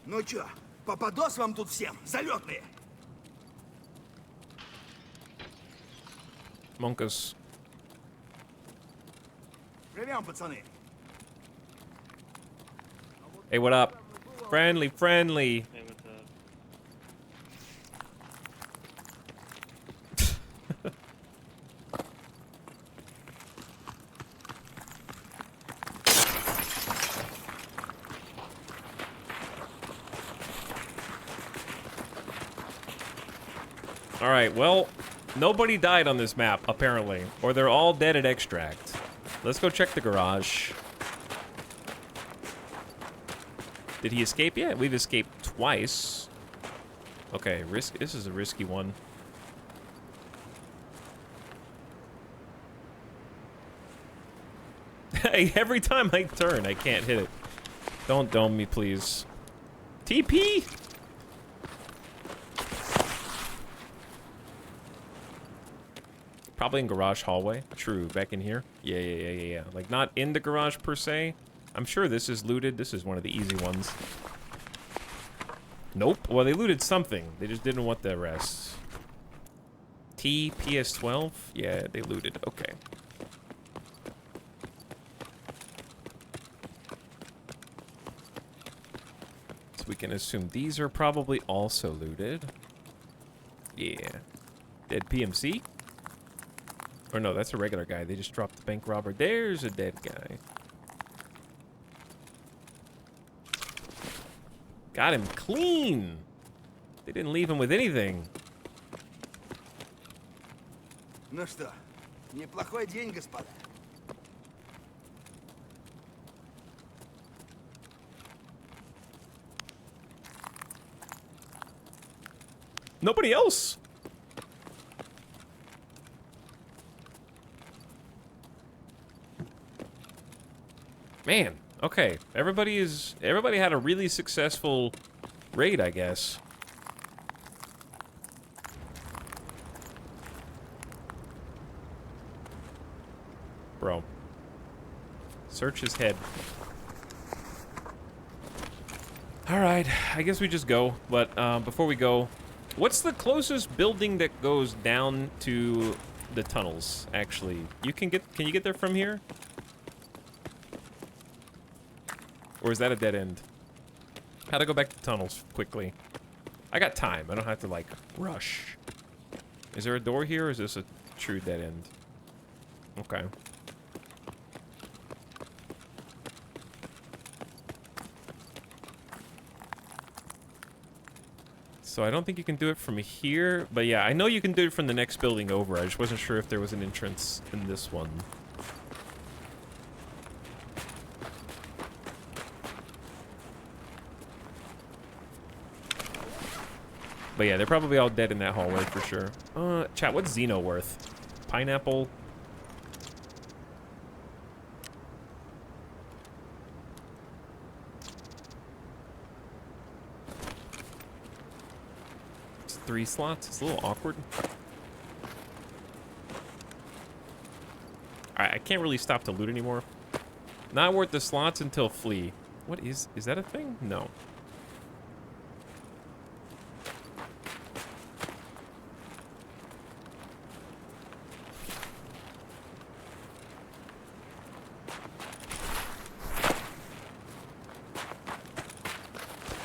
Ну чё, попадос вам тут всем, залетные. Monkas. Живем, пацаны. Hey, what up? Friendly, friendly. Hey, what's up? All right, well, nobody died on this map, apparently. Or they're all dead at extract. Let's go check the garage. Did he escape yet? We've escaped twice. Okay, this is a risky one. Hey, every time I turn, I can't hit it. Don't dome me, please. TP! Probably in garage hallway. True, back in here. Yeah. Like, not in the garage, per se. I'm sure this is looted. This is one of the easy ones. Nope. Well, they looted something. They just didn't want the rest. PS12? Yeah, they looted. Okay. So we can assume these are probably also looted. Yeah. Dead PMC? Or no, that's a regular guy. They just dropped the bank robber. There's a dead guy. Got him clean. They didn't leave him with anything. Ну что, неплохой день, господа. Nobody else. Man, okay. Everybody had a really successful raid, I guess. Bro. Search his head. Alright, I guess we just go. But before we go, what's the closest building that goes down to the tunnels, actually? Can you get there from here? Or is that a dead end? How to go back to tunnels quickly. I got time. I don't have to, like, rush. Is there a door here, or is this a true dead end? Okay. So I don't think you can do it from here, but yeah, I know you can do it from the next building over. I just wasn't sure if there was an entrance in this one. But yeah, they're probably all dead in that hallway for sure. Chat, what's Xeno worth? Pineapple? It's 3 slots? It's a little awkward. Alright, I can't really stop to loot anymore. Not worth the slots until flee. What is that a thing? No.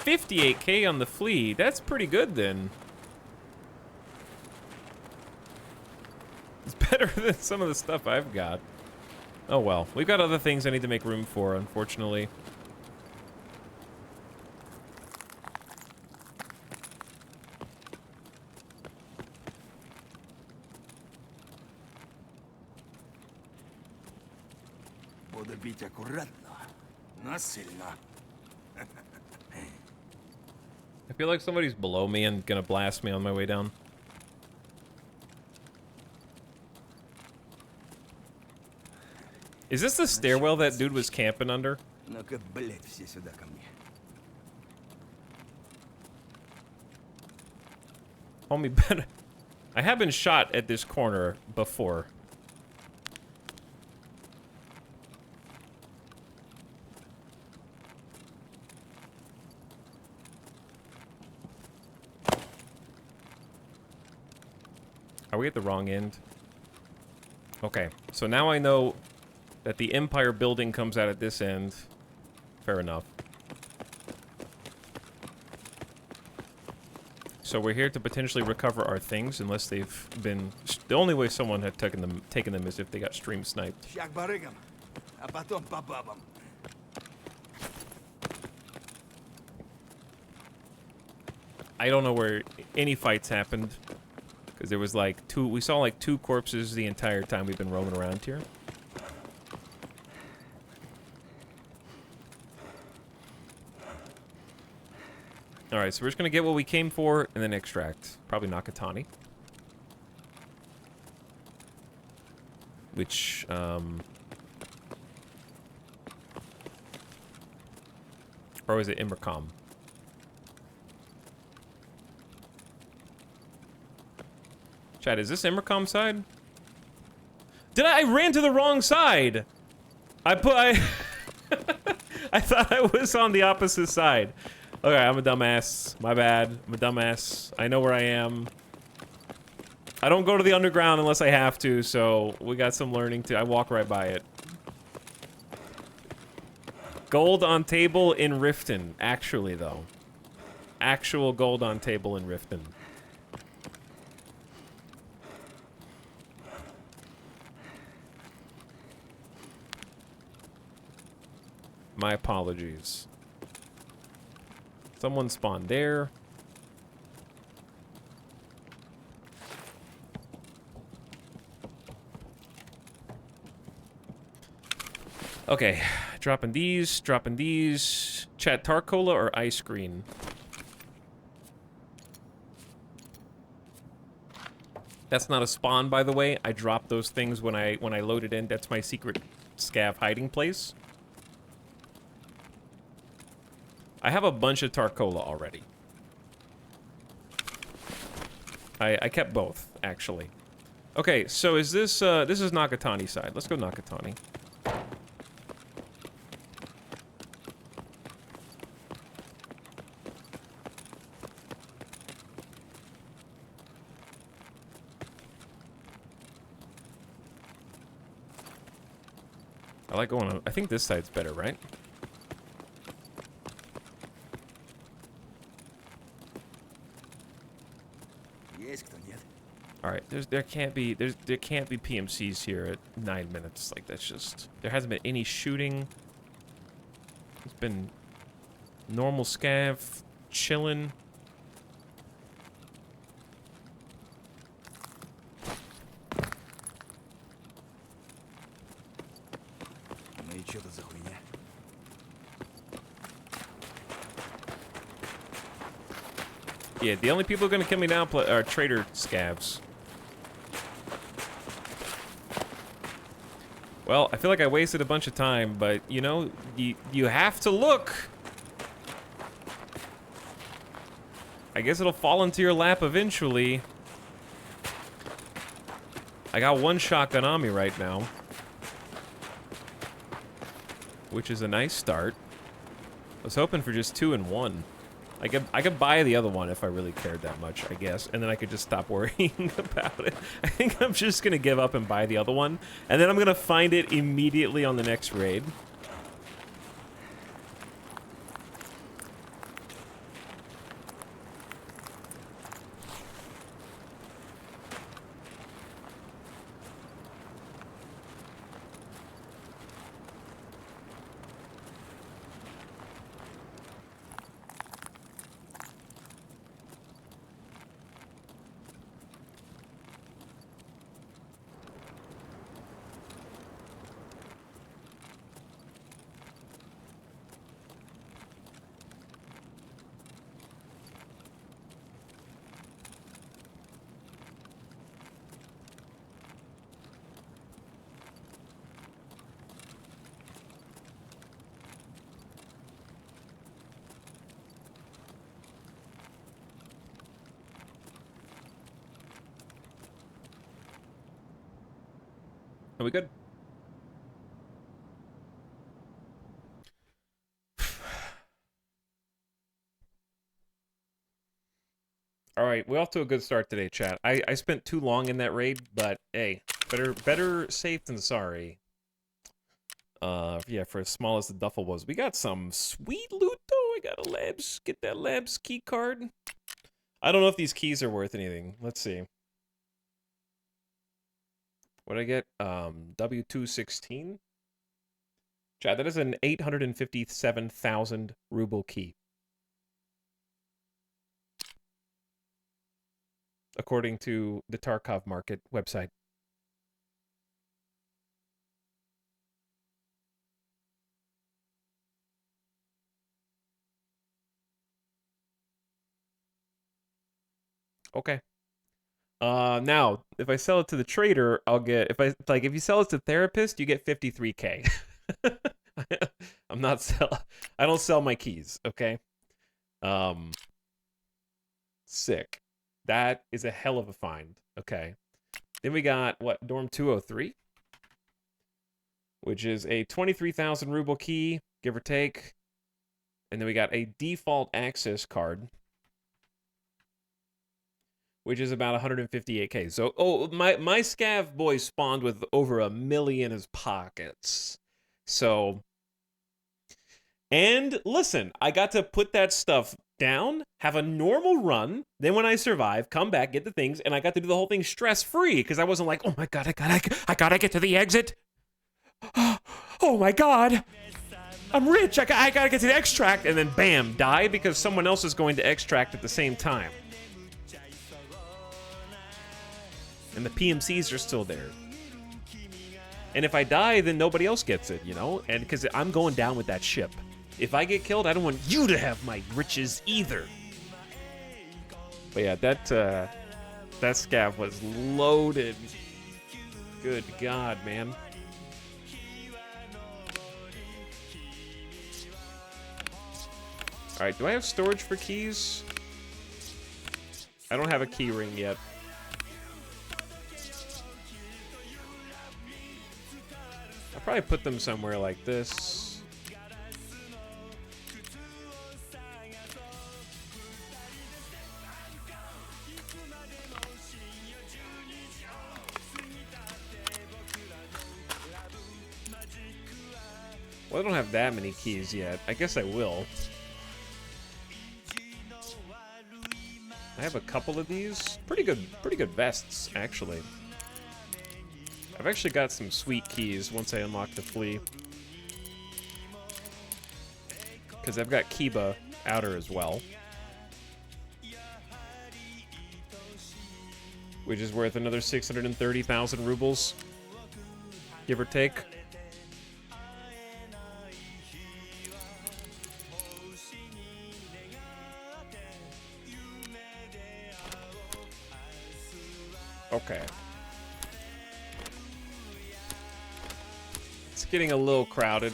$58K on the flea. That's pretty good then. It's better than some of the stuff I've got. Oh well, we've got other things I need to make room for, unfortunately. Буду бить аккуратно, но сильно. I feel like somebody's below me and gonna blast me on my way down. Is this the stairwell that dude was camping under? Ну-ка, блядь, все сюда ко мне. Homie, better. I have been shot at this corner before. Are we at the wrong end? Okay, so now I know that the Empire building comes out at this end. Fair enough. So we're here to potentially recover our things, unless they've been... The only way someone had taken them is if they got stream sniped. Ща к барыгам, а потом по бабам. I don't know where any fights happened. Because there was like we saw like 2 corpses the entire time we've been roaming around here. Alright, so we're just gonna get what we came for and then extract. Probably Nakatani. Which, or was it Immercom? Chat, is this Immercom side? I ran to the wrong side! I thought I was on the opposite side. Okay, I'm a dumbass. My bad. I'm a dumbass. I know where I am. I don't go to the underground unless I have to, so we got some learning to... I walk right by it. Gold on table in Riften. Actually, though. Actual gold on table in Riften. My apologies. Someone spawned there. Okay, dropping these, dropping these. Chat, Tarcola or ice green? That's not a spawn, by the way. I dropped those things when I loaded in. That's my secret scav hiding place. I have a bunch of Tarcola already. I kept both, actually. Okay, so is this this is Nakatani side. Let's go Nakatani. I like going on. I think this side's better, right? Есть кто, нет? All right, there can't be PMCs here at 9 minutes. Like that's just there hasn't been any shooting. It's been normal scav chilling. Ну и что тут за хуйня? Yeah, the only people gonna kill me now are traitor scavs. Well, I feel like I wasted a bunch of time, but you know, you have to look. I guess it'll fall into your lap eventually. I got one shotgun on me right now, which is a nice start. I was hoping for just 2 and 1. I could buy the other one if I really cared that much, I guess, and then I could just stop worrying about it. I think I'm just gonna give up and buy the other one, and then I'm gonna find it immediately on the next raid. Are we good? All right, we're off to a good start today, chat. I spent too long in that raid, but hey, better safe than sorry. Yeah, for as small as the duffel was, we got some sweet loot though. I got a labs, get that labs key card. I don't know if these keys are worth anything. Let's see. What did I get? W216. Chat, that is an 857,000 ruble key. According to the Tarkov market website. Okay. Now, if I sell it to the trader, I'll get, if you sell it to therapist, you get 53K. I don't sell my keys, okay? Sick. That is a hell of a find. Okay. Then we got, what, Dorm 203? Which is a 23,000 ruble key, give or take. And then we got a default access card, which is about 158K. So, my scav boy spawned with over 1 million in his pockets. So, and listen, I got to put that stuff down, have a normal run, then when I survive, come back, get the things, and I got to do the whole thing stress-free, because I wasn't like, oh my god, I gotta get to the exit. Oh my god, I'm rich, I gotta get to the extract, and then bam, die because someone else is going to extract at the same time. And the PMCs are still there. And if I die, then nobody else gets it, you know? And because I'm going down with that ship. If I get killed, I don't want you to have my riches either. But yeah, That scav was loaded. Good God, man. All right, do I have storage for keys? I don't have a key ring yet. I'll probably put them somewhere like this. Well, I don't have that many keys yet. I guess I will. I have a couple of these. Pretty good vests, actually. I've actually got some sweet keys once I unlock the flea. Because I've got Kiba outer as well. Which is worth another 630,000 rubles. Give or take. Okay. It's getting a little crowded.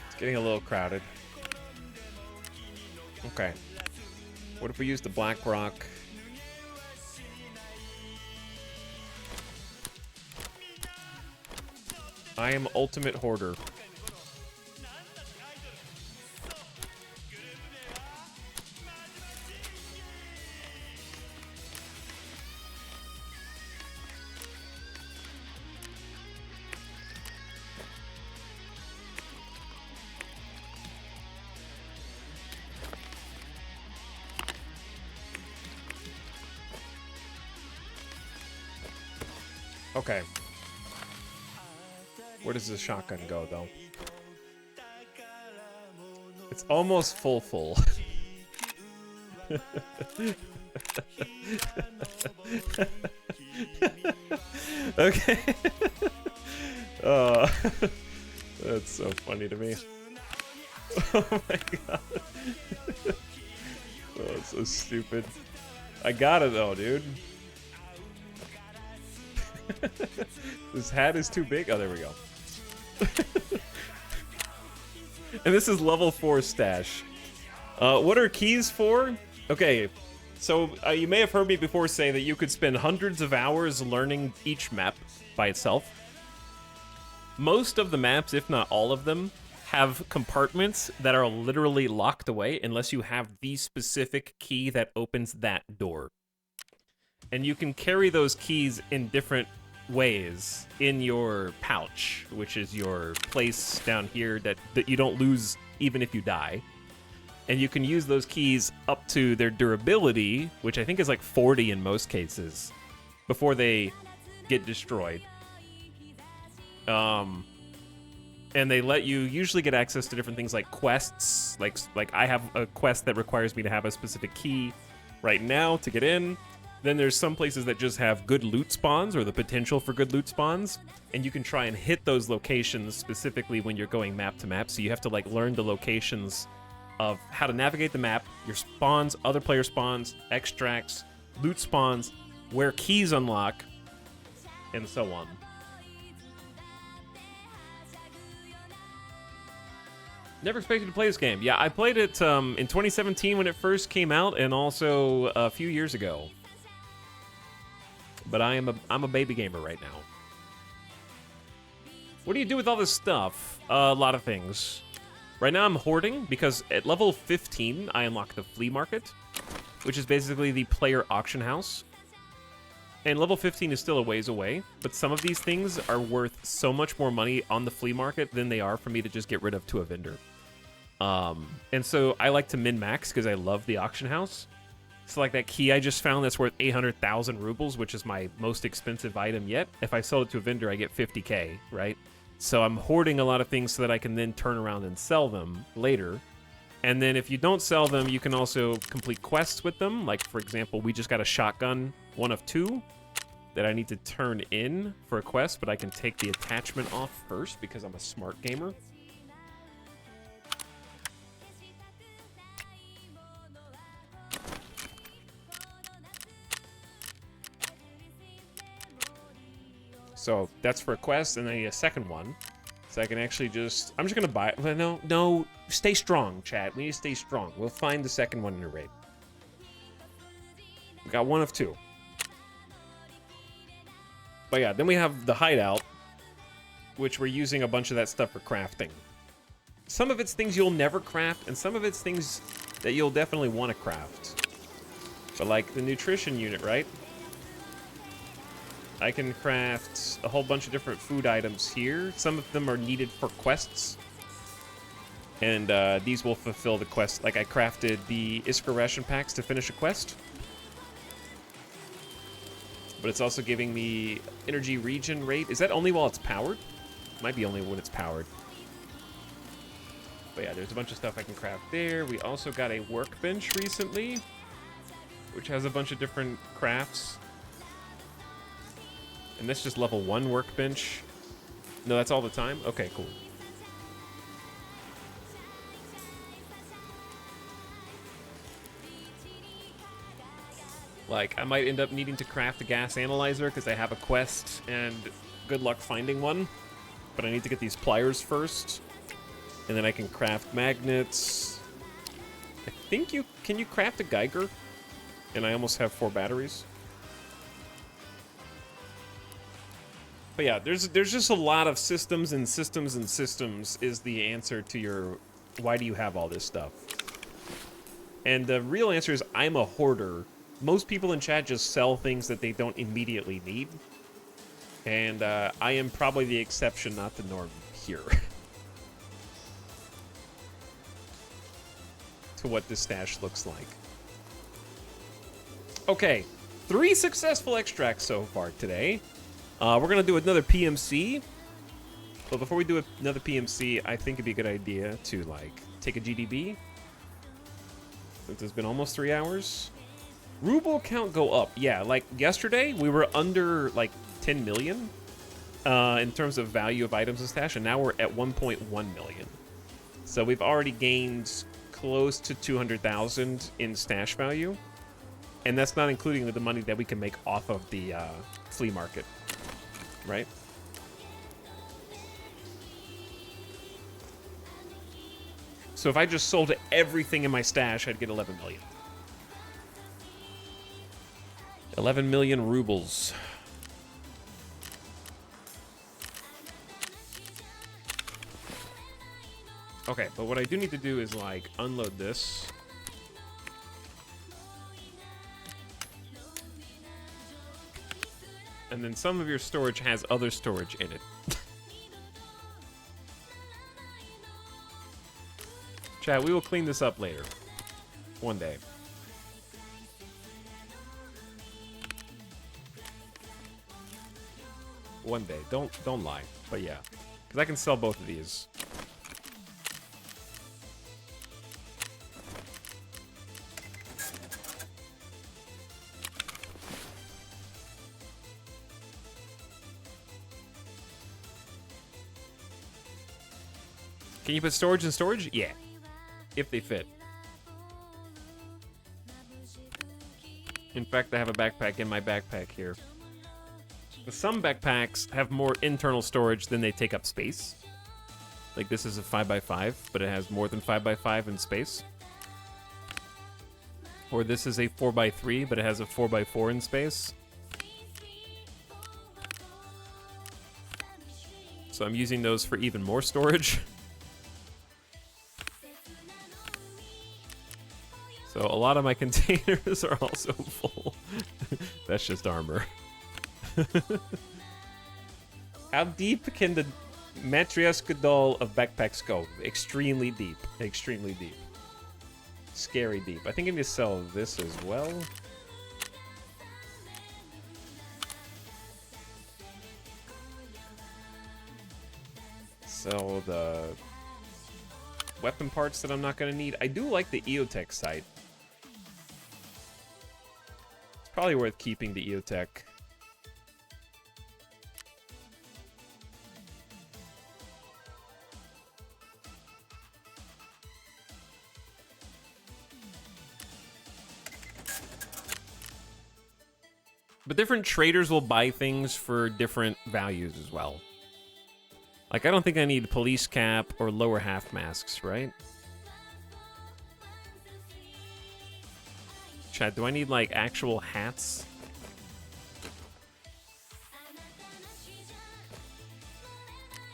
It's getting a little crowded. Okay. What if we use the Black Rock? I am ultimate hoarder. Okay. Where does the shotgun go, though? It's almost full. Okay. That's so funny to me. Oh my god. Oh, it's so stupid. I got it though, dude. This hat is too big. Oh, there we go. And this is level 4 stash. What are keys for? Okay, so you may have heard me before say that you could spend hundreds of hours learning each map by itself. Most of the maps, if not all of them, have compartments that are literally locked away unless you have the specific key that opens that door. And you can carry those keys in different ways in your pouch, which is your place down here that you don't lose even if you die. And you can use those keys up to their durability, which I think is like 40 in most cases, before they get destroyed. And they let you usually get access to different things like quests. Like I have a quest that requires me to have a specific key right now to get in. Then there's some places that just have good loot spawns or the potential for good loot spawns, and you can try and hit those locations specifically when you're going map to map. So you have to like learn the locations of how to navigate the map, your spawns, other player spawns, extracts, loot spawns, where keys unlock, and so on. Never expected to play this game. Yeah, I played it in 2017 when it first came out, and also a few years ago. But I'm a baby gamer right now. What do you do with all this stuff? A lot of things. Right now I'm hoarding because at level 15 I unlock the flea market, which is basically the player auction house. And level 15 is still a ways away, but some of these things are worth so much more money on the flea market than they are for me to just get rid of to a vendor. And so I like to min-max because I love the auction house. So like that key I just found that's worth 800,000 rubles, which is my most expensive item yet. If I sell it to a vendor, I get 50k, right? So I'm hoarding a lot of things so that I can then turn around and sell them later. And then if you don't sell them, you can also complete quests with them. Like, for example, we just got a shotgun, 1 of 2, that I need to turn in for a quest, but I can take the attachment off first because I'm a smart gamer. So that's for a quest, and then I need a second one. So I can actually just... I'm just going to buy it. No, stay strong, chat. We need to stay strong. We'll find the second one in a raid. We got 1 of 2. But yeah, then we have the hideout, which we're using a bunch of that stuff for crafting. Some of it's things you'll never craft, and some of it's things that you'll definitely want to craft. But like the nutrition unit, right? I can craft a whole bunch of different food items here. Some of them are needed for quests. And these will fulfill the quest. Like I crafted the Iskra ration packs to finish a quest. But it's also giving me energy regen rate. Is that only while it's powered? Might be only when it's powered. But yeah, there's a bunch of stuff I can craft there. We also got a workbench recently, which has a bunch of different crafts. And that's just level 1 workbench. No, that's all the time? Okay, cool. Like, I might end up needing to craft a gas analyzer because I have a quest and good luck finding one. But I need to get these pliers first. And then I can craft magnets. I think can you craft a Geiger? And I almost have 4 batteries. But yeah, there's just a lot of systems and systems and systems is the answer to your why do you have all this stuff? And the real answer is I'm a hoarder. Most people in chat just sell things that they don't immediately need. And I am probably the exception, not the norm here. To what this stash looks like. Okay, 3 successful extracts so far today. We're going to do another PMC. But before we do another PMC, I think it'd be a good idea to, like, take a GDB. Since it's been almost 3 hours. Ruble count go up. Yeah, like yesterday, we were under, like, 10 million in terms of value of items in stash, and now we're at 1.1 million. So we've already gained close to 200,000 in stash value. And that's not including the money that we can make off of the flea market. Right? So if I just sold everything in my stash, I'd get 11 million. 11 million rubles. Okay, but what I do need to do is, like, unload this. And then some of your storage has other storage in it. Chat, we will clean this up later. One day. One day. Don't lie. But yeah. Because I can sell both of these. Can you put storage in storage? Yeah. If they fit. In fact, I have a backpack in my backpack here. But some backpacks have more internal storage than they take up space. Like this is a 5x5, but it has more than 5x5 in space. Or this is a 4x3, but it has a 4x4 in space. So I'm using those for even more storage. So a lot of my containers are also full. That's just armor. How deep can the Matryoshka doll of backpacks go? Extremely deep. Extremely deep. Scary deep. I think I need to sell this as well. Sell the weapon parts that I'm not going to need. I do like the EOTech sight. It's probably worth keeping the EOTech. But different traders will buy things for different values as well. Like, I don't think I need police cap or lower half masks, right? Chat, do I need, like, actual hats?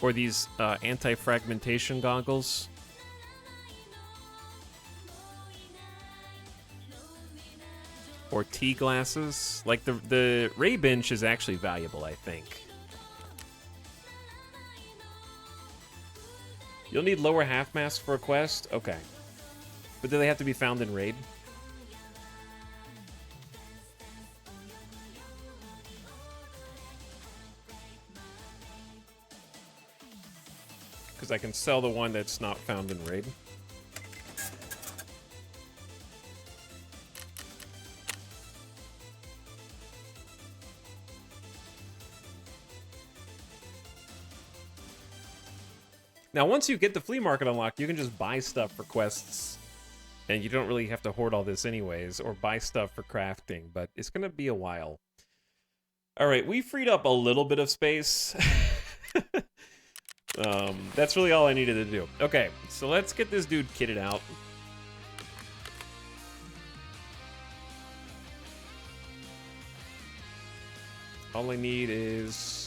Or these anti-fragmentation goggles? Or tea glasses? Like, the Ray bench is actually valuable, I think. You'll need lower half masks for a quest? Okay. But do they have to be found in raid? Because I can sell the one that's not found in raid. Now, once you get the flea market unlocked, you can just buy stuff for quests. And you don't really have to hoard all this anyways, or buy stuff for crafting, but it's going to be a while. All right, we freed up a little bit of space. That's really all I needed to do. Okay, so let's get this dude kitted out. All I need is...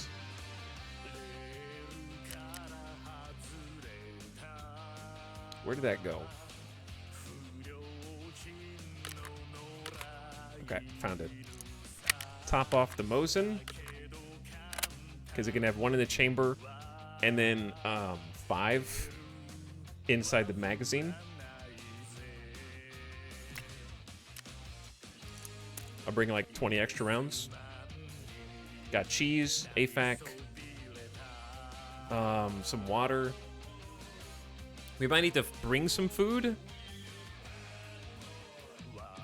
Where did that go? Okay, found it. Top off the Mosin. Because it can have one in the chamber. And then 5 inside the magazine. I'll bring like 20 extra rounds. Got cheese, AFAC. Some water. We might need to bring some food.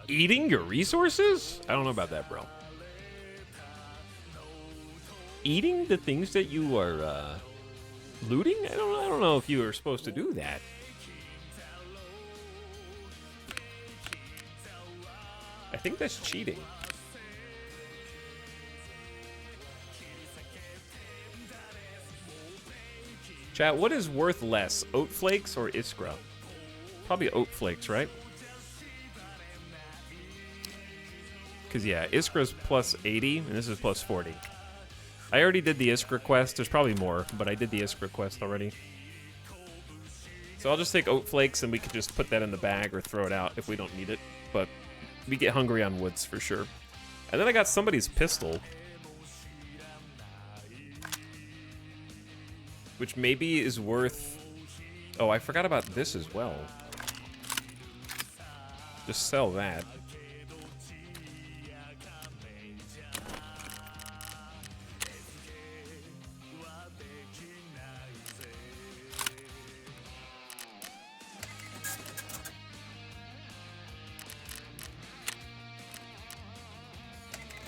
Eating your resources? I don't know about that, bro. Eating the things that you are looting? I don't know if you are supposed to do that. I think that's cheating. Chat, what is worth less, oat flakes or Iskra? Probably oat flakes, right? Because, yeah, Iskra's plus 80, and this is plus 40. I already did the Iskra quest. There's probably more, but I did the Iskra quest already. So I'll just take oat flakes, and we can just put that in the bag or throw it out if we don't need it. But we get hungry on woods for sure. And then I got somebody's pistol. Which maybe is worth... Oh, I forgot about this as well. Just sell that.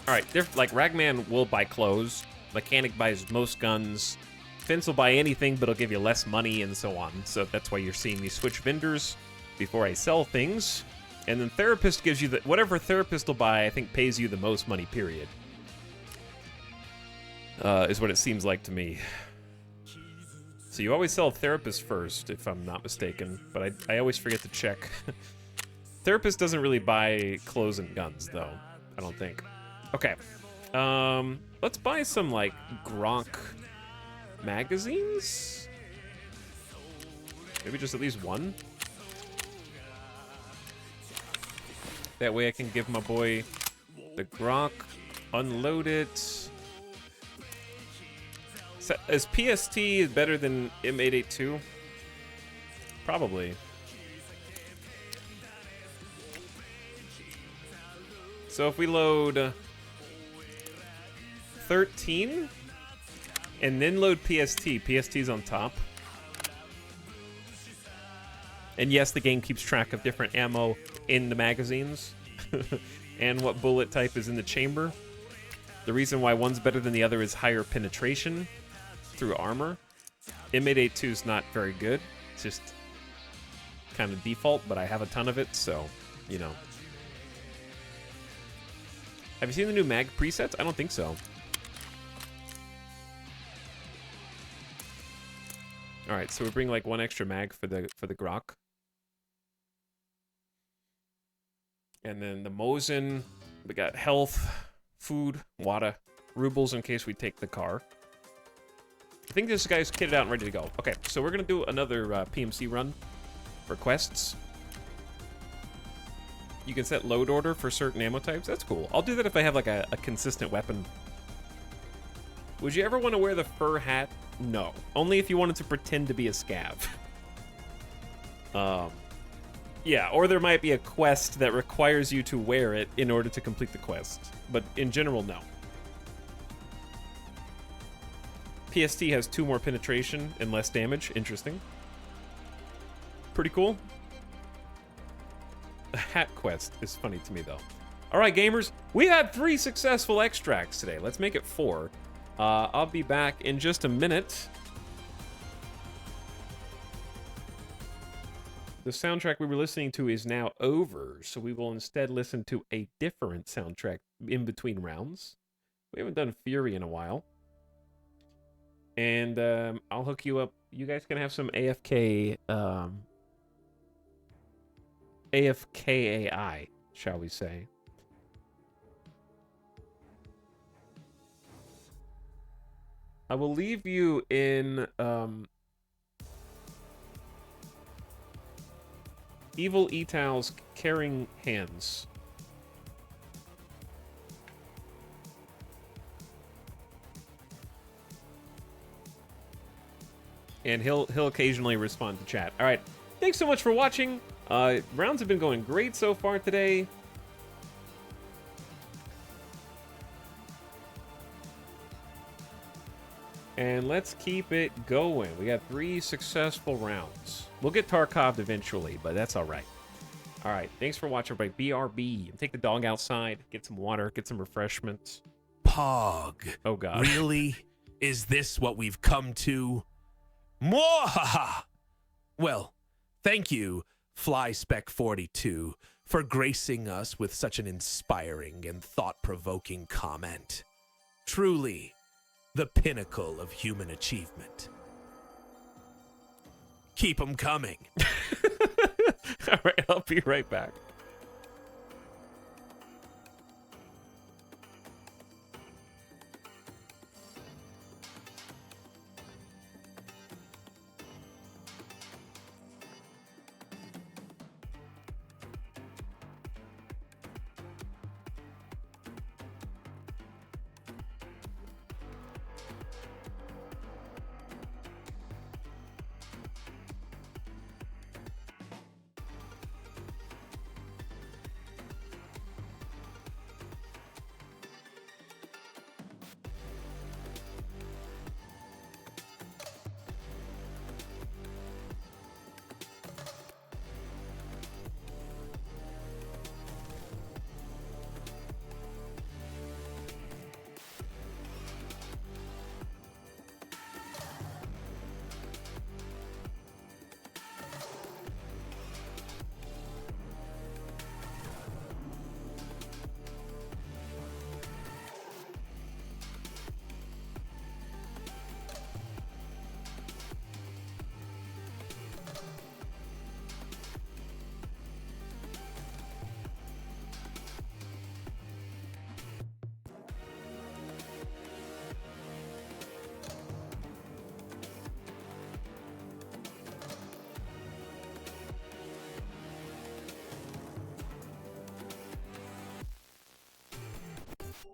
Alright, like, Ragman will buy clothes. Mechanic buys most guns. Fence will buy anything, but it'll give you less money and so on. So that's why you're seeing me switch vendors before I sell things. And then Therapist gives you the... Whatever Therapist will buy, I think pays you the most money, period. Is what it seems like to me. So you always sell Therapist first, if I'm not mistaken. But I always forget to check. Therapist doesn't really buy clothes and guns, though. I don't think. Okay. Let's buy some, like, Gronk... magazines? Maybe just at least one? That way I can give my boy the Gronk, unload it. Is PST better than M882? Probably. So if we load 13 and then load PST's on top. And yes, the game keeps track of different ammo in the magazines and what bullet type is in the chamber. The reason why one's better than the other is higher penetration through armor. Inmate 8-2 is not very good. It's just kind of default, but I have a ton of it, so, you know. Have you seen the new mag presets? I don't think so. All right, so we bring like one extra mag for the Grok. And then the Mosin, we got health, food, water, rubles in case we take the car. I think this guy's kitted out and ready to go. Okay, so we're gonna do another PMC run for quests. You can set load order for certain ammo types. That's cool. I'll do that if I have like a consistent weapon. Would you ever want to wear the fur hat? No. Only if you wanted to pretend to be a scav. Yeah, or there might be a quest that requires you to wear it in order to complete the quest. But in general, no. PST has 2 more penetration and less damage. Interesting. Pretty cool. The hat quest is funny to me, though. All right, gamers. We had 3 successful extracts today. Let's make it 4. I'll be back in just a minute. The soundtrack we were listening to is now over, so we will instead listen to a different soundtrack in between rounds. We haven't done Fury in a while. And I'll hook you up. You guys can have some AFK, AFKAI, shall we say. I will leave you in Evil Etal's Caring Hands. And he'll occasionally respond to chat. All right, thanks so much for watching. Rounds have been going great so far today. And let's keep it going. We got 3 successful rounds. We'll get Tarkov eventually, but that's all right. All right, thanks for watching, everybody. BRB. Take the dog outside, get some water, get some refreshments. Pog. Oh, God. Really? Is this what we've come to? Mwahaha! Well, thank you, FlySpec42, for gracing us with such an inspiring and thought-provoking comment. Truly, the pinnacle of human achievement. Keep 'em coming. All right, I'll be right back.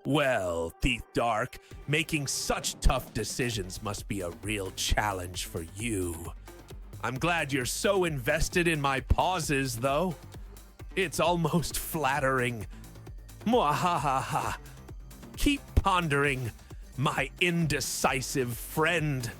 Well, Thief Dark, making such tough decisions must be a real challenge for you. I'm glad you're so invested in my pauses, though. It's almost flattering. Mwahaha. Keep pondering, my indecisive friend.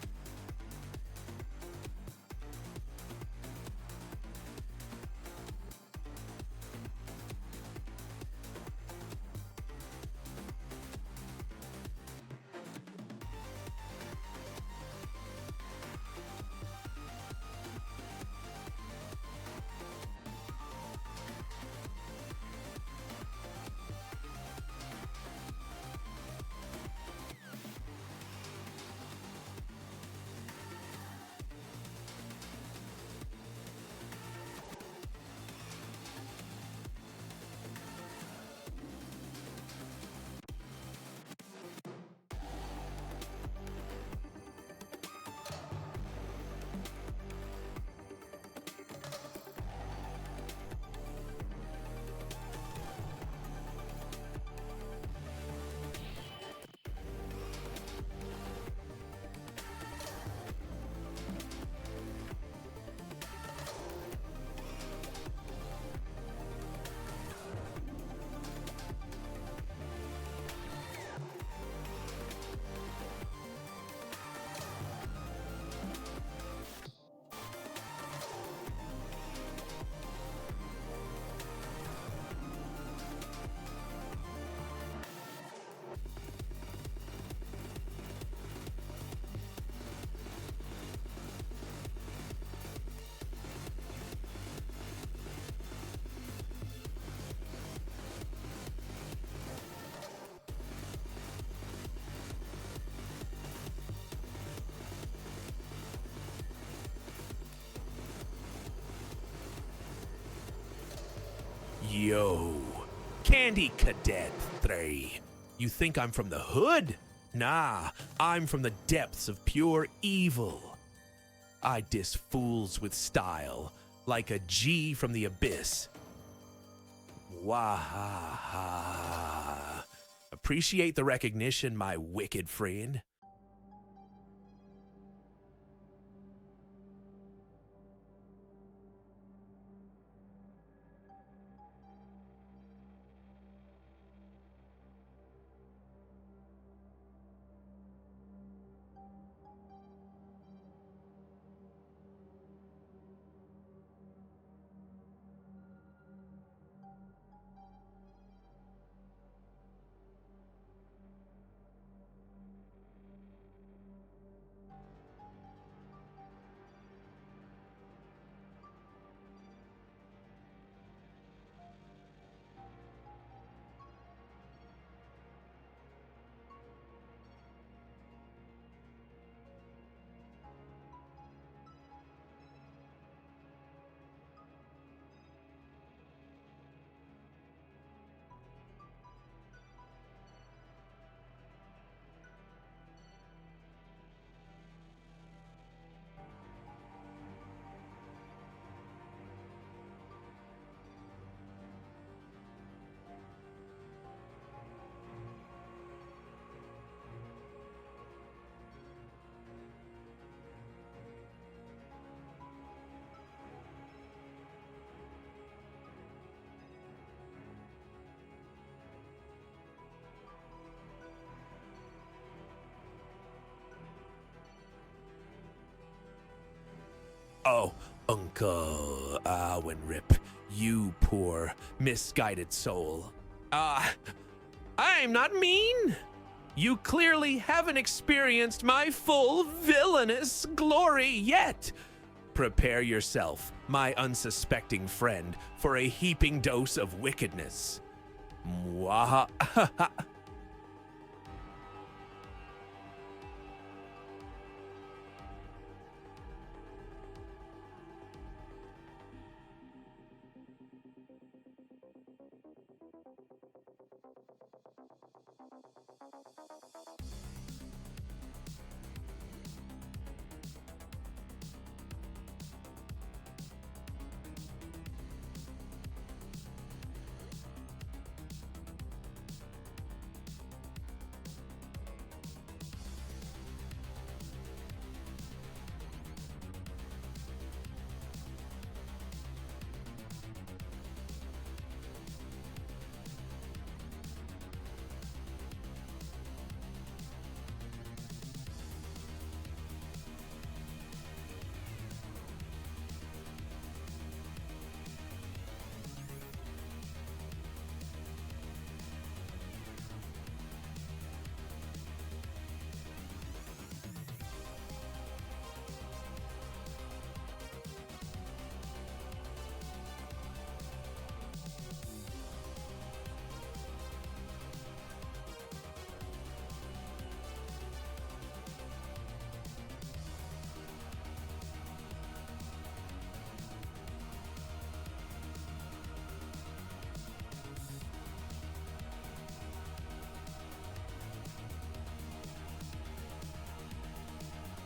Yo, Candy Cadet 3. You think I'm from the hood? Nah, I'm from the depths of pure evil. I diss fools with style, like a G from the abyss. Wahaha. Appreciate the recognition, my wicked friend. Oh, Uncle Winrip, you poor, misguided soul. I'm not mean. You clearly haven't experienced my full villainous glory yet. Prepare yourself, my unsuspecting friend, for a heaping dose of wickedness. Mwaha.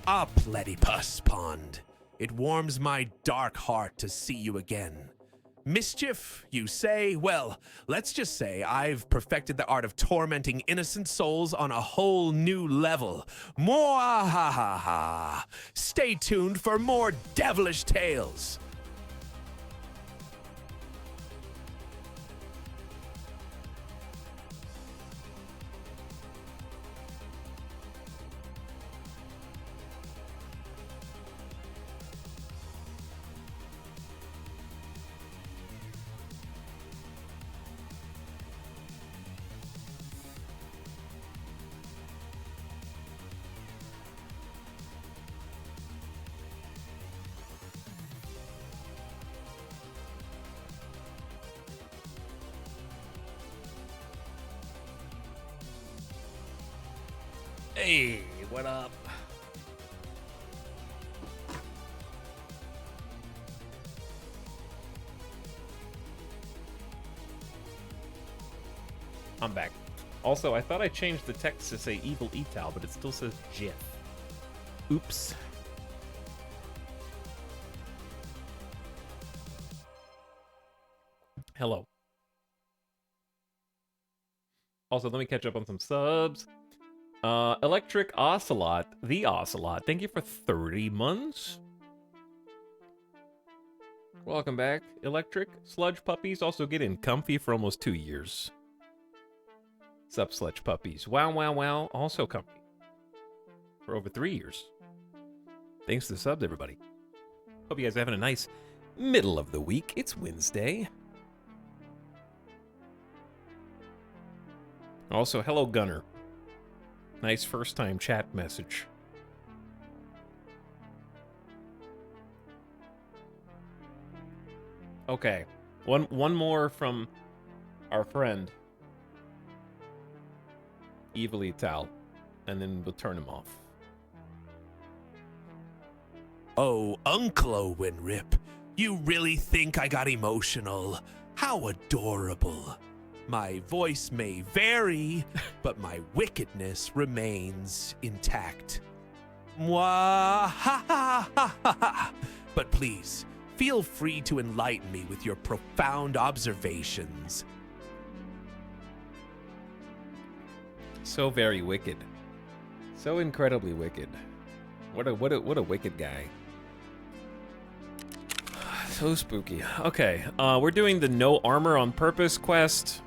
A platypus pond. It warms my dark heart to see you again. Mischief, you say? Well, let's just say I've perfected the art of tormenting innocent souls on a whole new level. Mwahaha. Stay tuned for more devilish tales. Hey, what up? I'm back. Also, I thought I changed the text to say evil etal, but it still says GIF. Oops. Hello. Also, let me catch up on some subs. Electric Ocelot, the Ocelot, thank you for 30 months. Welcome back, Electric. Sludge Puppies also get in comfy for almost 2 years. Sup, Sludge Puppies. Wow, wow, wow, also comfy for over 3 years. Thanks to the subs, everybody. Hope you guys are having a nice middle of the week. It's Wednesday. Also, hello, Gunner. Nice first-time chat message. Okay, one more from our friend, Evil Etal, and then we'll turn him off. Oh, Uncle Winrip, you really think I got emotional? How adorable. My voice may vary, but my wickedness remains intact. Mwah, ha, ha, ha, ha, ha. But please, feel free to enlighten me with your profound observations. So very wicked. So incredibly wicked. What a wicked guy. So spooky. Okay, we're doing the no armor on purpose quest.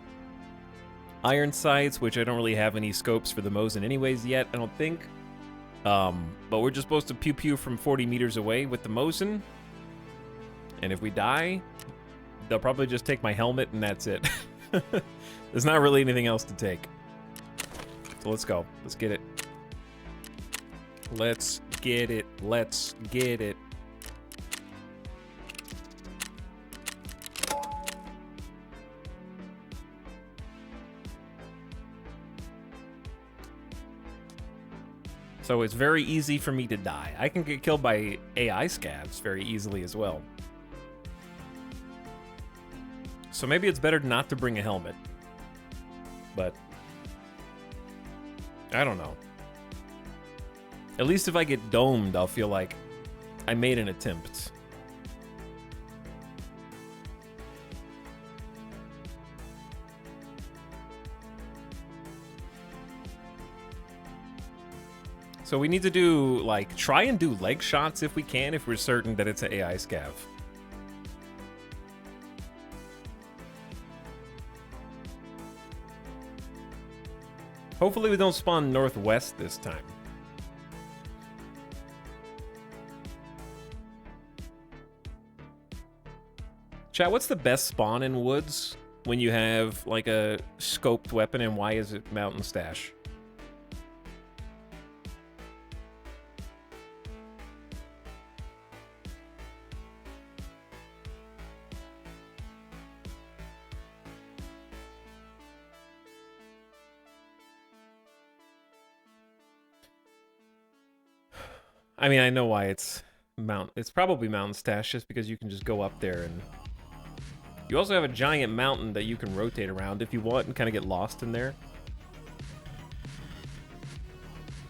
Iron sights, which I don't really have any scopes for the Mosin anyways yet, I don't think. But we're just supposed to pew pew from 40 meters away with the Mosin. And if we die, they'll probably just take my helmet and that's it. There's not really anything else to take. So let's go. Let's get it. Let's get it. Let's get it. So it's very easy for me to die. I can get killed by AI scavs very easily as well. So maybe it's better not to bring a helmet. But I don't know. At least if I get domed, I'll feel like I made an attempt. So we need to do, like, try and do leg shots if we can, if we're certain that it's an AI scav. Hopefully we don't spawn northwest this time. Chat, what's the best spawn in woods when you have, like, a scoped weapon, and why is it Mountain Stash? I mean, I know why it's probably Mountain Stash, just because you can just go up there, and you also have a giant mountain that you can rotate around if you want and kind of get lost in there.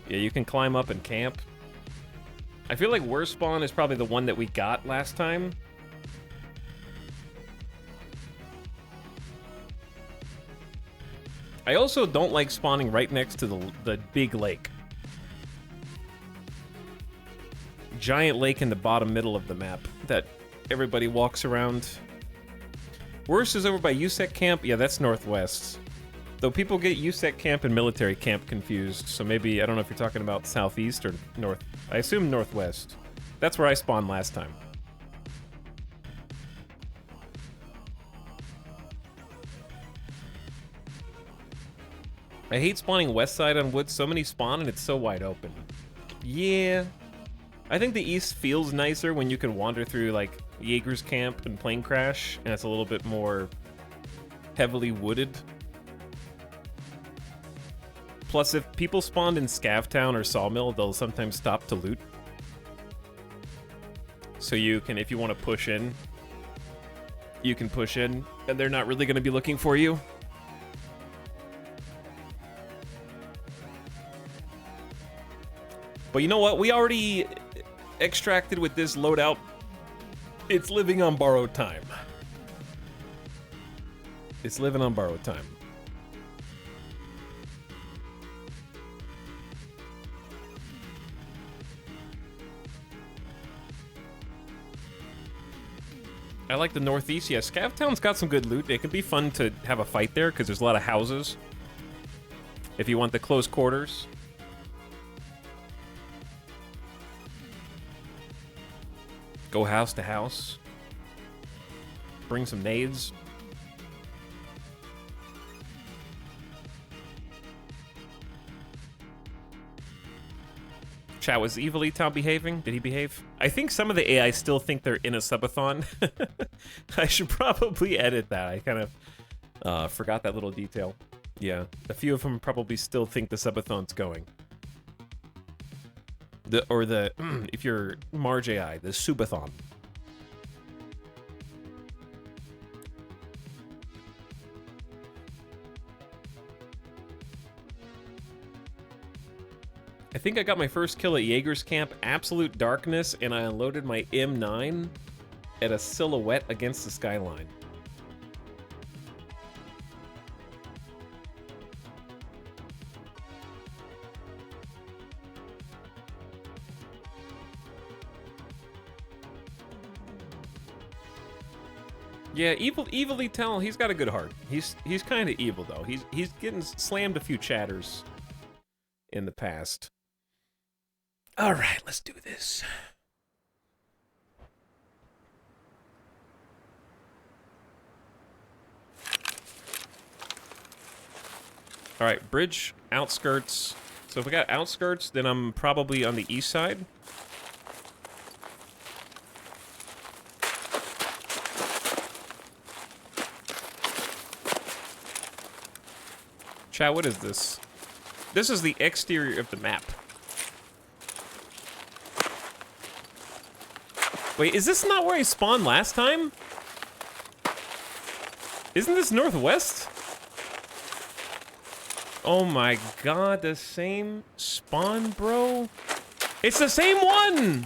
Yeah, you can climb up and camp. I feel like worst spawn is probably the one that we got last time. I also don't like spawning right next to the big lake. Giant lake in the bottom middle of the map that everybody walks around. Worst is over by USEC camp. Yeah, that's northwest. Though people get USEC camp and military camp confused, so maybe, I don't know if you're talking about southeast or north. I assume northwest. That's where I spawned last time. I hate spawning west side on wood. So many spawn and it's so wide open. Yeah. I think the east feels nicer when you can wander through, like, Jaeger's camp and Plane Crash, and it's a little bit more heavily wooded. Plus, if people spawned in Scavtown or Sawmill, they'll sometimes stop to loot. So you can, if you want to push in, you can push in, and they're not really going to be looking for you. But you know what? We already extracted with this loadout. It's living on borrowed time. It's living on borrowed time. I like the Northeast. Yeah, Scavtown's got some good loot. It can be fun to have a fight there because there's a lot of houses. If you want the close quarters. Go house to house. Bring some nades. Chat, was Evil Town behaving? Did he behave? I think some of the AI still think they're in a subathon. I should probably edit that. I kind of forgot that little detail. Yeah, a few of them probably still think the subathon's going. If you're Marge AI, the subathon. I think I got my first kill at Jaeger's Camp, Absolute Darkness, and I unloaded my M9 at a silhouette against the skyline. Yeah, Evil Tell, he's got a good heart. He's kind of evil though. He's getting slammed a few chatters in the past. All right, let's do this. All right, bridge, outskirts. So if we got outskirts, then I'm probably on the east side. Chat, what is this? This is the exterior of the map. Wait, is this not where I spawned last time? Isn't this northwest? Oh my god, the same spawn, bro? It's the same one!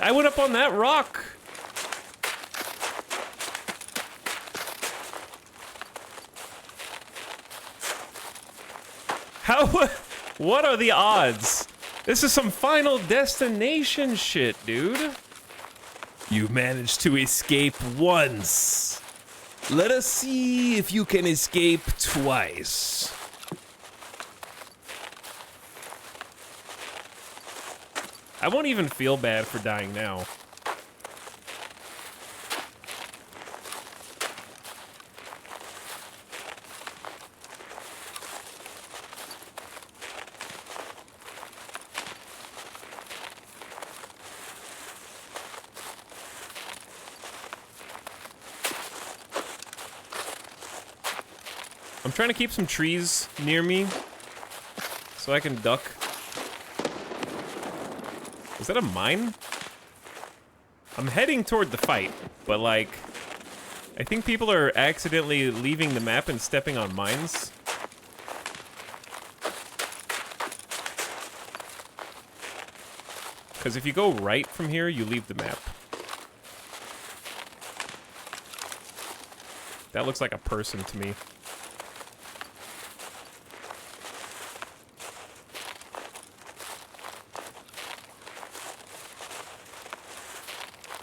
I went up on that rock. How? What are the odds? This is some Final Destination shit, dude. You managed to escape once. Let us see if you can escape twice. I won't even feel bad for dying now. I'm trying to keep some trees near me so I can duck. Is that a mine? I'm heading toward the fight, but like, I think people are accidentally leaving the map and stepping on mines. Because if you go right from here, you leave the map. That looks like a person to me.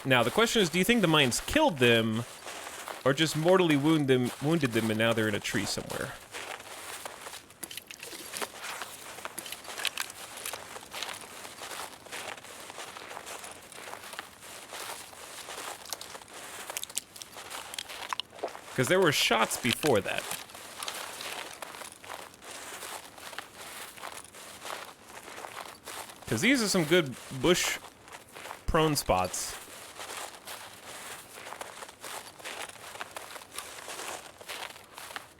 Now, the question is, do you think the mines killed them, or just mortally wounded them, and now they're in a tree somewhere? Because there were shots before that. Because these are some good bush prone spots.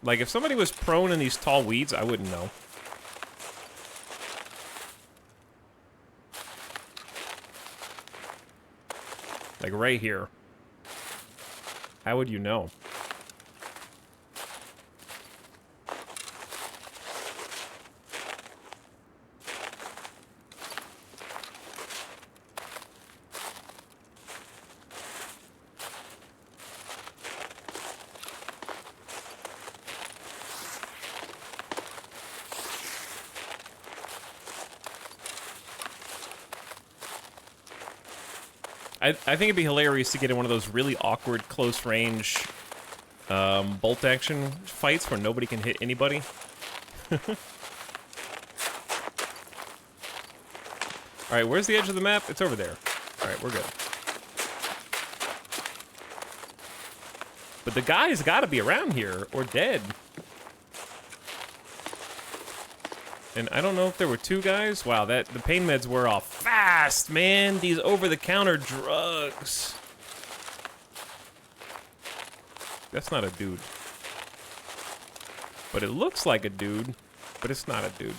Like, if somebody was prone in these tall weeds, I wouldn't know. Like, right here. How would you know? I think it'd be hilarious to get in one of those really awkward close range bolt action fights where nobody can hit anybody. Alright, where's the edge of the map? It's over there. Alright, we're good. But the guy's gotta be around here, or dead. And I don't know if there were two guys. Wow, the pain meds were off fast, man. These over-the-counter drugs. That's not a dude. But it looks like a dude, but it's not a dude.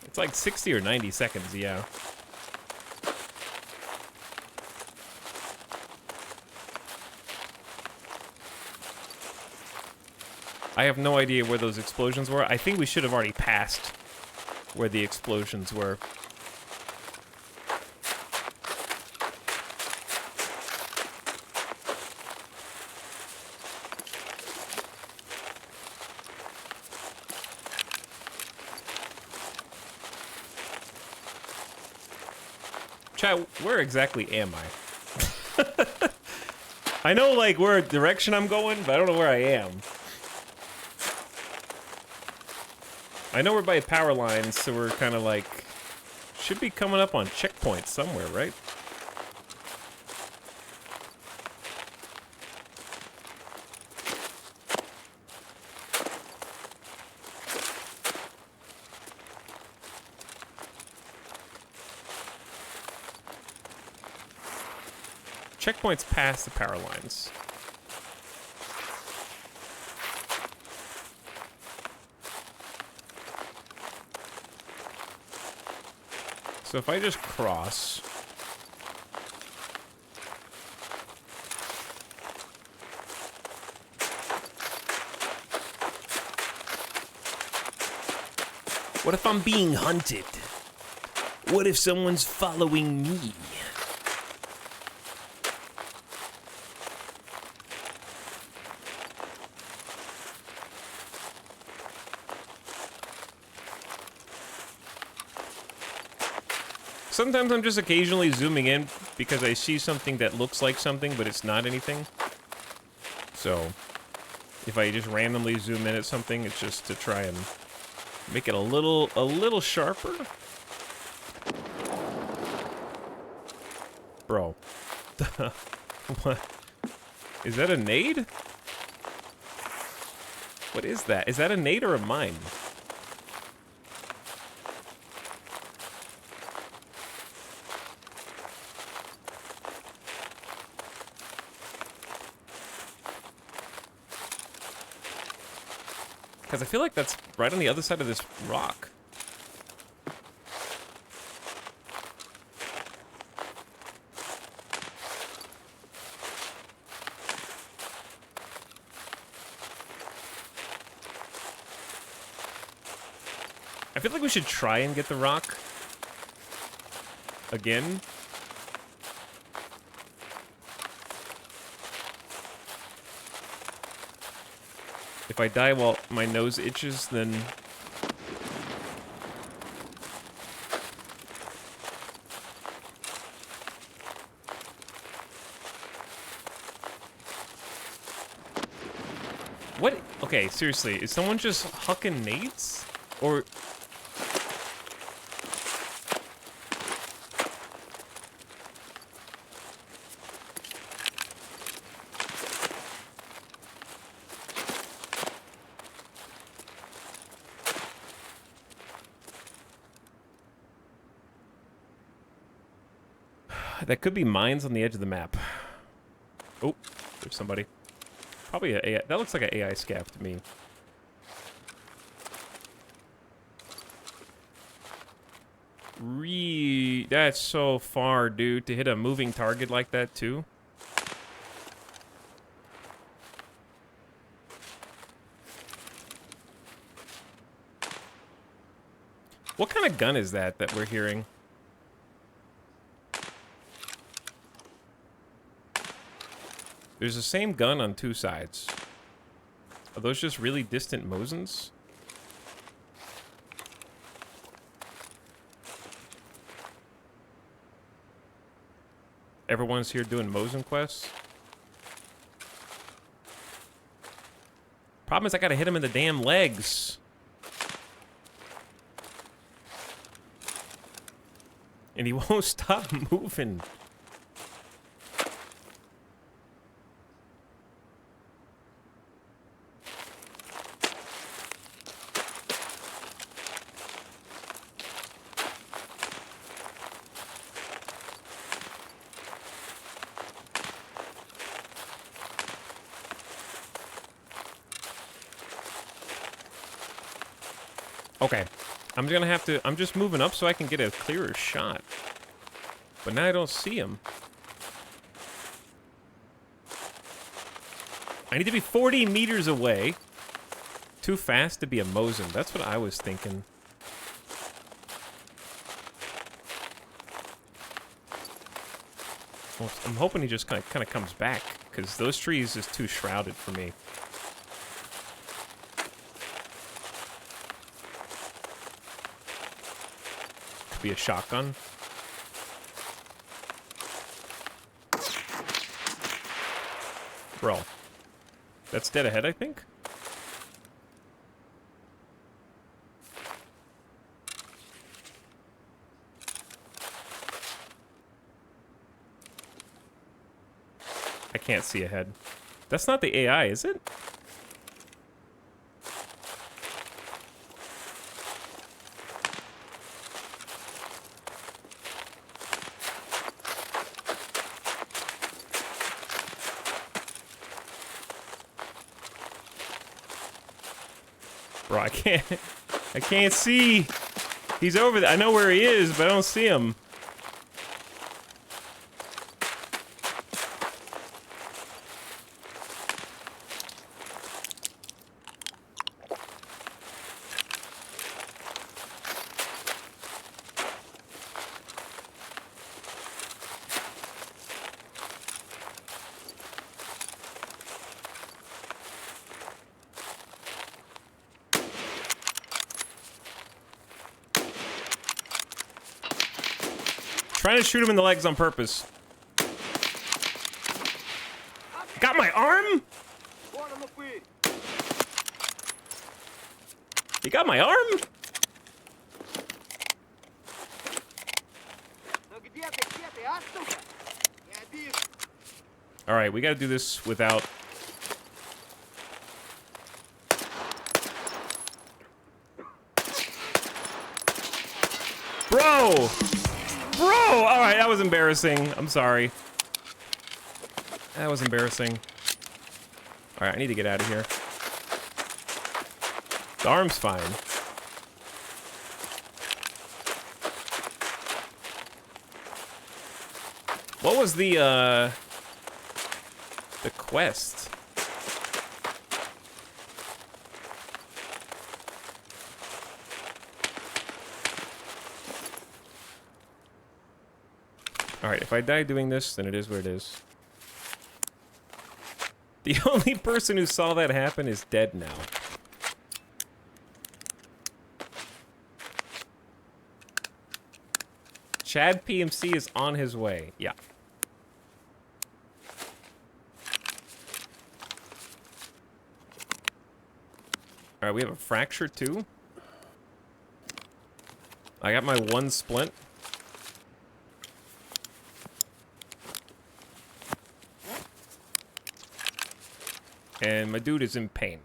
It's like 60 or 90 seconds, yeah. I have no idea where those explosions were. I think we should have already passed where the explosions were. Chat, where exactly am I? I know, like, where direction I'm going, but I don't know where I am. I know we're by power lines, so we're kind of like... Should be coming up on checkpoints somewhere, right? Checkpoints past the power lines. So if I just cross... What if I'm being hunted? What if someone's following me? Sometimes I'm just occasionally zooming in because I see something that looks like something, but it's not anything. So, if I just randomly zoom in at something, it's just to try and make it a little sharper. Bro. What? Is that a nade? What is that? Is that a nade or a mine? Because I feel like that's right on the other side of this rock. I feel like we should try and get the rock again. If I die while my nose itches, then... What? Okay, seriously, is someone just hucking nades? Or... That could be mines on the edge of the map. Oh, there's somebody. Probably an AI. That looks like an AI scav to me. That's so far, dude, to hit a moving target like that, too. What kind of gun is that we're hearing? There's the same gun on two sides. Are those just really distant Mosins? everyone's here doing Mosin quests. Problem is I gotta hit him in the damn legs. And he won't stop moving. Okay, I'm gonna have to, I'm just moving up so I can get a clearer shot. But now I don't see him. I need to be 40 meters away. Too fast to be a Mosin. That's what I was thinking. Well, I'm hoping he just kind of comes back, because those trees is too shrouded for me. Could be a shotgun. Bro. That's dead ahead, I think? I can't see ahead. That's not the AI, is it? Bro, I can't see. He's over there. I know where he is, but I don't see him. Trying to shoot him in the legs on purpose. Got my arm? You got my arm? Alright, we gotta do this without... Bro! Bro! Alright, that was embarrassing. I'm sorry. That was embarrassing. Alright, I need to get out of here. The arm's fine. What was the quest? Alright, if I die doing this, then it is what it is. The only person who saw that happen is dead now. Chad PMC is on his way. Yeah. Alright, we have a fracture too. I got my one splint. And my dude is in pain.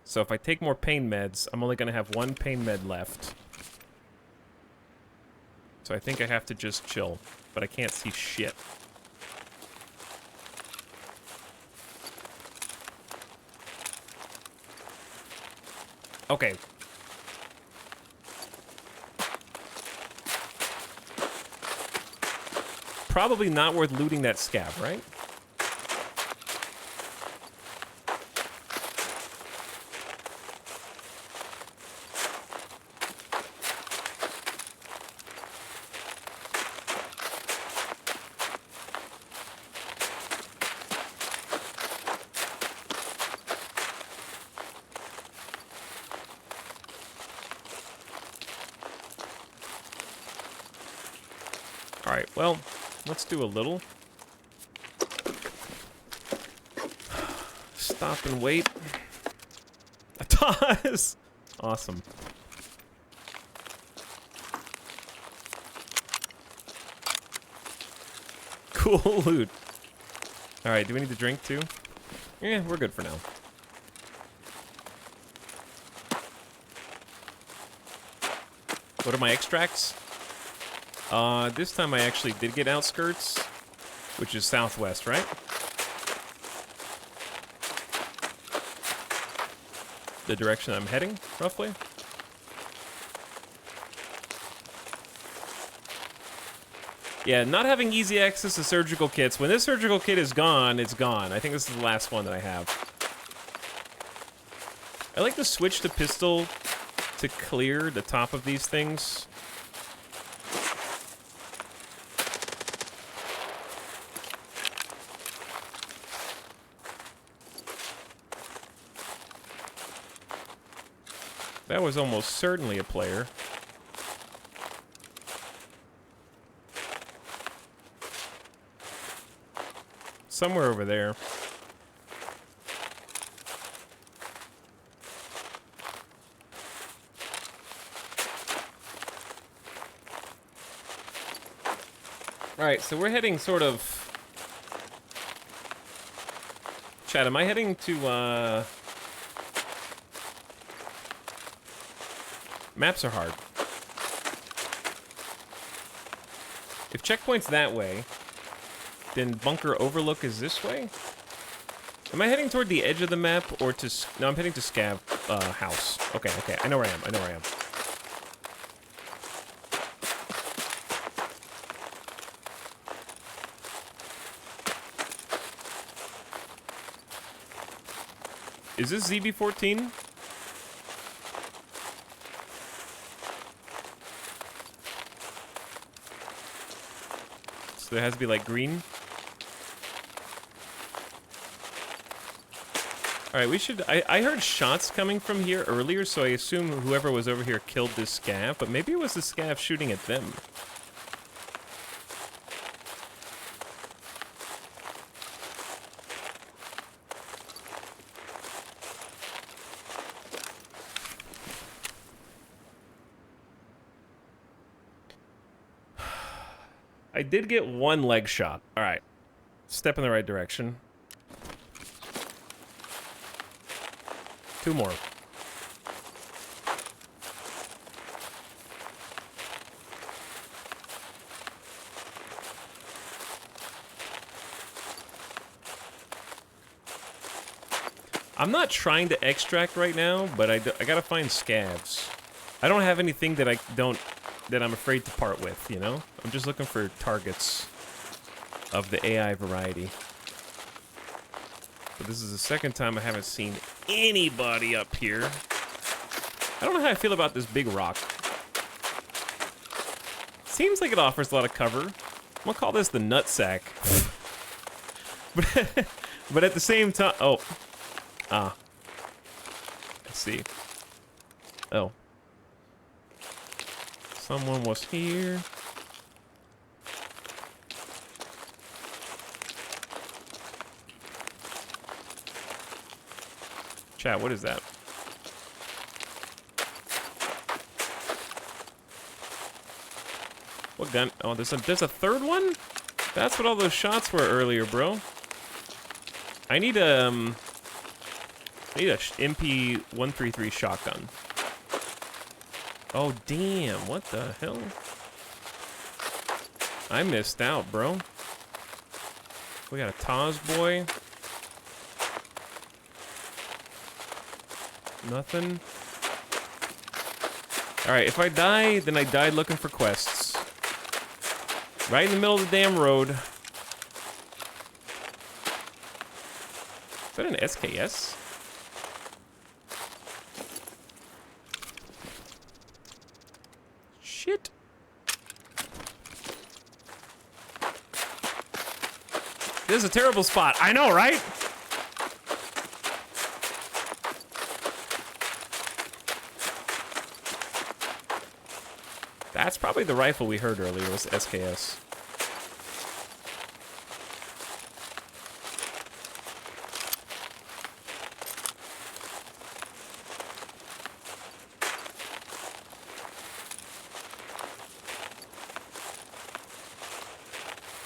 So if I take more pain meds, I'm only gonna have one pain med left. So I think I have to just chill, but I can't see shit. Okay. Probably not worth looting that scab, right? Alright, well, Let's do a little. Stop and wait. A toss! Awesome. Cool loot. Alright, do we need to drink too? Yeah, we're good for now. What are my extracts? This time I actually did get outskirts, which is southwest, right? The direction I'm heading, roughly. Yeah, not having easy access to surgical kits. When this surgical kit is gone, it's gone. I think this is the last one that I have. I like to switch to pistol to clear the top of these things. That was almost certainly a player. Somewhere over there. Alright, so we're heading sort of... Chad, am I heading to, Maps are hard. If checkpoint's that way, then bunker overlook is this way? Am I heading toward the edge of the map or to... No, I'm heading to Scav house. Okay, okay, I know where I am, I know where I am. Is this ZB14? So there has to be like green. Alright, we should... I heard shots coming from here earlier, so I assume whoever was over here killed this scav, but maybe it was the scav shooting at them. I did get one leg shot. Alright. Step in the right direction. Two more. I'm not trying to extract right now, but I gotta find scavs. I don't have anything that I'm afraid to part with, you know? I'm just looking for targets of the AI variety. But this is the second time I haven't seen anybody up here. I don't know how I feel about this big rock. Seems like it offers a lot of cover. I'm gonna call this the nutsack. but at the same time... Oh. Ah. Let's see. Oh. Someone was here. Chat, what is that? What gun? Oh, there's a third one? That's what all those shots were earlier, bro. I need a MP133 shotgun. Oh, damn. What the hell? I missed out, bro. We got a Taz boy. Nothing. Alright, if I die, then I died looking for quests. Right in the middle of the damn road. Is that an SKS? Shit. This is a terrible spot. I know, right? That's probably the rifle we heard earlier was SKS.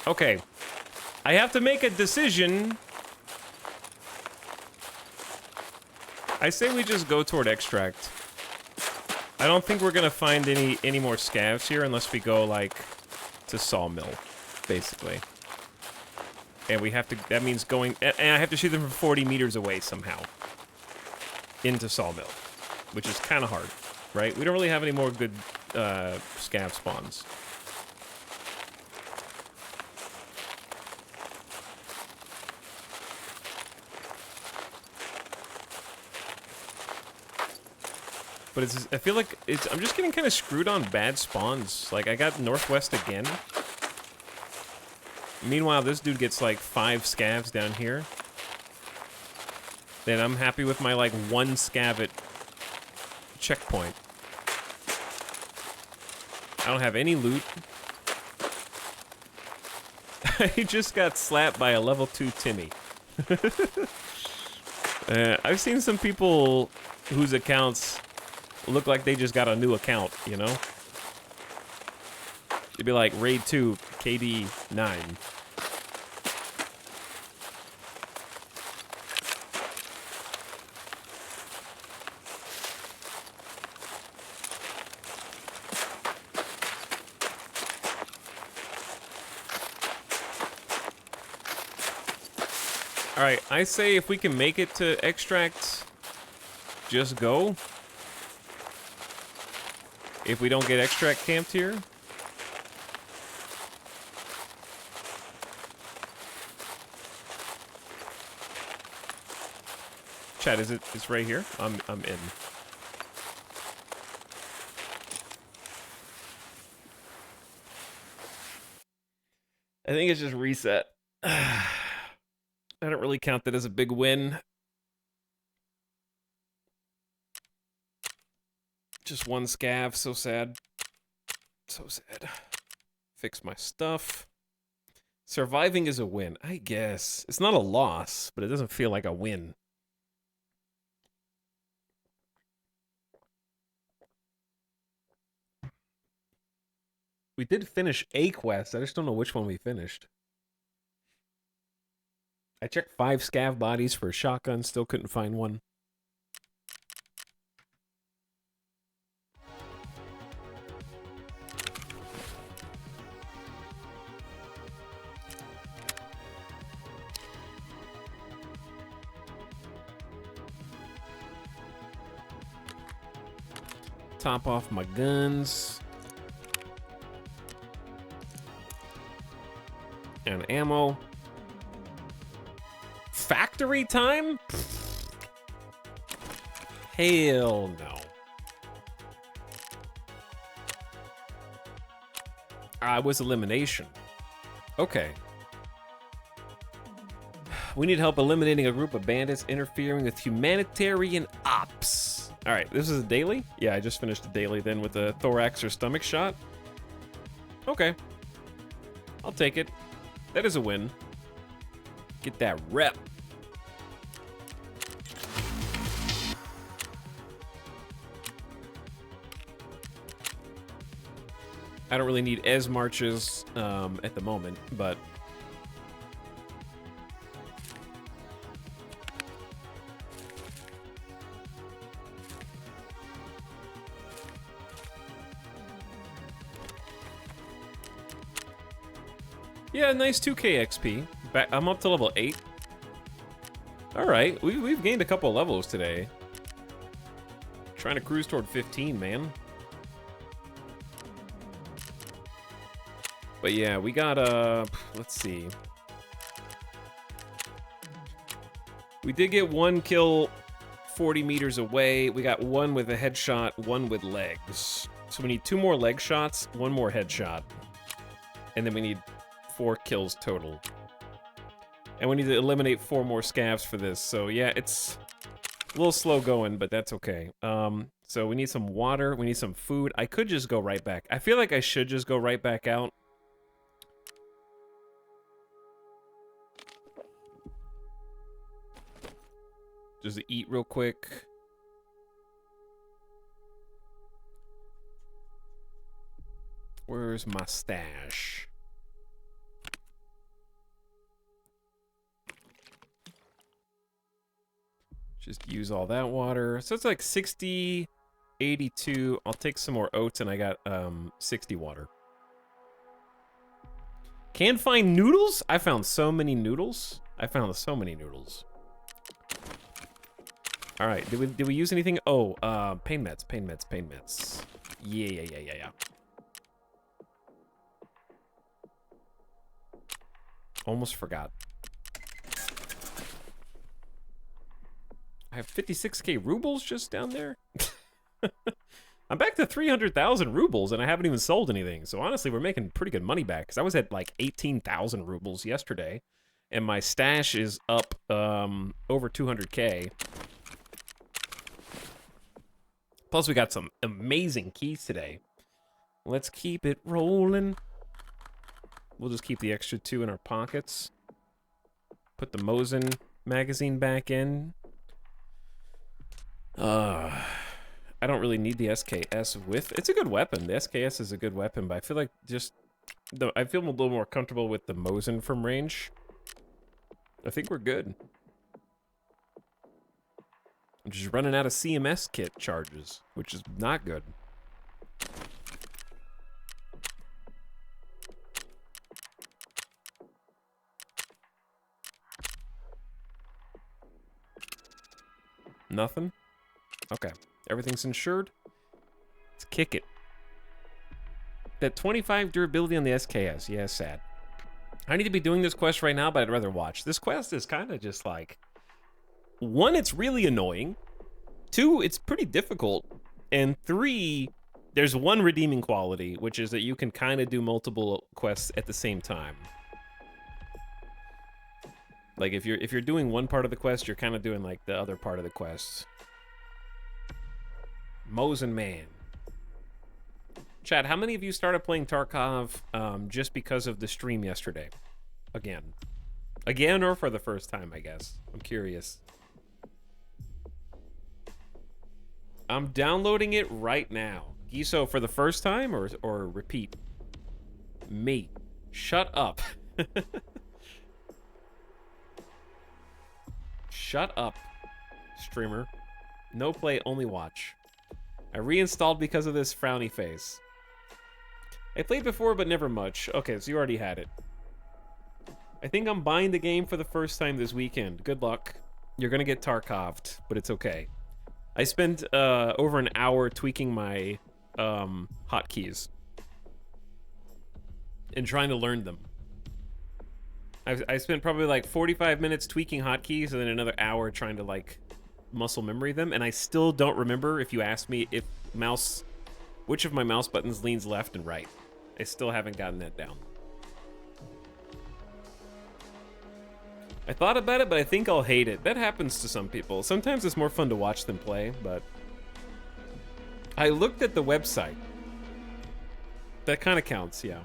Okay. I have to make a decision. I say we just go toward extract. I don't think we're gonna find any more scavs here unless we go, like, to sawmill, basically. And we have to, that means going, and I have to shoot them from 40 meters away somehow. Into sawmill. Which is kind of hard, right? We don't really have any more good scav spawns. But it's, I feel like it's, I'm just getting kind of screwed on bad spawns. Like, I got northwest again. Meanwhile, this dude gets like 5 scavs down here. Then I'm happy with my like 1 scav at checkpoint. I don't have any loot. I just got slapped by a level 2 Timmy. I've seen some people whose accounts look like they just got a new account, you know? It'd be like Raid 2, KD 9. Alright, I say if we can make it to extract, just go. If we don't get extract camped here. Chat, is it? It's right here. I'm in. I think it's just reset. I don't really count that as a big win. Just 1 scav, so sad. So sad. Fix my stuff. Surviving is a win, I guess. It's not a loss, but it doesn't feel like a win. We did finish a quest, I just don't know which one we finished. I checked 5 scav bodies for a shotgun, still couldn't find one. Top off my guns. And ammo. Factory time? Hell no. It was elimination. Okay. We need help eliminating a group of bandits interfering with humanitarian ops. All right, this is a daily? Yeah, I just finished a daily then with a thorax or stomach shot. Okay. I'll take it. That is a win. Get that rep. I don't really need as marches at the moment, but yeah, nice 2k XP. I'm up to level 8. All right, we've gained a couple levels today. Trying to cruise toward 15, man. But yeah, we got let's see. We did get 1 kill 40 meters away. We got 1 with a headshot, 1 with legs. So we need 2 more leg shots, 1 more headshot. And then we need 4 kills total. And we need to eliminate 4 more scavs for this. So yeah, it's a little slow going, but that's okay. So we need some water, we need some food. I could just go right back. I feel like I should just go right back out. Just eat real quick. Where's my stash? Just use all that water. So it's like 60, 82. I'll take some more oats, and I got 60 water. Can't find noodles? I found so many noodles. I found so many noodles. All right, did we use anything? Oh, pain meds, pain meds, pain meds. Yeah. Almost forgot. I have 56k rubles just down there. I'm back to 300,000 rubles, and I haven't even sold anything. So honestly, we're making pretty good money back, because I was at like 18,000 rubles yesterday, and my stash is up over 200k. Plus, we got some amazing keys today. Let's keep it rolling. We'll just keep the extra 2 in our pockets. Put the Mosin magazine back in. I don't really need the SKS with. It's a good weapon. The SKS is a good weapon, but I feel like I feel a little more comfortable with the Mosin from range. I think we're good. I'm just running out of CMS kit charges, which is not good. Nothing? Okay. Everything's insured. Let's kick it. That 25 durability on the SKS. Yeah, sad. I need to be doing this quest right now, but I'd rather watch. This quest is kind of just like... 1, it's really annoying. 2, it's pretty difficult. And 3, there's one redeeming quality, which is that you can kind of do multiple quests at the same time. Like if you're doing one part of the quest, you're kind of doing like the other part of the quest. Mosin Man. Chad, how many of you started playing Tarkov just because of the stream yesterday? Again, or for the first time, I guess. I'm curious. I'm downloading it right now. Giso, for the first time or repeat? Me. Shut up. Shut up, streamer. No play, only watch. I reinstalled because of this frowny face. I played before, but never much. Okay, so you already had it. I think I'm buying the game for the first time this weekend. Good luck. You're gonna get Tarkoved, but it's okay. I spent over an hour tweaking my hotkeys and trying to learn them. I spent probably like 45 minutes tweaking hotkeys and then another hour trying to like muscle memory them, and I still don't remember, if you ask me, which of my mouse buttons leans left and right. I still haven't gotten that down. I thought about it, but I think I'll hate it. That happens to some people. Sometimes it's more fun to watch than play, but I looked at the website. That kind of counts, yeah.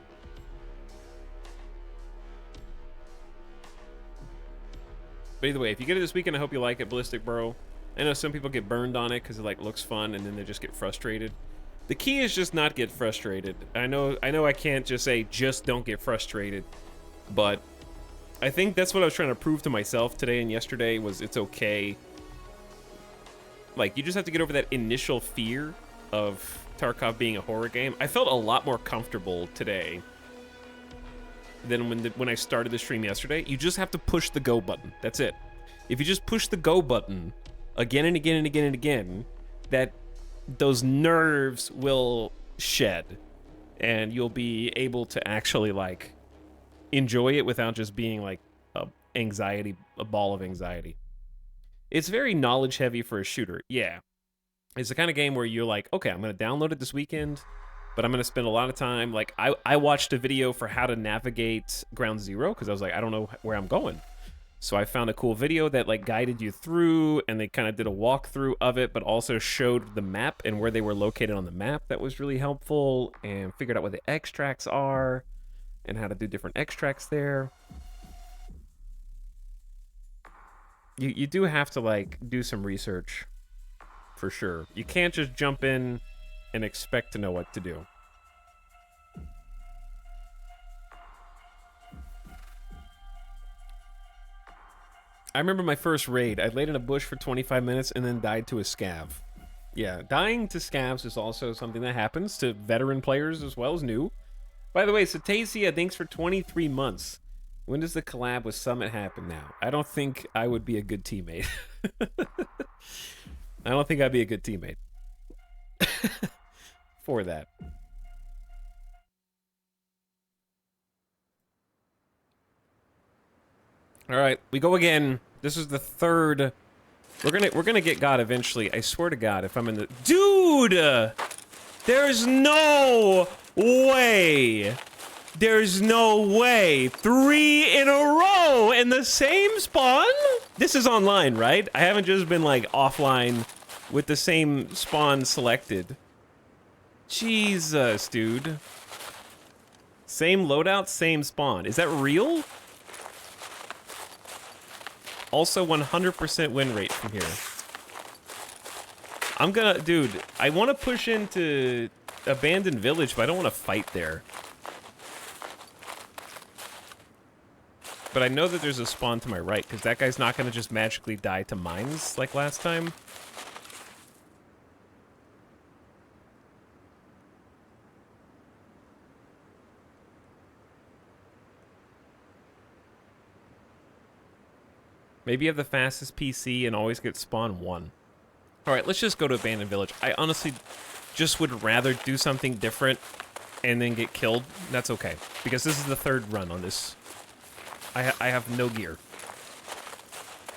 But either way, if you get it this weekend, I hope you like it, Ballistic Bro. I know some people get burned on it because it like looks fun and then they just get frustrated. The key is just not get frustrated. I know I can't just say just don't get frustrated, but I think that's what I was trying to prove to myself today and yesterday was it's okay. Like, you just have to get over that initial fear of Tarkov being a horror game. I felt a lot more comfortable today than when I started the stream yesterday. You just have to push the go button. That's it. If you just push the go button again and again and again and again, those nerves will shed and you'll be able to actually like enjoy it without just being like a ball of anxiety. It's very knowledge heavy for a shooter. Yeah. It's the kind of game where you're like, okay, I'm going to download it this weekend, but I'm going to spend a lot of time. Like, I watched a video for how to navigate Ground Zero because I was like, I don't know where I'm going. So I found a cool video that like guided you through, and they kind of did a walkthrough of it, but also showed the map and where they were located on the map. That was really helpful, and figured out where the extracts are and how to do different extracts there. You do have to like do some research for sure. You can't just jump in and expect to know what to do. I remember my first raid. I laid in a bush for 25 minutes and then died to a scav. Yeah, dying to scavs is also something that happens to veteran players as well as new. By the way, Cetacia, thanks for 23 months. When does the collab with Summit happen now? I don't think I would be a good teammate. I don't think I'd be a good teammate for that. All right, we go again. This is the third. We're gonna get God eventually. I swear to God, if I'm in the dude, there's no way. There's no way. 3 in a row in the same spawn? This is online, right? I haven't just been like offline with the same spawn selected. Jesus, dude. Same loadout, same spawn. Is that real? Also 100% win rate from here. I'm gonna, dude, I want to push into Abandoned Village, but I don't want to fight there. But I know that there's a spawn to my right, because that guy's not gonna just magically die to mines like last time. Maybe you have the fastest PC and always get spawn 1. Alright, let's just go to Abandoned Village. I honestly just would rather do something different and then get killed. That's okay. Because this is the third run on this. I have no gear.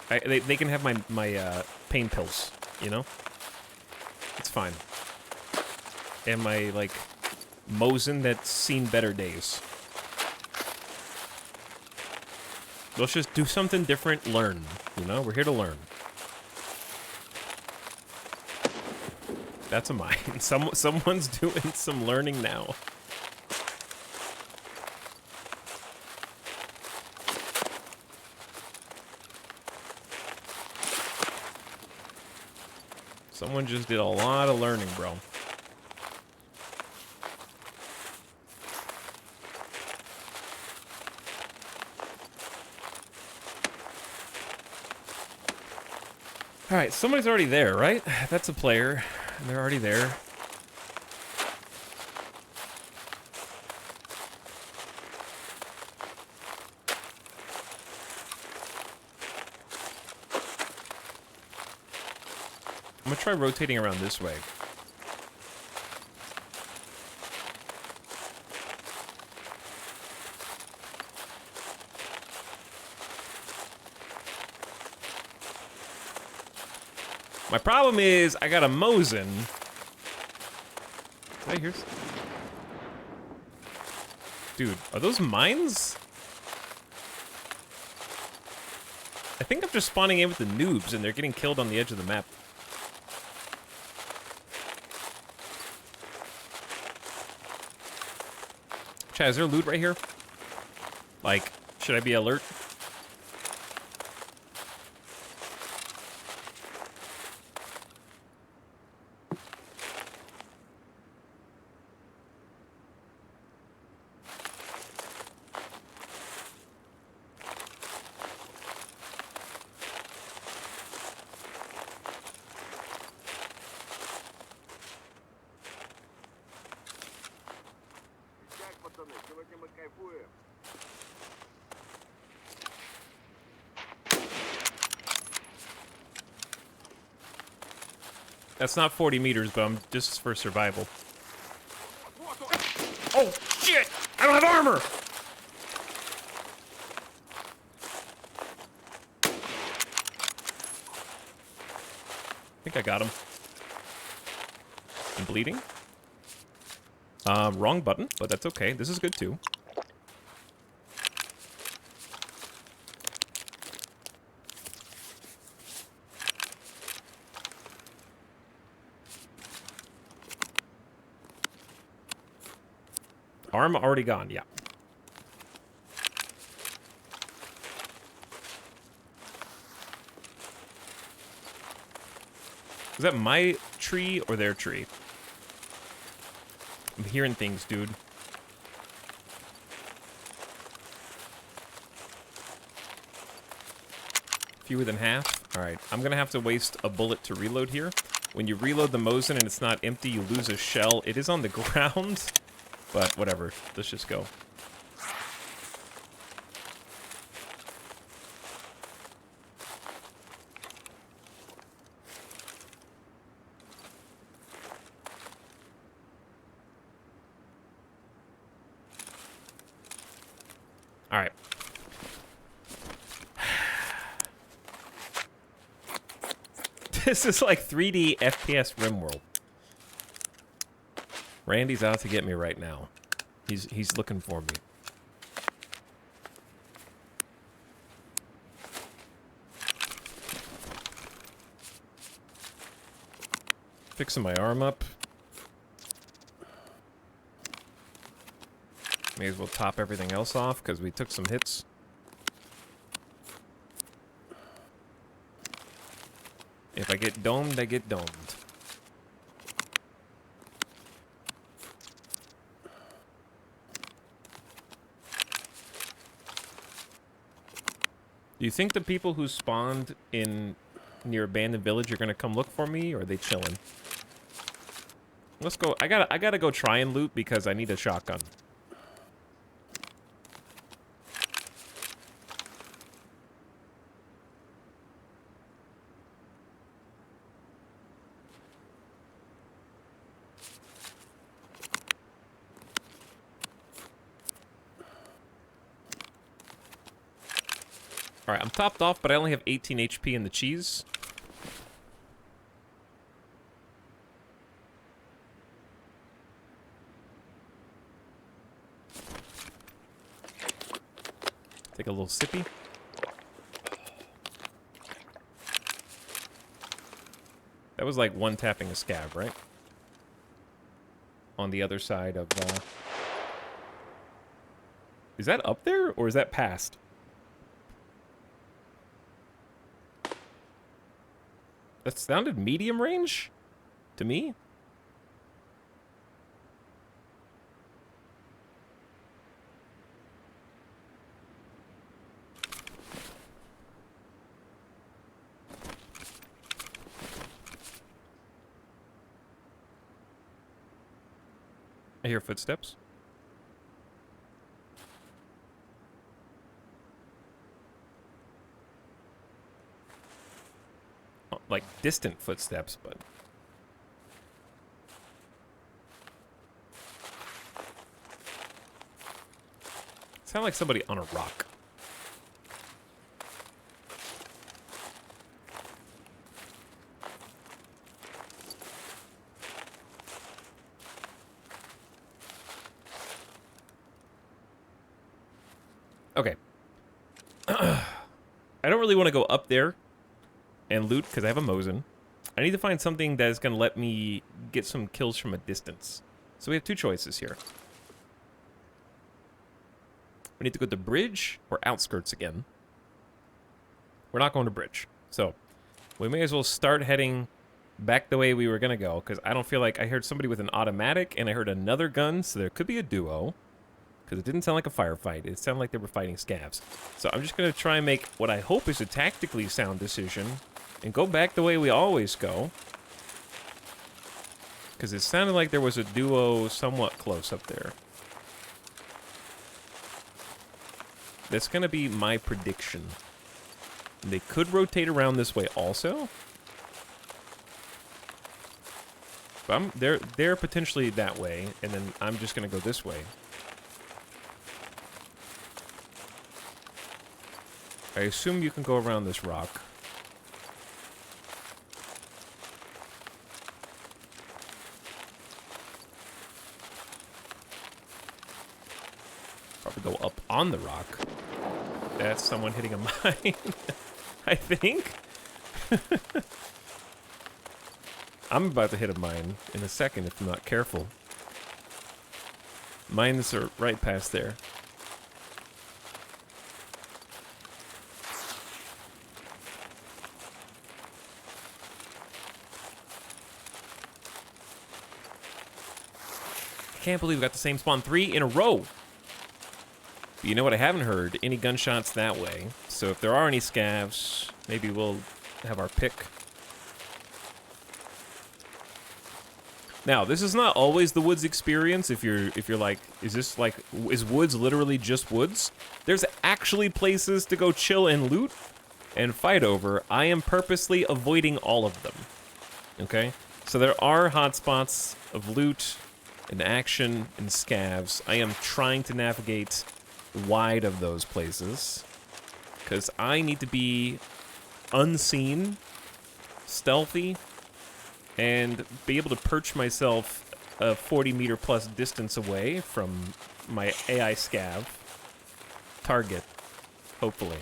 They can have my pain pills, you know? It's fine. And my, like, Mosin that's seen better days. Let's just do something different, learn. You know, we're here to learn. That's a mine. Someone's doing some learning now. Someone just did a lot of learning, bro. Alright, somebody's already there, right? That's a player. And they're already there. I'm gonna try rotating around this way. My problem is, I got a Mosin. Hey, here's... Dude, are those mines? I think I'm just spawning in with the noobs and they're getting killed on the edge of the map. Chad, is there loot right here? Like, should I be alert? That's not 40 meters, but I'm just for survival. Oh, shit! I don't have armor! I think I got him. I'm bleeding. Wrong button, but that's okay. This is good too. Arm already gone, yeah. Is that my tree or their tree? I'm hearing things, dude. A fewer than half. All right, I'm gonna have to waste a bullet to reload here. When you reload the Mosin and it's not empty, you lose a shell. It is on the ground, but whatever. Let's just go. All right. This is like 3D FPS RimWorld. Randy's out to get me right now. He's looking for me. Fixing my arm up. May as well top everything else off because we took some hits. If I get domed, I get domed. Do you think the people who spawned in near abandoned village are gonna come look for me, or are they chilling? Let's go. I gotta go try and loot because I need a shotgun. Alright, I'm topped off, but I only have 18 HP in the cheese. Take a little sippy. That was like one tapping a scab, right? On the other side of... Is that up there, or is that past? That sounded medium range to me. I hear footsteps. Like distant footsteps, but sound like somebody on a rock. Okay. I don't really want to go up there and loot because I have a Mosin. I need to find something that is going to let me get some kills from a distance. So we have two choices here. We need to go to bridge or outskirts again. We're not going to bridge. So we may as well start heading back the way we were going to go because I don't feel like I heard somebody with an automatic and I heard another gun. So there could be a duo because it didn't sound like a firefight. It sounded like they were fighting scavs. So I'm just going to try and make what I hope is a tactically sound decision and go back the way we always go. Because it sounded like there was a duo somewhat close up there. That's going to be my prediction. They could rotate around this way also. But they're potentially that way, and then I'm just going to go this way. I assume you can go around this rock. Probably go up on the rock. That's someone hitting a mine, I think. I'm about to hit a mine in a second if I'm not careful. Mines are right past there. I can't believe we got the same spawn 3 in a row. But you know what I haven't heard? Any gunshots that way. So if there are any scavs, Maybe we'll have our pick. Now, this is not always the woods experience. If you're like, is woods literally just woods? There's actually places to go chill and loot and fight over. I am purposely avoiding all of them. Okay? So there are hotspots of loot and action and scavs. I am trying to navigate wide of those places because I need to be unseen, stealthy, and be able to perch myself a 40-meter plus distance away from my AI scav target, hopefully.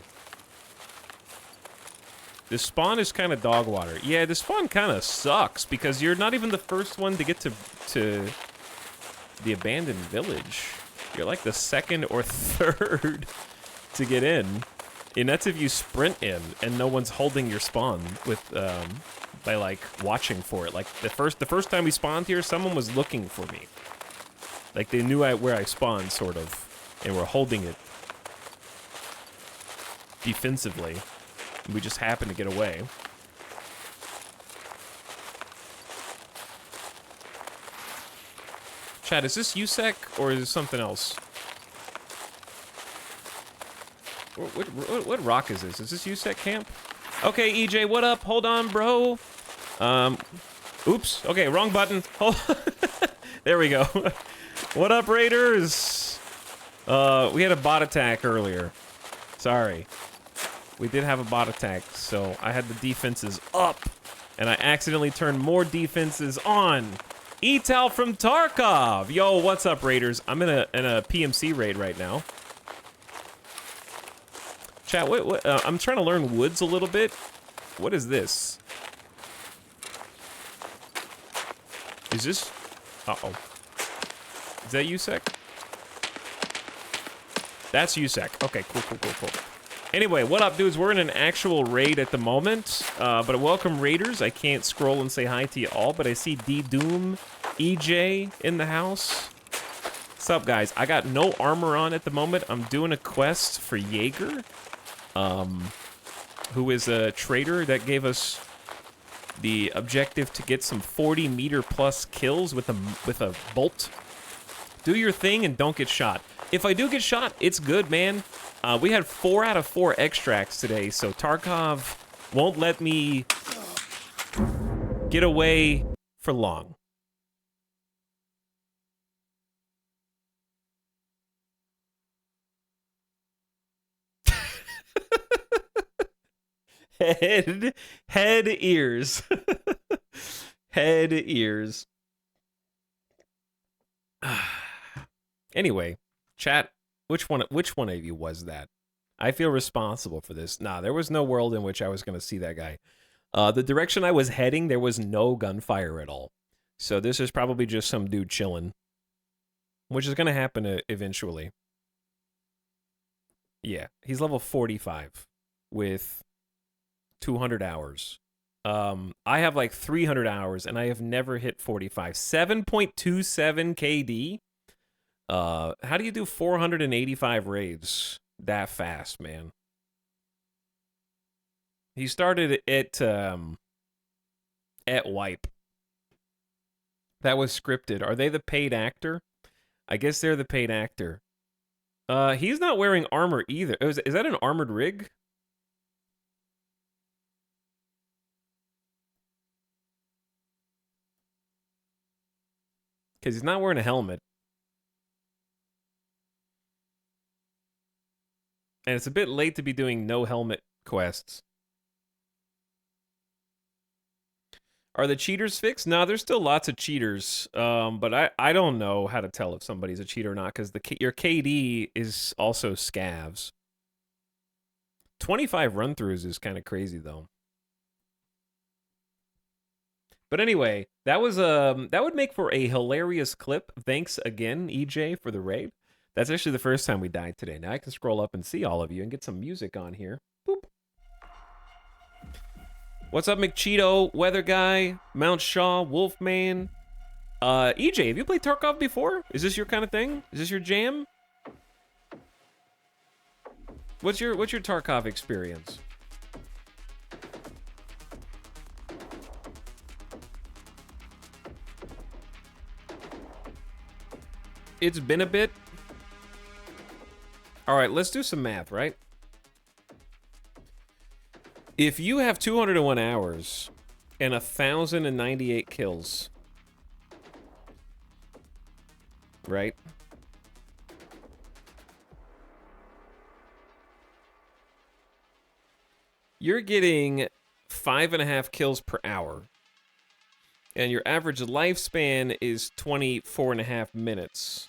This spawn is kind of dog water. Yeah, this spawn kind of sucks because you're not even the first one to get to the abandoned village. You're like the second or third to get in. And that's if you sprint in and no one's holding your spawn with by like watching for it. Like the first time we spawned here, someone was looking for me. Like they knew where I spawned, sort of, and were holding it defensively. We just happened to get away. Chat, is this USEC or is it something else? What rock is this? Is this USEC camp? Okay, EJ, what up? Hold on, bro. Oops. Okay, wrong button. There we go. What up, Raiders? We had a bot attack earlier. Sorry. We did have a bot attack, so I had the defenses up, and I accidentally turned more defenses on. Etal from Tarkov. Yo, what's up, Raiders? I'm in a PMC raid right now. Chat, I'm trying to learn woods a little bit. What is this? Is this? Uh-oh. Is that USEC? That's USEC. Okay, cool. Anyway, what up, dudes? We're in an actual raid at the moment, but welcome, Raiders. I can't scroll and say hi to you all, but I see D-Doom, EJ in the house. What's up, guys? I got no armor on at the moment. I'm doing a quest for Jaeger, who is a trader that gave us the objective to get some 40-meter plus kills with a bolt. Do your thing and don't get shot. If I do get shot, it's good, man. We had 4 out of 4 extracts today, so Tarkov won't let me get away for long. Head ears. Head ears. Anyway, chat, which one of you was that? I feel responsible for this. Nah, there was no world in which I was going to see that guy. The direction I was heading, there was no gunfire at all. So this is probably just some dude chilling, which is going to happen eventually. Yeah, he's level 45 with 200 hours. I have like 300 hours, and I have never hit 45. 7.27 KD. How do you do 485 raids that fast, man? He started at Wipe. That was scripted. Are they the paid actor? I guess they're the paid actor. He's not wearing armor either. Is that an armored rig? Because he's not wearing a helmet. And it's a bit late to be doing no helmet quests. Are the cheaters fixed? No, there's still lots of cheaters. But I don't know how to tell if somebody's a cheater or not, because your KD is also scavs. 25 run-throughs is kind of crazy, though. But anyway, that would make for a hilarious clip. Thanks again, EJ, for the raid. That's actually the first time we died today. Now I can scroll up and see all of you and get some music on here. Boop. What's up, McCheeto, Weather Guy, Mount Shaw, Wolfman? EJ, have you played Tarkov before? Is this your kind of thing? Is this your jam? What's your Tarkov experience? It's been a bit. All right, let's do some math, right? If you have 201 hours and 1,098 kills, right? You're getting 5.5 kills per hour. And your average lifespan is 24.5 minutes.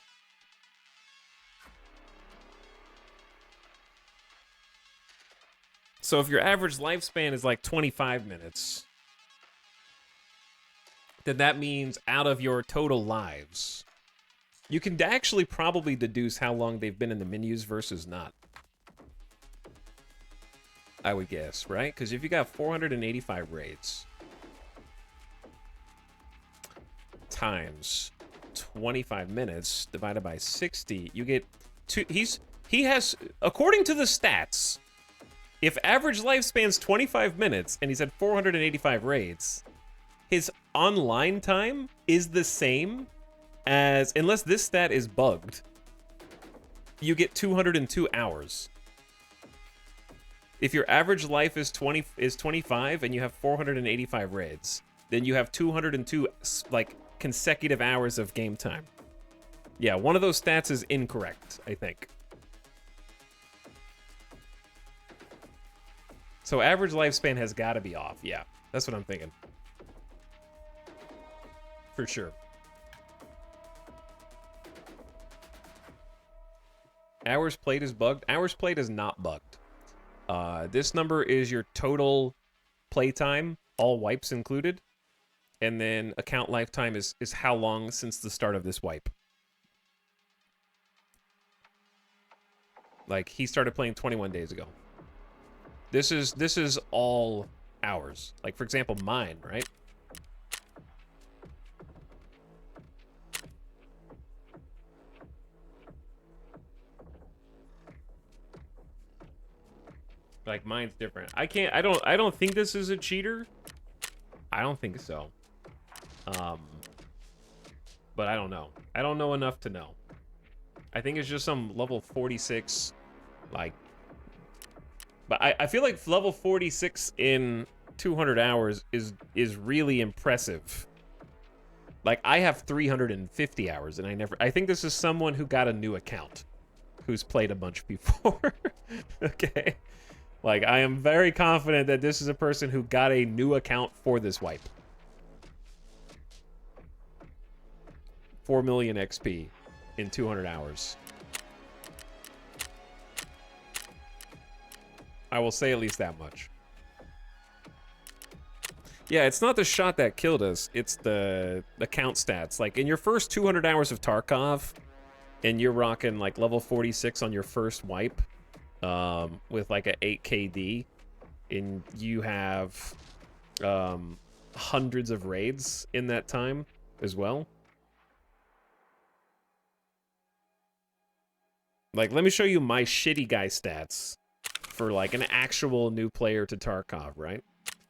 So if your average lifespan is like 25 minutes, then that means out of your total lives, you can actually probably deduce how long they've been in the menus versus not. I would guess, right? Because if you got 485 raids times 25 minutes divided by 60, you get two. He has, according to the stats, if average lifespan's 25 minutes and he's had 485 raids, his online time is the same as, unless this stat is bugged, you get 202 hours. If your average life is 25 and you have 485 raids, then you have 202 like consecutive hours of game time. Yeah, one of those stats is incorrect, I think. So average lifespan has got to be off. Yeah, that's what I'm thinking. For sure. Hours played is bugged. Hours played is not bugged. This number is your total playtime, all wipes included. And then account lifetime is how long since the start of this wipe. Like, he started playing 21 days ago. This is all hours. Like, for example, mine, right? Like, mine's different. I don't think this is a cheater. I don't think so. But I don't know. I don't know enough to know. I think it's just some level 46, like... But I feel like level 46 in 200 hours is really impressive. Like, I have 350 hours, and I think this is someone who got a new account, who's played a bunch before. Okay? Like, I am very confident that this is a person who got a new account for this wipe. 4 million XP in 200 hours. I will say at least that much. Yeah, it's not the shot that killed us. It's the count stats. Like, in your first 200 hours of Tarkov, and you're rocking, like, level 46 on your first wipe, with, like, a 8 KD, and you have hundreds of raids in that time as well. Like, let me show you my shitty guy stats for, like, an actual new player to Tarkov, right?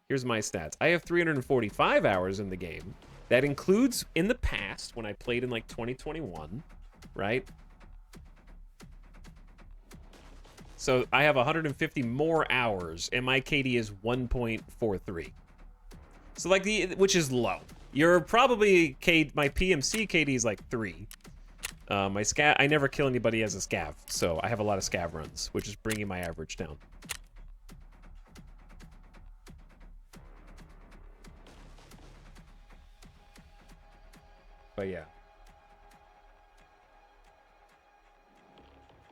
Here's my stats. I have 345 hours in the game. That includes in the past, when I played in, like, 2021, right? So I have 150 more hours, and my KD is 1.43. So, like, which is low. You're probably, my PMC KD is, like, 3. My scav, I never kill anybody as a scav, so I have a lot of scav runs, which is bringing my average down. But yeah.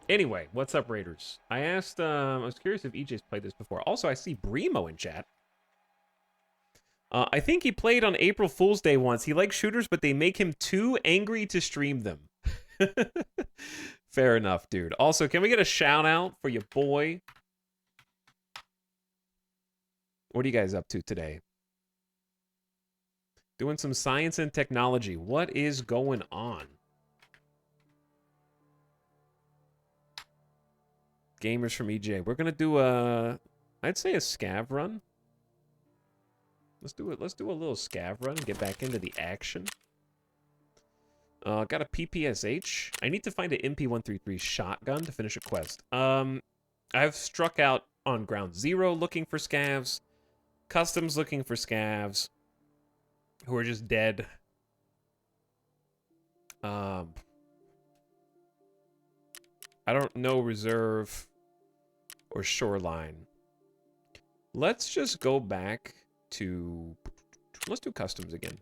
Anyway, what's up, Raiders? I asked, I was curious if EJ's played this before. Also, I see Bremo in chat. I think he played on April Fool's Day once. He likes shooters, but they make him too angry to stream them. Fair enough, dude. Also, can we get a shout out for your boy? What are you guys up to today? Doing some science and technology. What is going on? Gamers from EJ. We're gonna do I'd say a scav run. Let's do it. Let's do a little scav run and get back into the action. Got a PPSH. I need to find an MP133 shotgun to finish a quest. I've struck out on ground zero looking for scavs. Customs looking for scavs. Who are just dead. I don't know reserve or shoreline. Let's just go back to... Let's do customs again.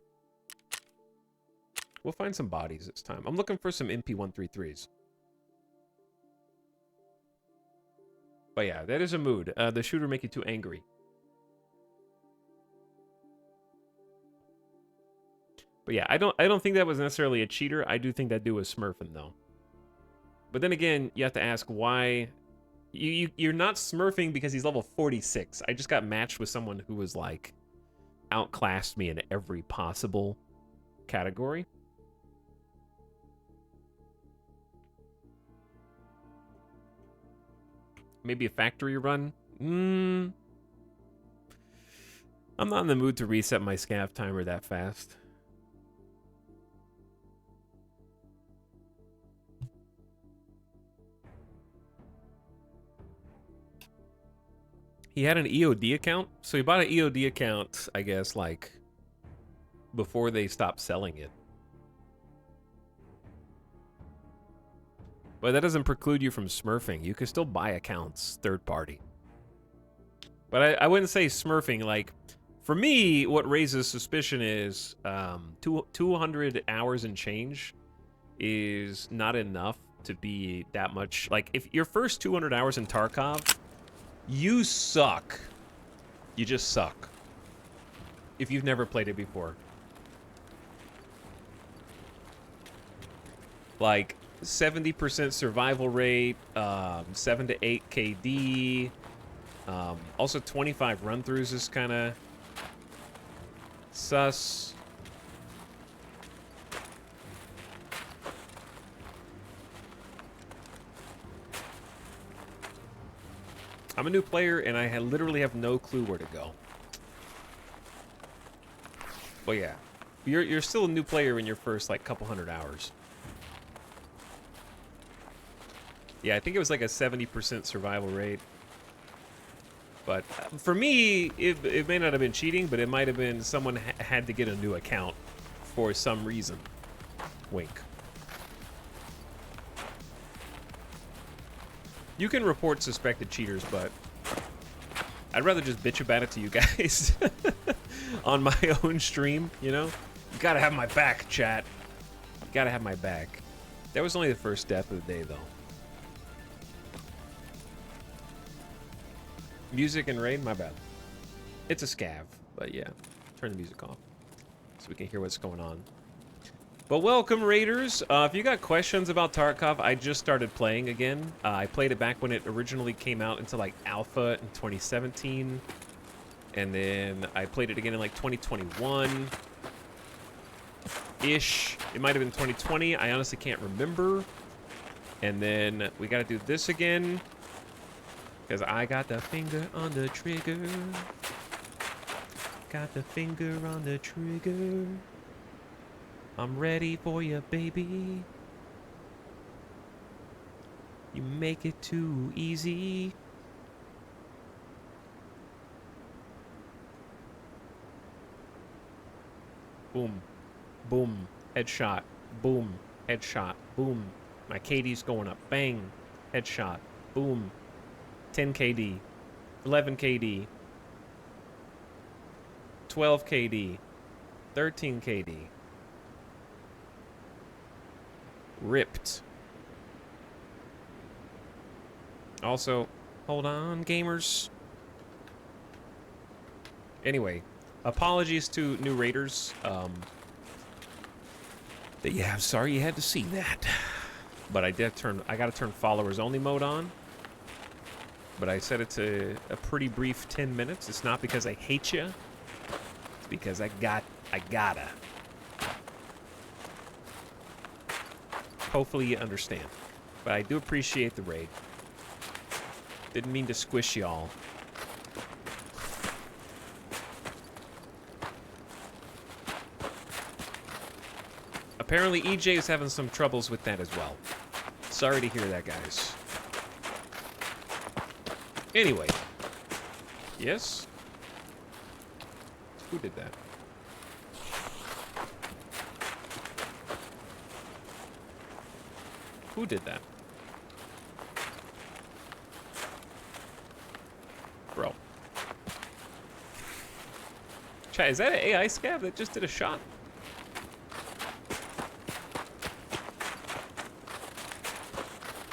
We'll find some bodies this time. I'm looking for some MP133s. But yeah, that is a mood. The shooter make you too angry. But yeah, I don't think that was necessarily a cheater. I do think that dude was smurfing though. But then again, you have to ask why. You're not smurfing because he's level 46. I just got matched with someone who was like outclassed me in every possible category. Maybe a factory run? I'm not in the mood to reset my scav timer that fast. He had an EOD account, so he bought an EOD account, I guess, like, before they stopped selling it. But that doesn't preclude you from smurfing. You can still buy accounts, third party. But I wouldn't say smurfing. Like, for me, what raises suspicion is 200 hours and change is not enough to be that much. Like, if your first 200 hours in Tarkov, you suck. You just suck. If you've never played it before. Like, 70% survival rate, 7 to 8 KD. Also, 25 run-throughs is kind of sus. I'm a new player, and I literally have no clue where to go. But yeah, you're still a new player in your first, like, couple hundred hours. Yeah, I think it was like a 70% survival rate. But for me, it may not have been cheating, but it might have been someone had to get a new account for some reason. Wink. You can report suspected cheaters, but I'd rather just bitch about it to you guys on my own stream, you know? You gotta have my back, chat. You gotta have my back. That was only the first death of the day, though. Music and raid, my bad. It's a scav, but yeah. Turn the music off so we can hear what's going on. But welcome, raiders. If you got questions about Tarkov, I just started playing again. I played it back when it originally came out into like alpha in 2017. And then I played it again in like 2021-ish. It might have been 2020. I honestly can't remember. And then we got to do this again. Because I got the finger on the trigger. Got the finger on the trigger. I'm ready for you, baby. You make it too easy. Boom. Boom. Headshot. Boom. Headshot. Boom. My KD's going up. Bang. Headshot. Boom. 10 KD. 11 KD. 12 KD. 13 KD. Ripped. Also, hold on, gamers. Anyway, apologies to new raiders. But yeah, I'm sorry you had to see that. But I gotta turn followers only mode on. But I set it to a pretty brief 10 minutes. It's not because I hate you. It's because I gotta. Hopefully you understand. But I do appreciate the raid. Didn't mean to squish y'all. Apparently EJ is having some troubles with that as well. Sorry to hear that, guys. Anyway. Yes? Who did that? Who did that? Bro. Chat, is that an AI scav that just did a shot?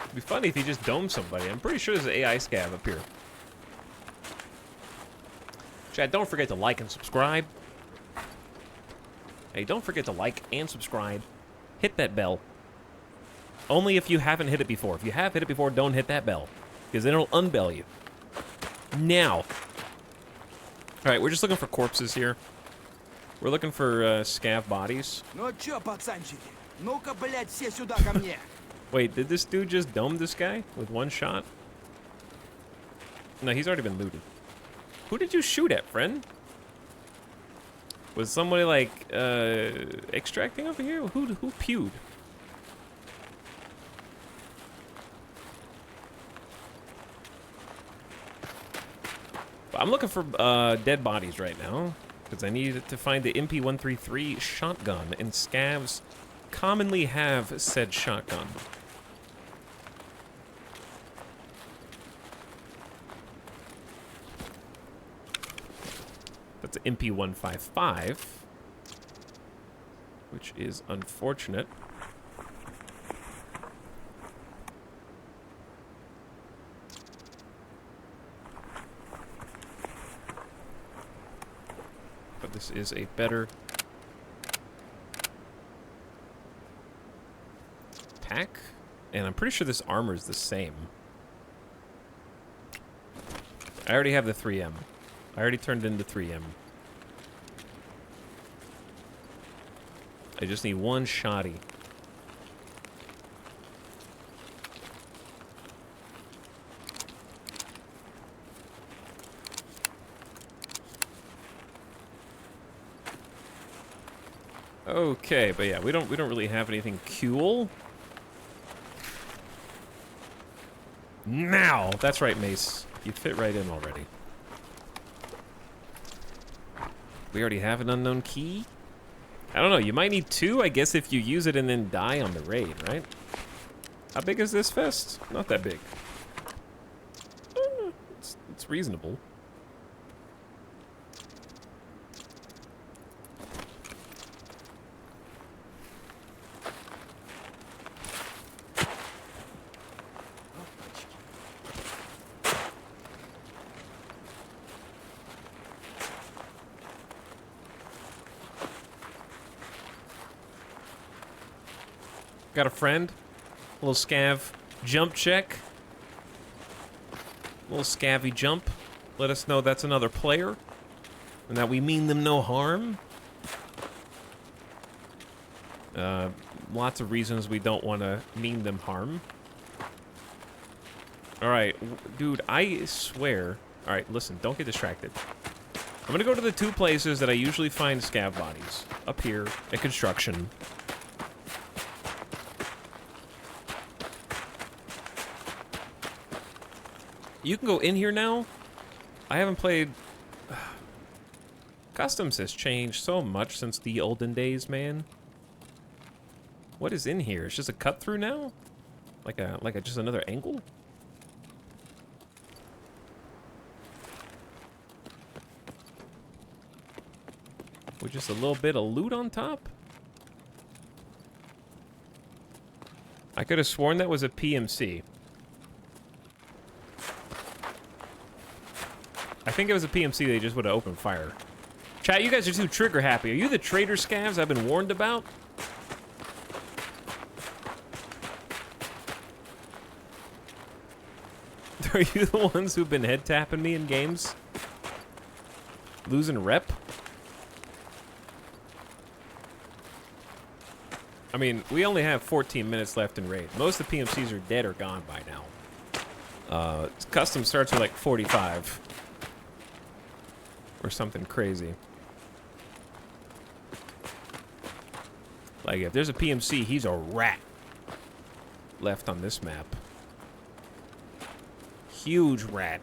It'd be funny if he just domed somebody. I'm pretty sure there's an AI scav up here. Chat, don't forget to like and subscribe. Hey, don't forget to like and subscribe. Hit that bell. Only if you haven't hit it before. If you have hit it before, don't hit that bell. Because then it'll unbell you. Now. Alright, we're just looking for corpses here. We're looking for scav bodies. Ну чё, пацанчики? Ну-ка, блядь, все сюда ко мне. Wait, did this dude just dome this guy with one shot? No, he's already been looted. Who did you shoot at, friend? Was somebody, like, extracting over here? Who pewed? I'm looking for dead bodies right now, because I need to find the MP133 shotgun, and scavs commonly have said shotgun. That's an MP155, which is unfortunate. But this is a better pack, and I'm pretty sure this armor is the same. I already have the 3M. I already turned into 3M. I just need one shotty. Okay, but yeah, we don't really have anything cool. Now, that's right, Mace. You fit right in already. We already have an unknown key? I don't know, you might need 2, I guess, if you use it and then die on the raid, right? How big is this fest? Not that big. It's reasonable. Got a friend. A little scav jump check. A little scavvy jump. Let us know that's another player. And that we mean them no harm. Lots of reasons we don't want to mean them harm. Alright, dude, I swear. Alright, listen, don't get distracted. I'm gonna go to the 2 places that I usually find scav bodies. Up here, at construction. You can go in here now. I haven't played... Customs has changed so much since the olden days, man. What is in here? It's just a cut through now? Like a just another angle? With just a little bit of loot on top? I could have sworn that was a PMC. I think it was a PMC, they just would have opened fire. Chat, you guys are too trigger happy. Are you the traitor scavs I've been warned about? Are you the ones who've been head tapping me in games? Losing rep? I mean, we only have 14 minutes left in raid. Most of the PMCs are dead or gone by now. Custom starts with like 45. Or something crazy. Like, if there's a PMC, he's a rat. Left on this map. Huge rat.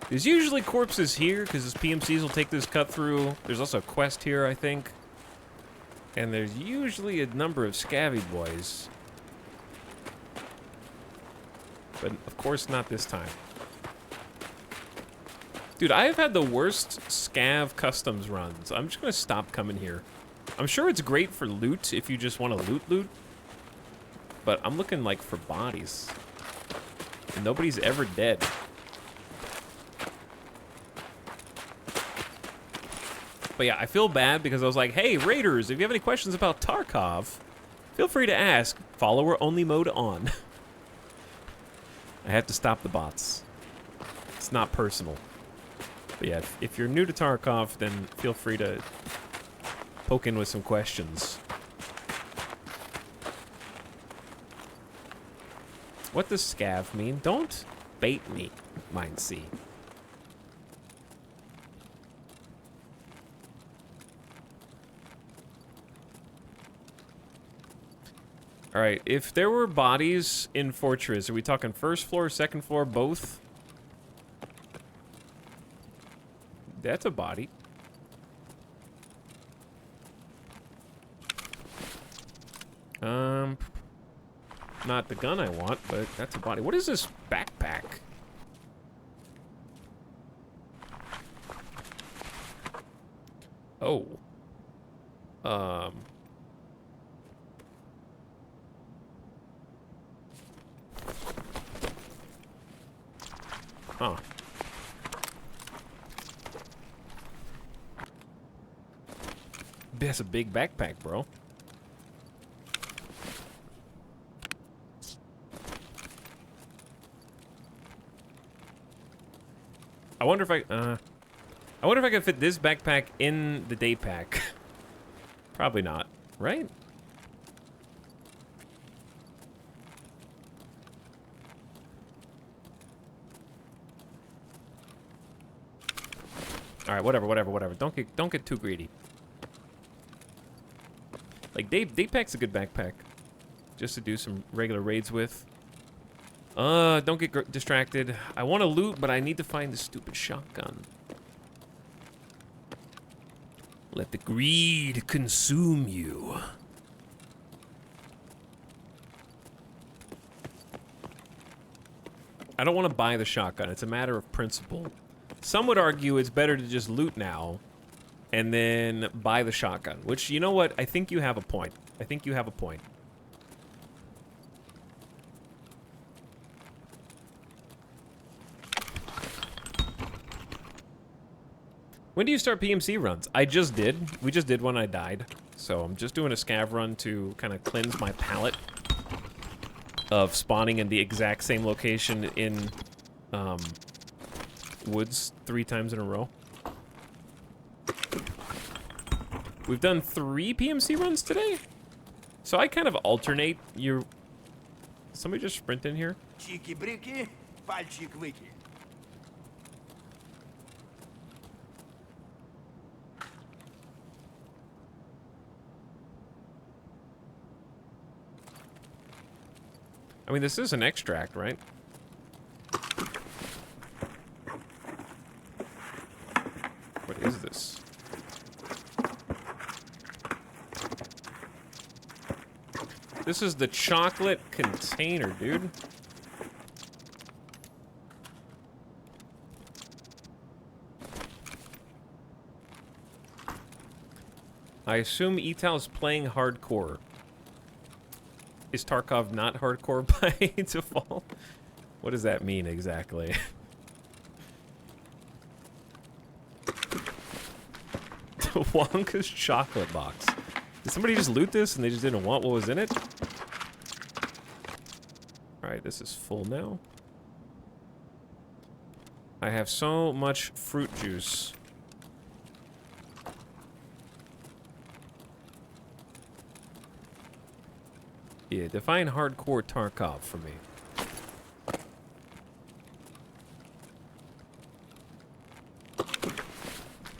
There's usually corpses here, because his PMCs will take this cut through. There's also a quest here, I think. And there's usually a number of scavvy boys. But, of course, not this time. Dude, I have had the worst scav customs runs. I'm just going to stop coming here. I'm sure it's great for loot if you just want to loot. But I'm looking, like, for bodies. And nobody's ever dead. But yeah, I feel bad because I was like, hey, Raiders, if you have any questions about Tarkov, feel free to ask. Follower only mode on. I had to stop the bots. It's not personal. But yeah, if you're new to Tarkov, then feel free to poke in with some questions. What does scav mean? Don't bait me, Mind C. All right, if there were bodies in Fortress, are we talking first floor, second floor, both? That's a body. Not the gun I want, but that's a body. What is this backpack? Oh. Huh. That's a big backpack, bro. I wonder if I can fit this backpack in the day pack. Probably not, right? All right, whatever. Don't get too greedy. Like day pack's a good backpack, just to do some regular raids with. Don't get distracted. I want to loot, but I need to find the stupid shotgun. Let the greed consume you. I don't want to buy the shotgun. It's a matter of principle. Some would argue it's better to just loot now and then buy the shotgun, which, you know what? I think you have a point. I think you have a point. When do you start PMC runs? I just did. We just did one. I died. So I'm just doing a scav run to kind of cleanse my palate of spawning in the exact same location in woods 3 times in a row. We've done 3 PMC runs today. So I kind of alternate. Somebody just sprint in here. Чики-брики, пальчик-выки. I mean, this is an extract, right? What is this? This is the chocolate container, dude. I assume Etal's playing hardcore. Is Tarkov not hardcore by default? What does that mean exactly? Wonka's chocolate box. Did somebody just loot this and they just didn't want what was in it? Alright, this is full now. I have so much fruit juice. Yeah, define hardcore Tarkov for me.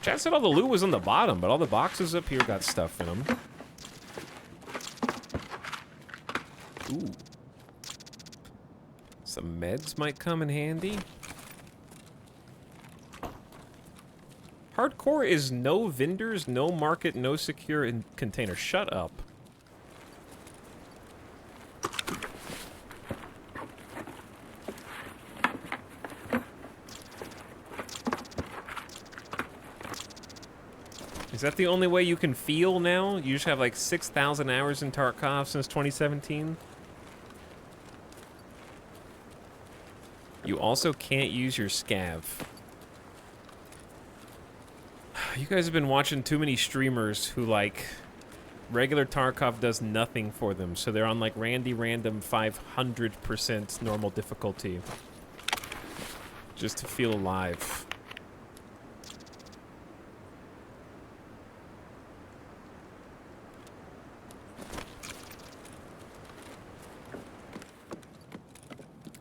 Chat said all the loot was on the bottom, but all the boxes up here got stuff in them. Ooh. Some meds might come in handy. Hardcore is no vendors, no market, no secure container. Shut up. Is that the only way you can feel now? You just have like 6,000 hours in Tarkov since 2017? You also can't use your scav. You guys have been watching too many streamers who, like, regular Tarkov does nothing for them, so they're on like Randy Random 500% normal difficulty. Just to feel alive.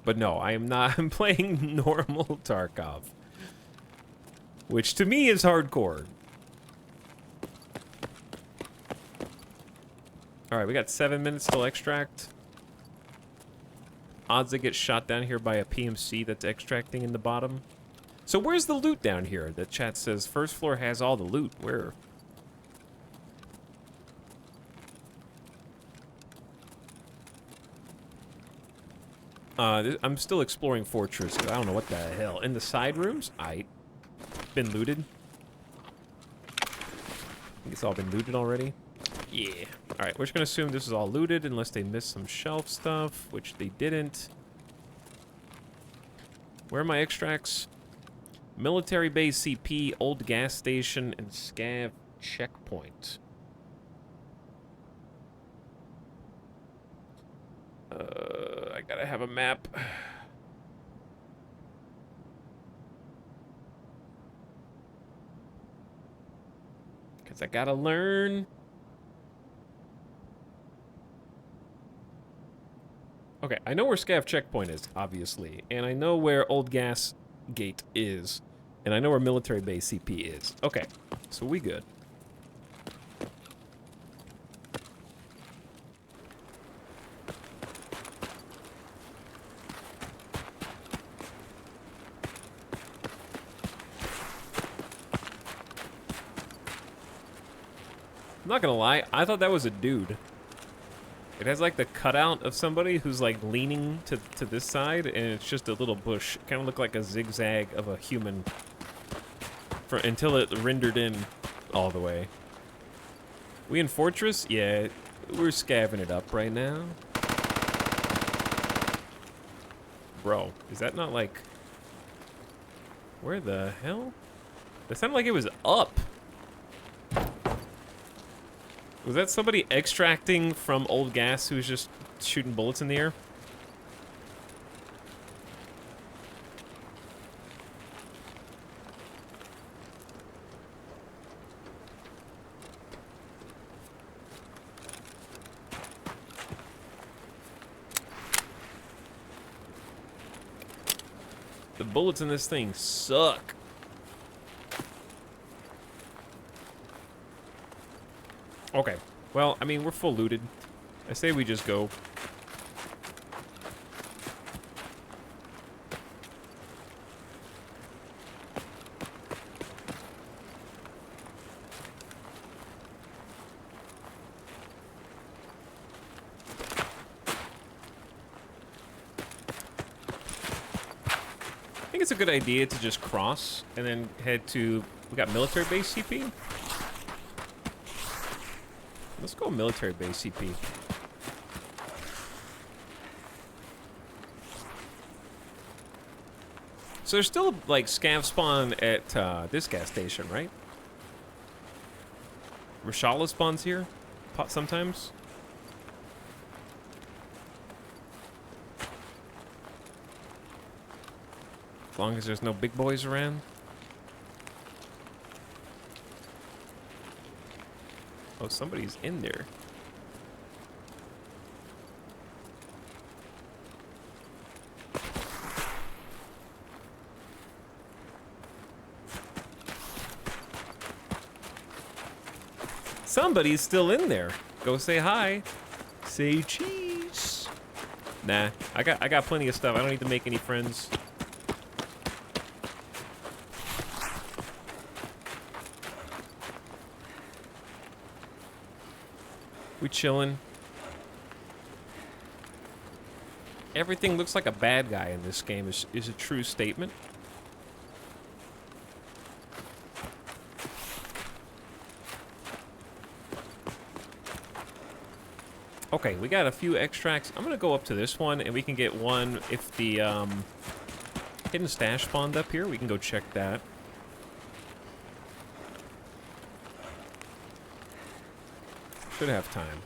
But no, I am not. I'm playing normal Tarkov. Which to me is hardcore. Alright, we got 7 minutes till extract. Odds I get shot down here by a PMC that's extracting in the bottom. So where's the loot down here? The chat says first floor has all the loot. Where? I'm still exploring Fortress, 'cause I don't know what the hell. In the side rooms? Been looted. I think it's all been looted already. Yeah. Alright, we're just gonna assume this is all looted unless they missed some shelf stuff, which they didn't. Where are my extracts? Military base CP, old gas station, and scav checkpoint. I gotta have a map. Because I gotta learn. Okay, I know where scav checkpoint is, obviously. And I know where old gas gate is. And I know where military base CP is. Okay, so we good. I'm not gonna lie, I thought that was a dude. It has like the cutout of somebody who's like leaning to this side, and it's just a little bush. It kind of looked like a zigzag of a human until it rendered in all the way. We in Fortress? Yeah, we're scavenging it up right now. Bro, is that not like... Where the hell? That sounded like it was up. Was that somebody extracting from old gas who was just shooting bullets in the air? The bullets in this thing suck. Okay, well, I mean, we're full looted. I say we just go. I think it's a good idea to just cross and then head to, we got military base CP? Let's go military base CP. So there's still like scav spawn at this gas station, right? Rashala spawns here sometimes. As long as there's no big boys around. Oh, somebody's in there. Somebody's still in there. Go say hi. Say cheese. Nah, I got plenty of stuff. I don't need to make any friends. We chillin'. Everything looks like a bad guy in this game is a true statement. Okay, we got a few extracts. I'm gonna go up to this one, and we can get one if the hidden stash spawned up here. We can go check that. Should have time.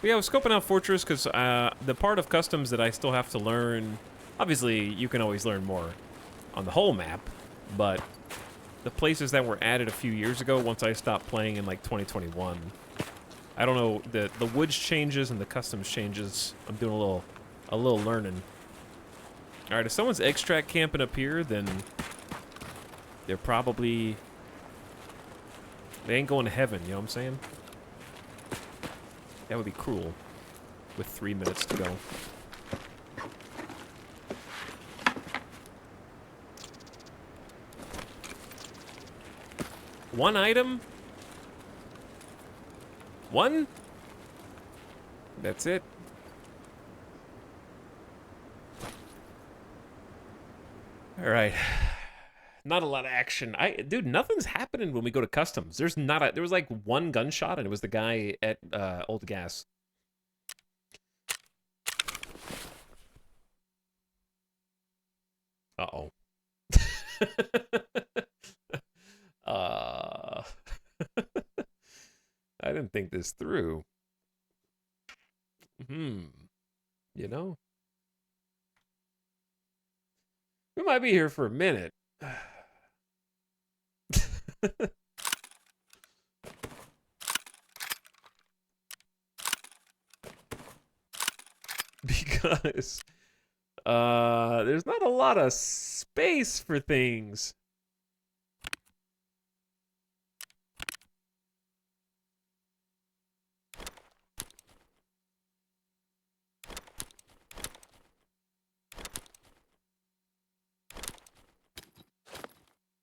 But yeah, I was scoping out Fortress because the part of customs that I still have to learn... Obviously, you can always learn more on the whole map, but the places that were added a few years ago, once I stopped playing in, like, 2021... I don't know, the woods changes and the customs changes. I'm doing a little learning. Alright, if someone's extract camping up here, then they're probably... They ain't going to heaven, you know what I'm saying? That would be cruel. With 3 minutes to go. One item? One? That's it. All right. Not a lot of action. Dude, nothing's happening when we go to customs. There was like one gunshot and it was the guy at Old Gas. Uh-oh. I didn't think this through. You know? We might be here for a minute. Because there's not a lot of space for things.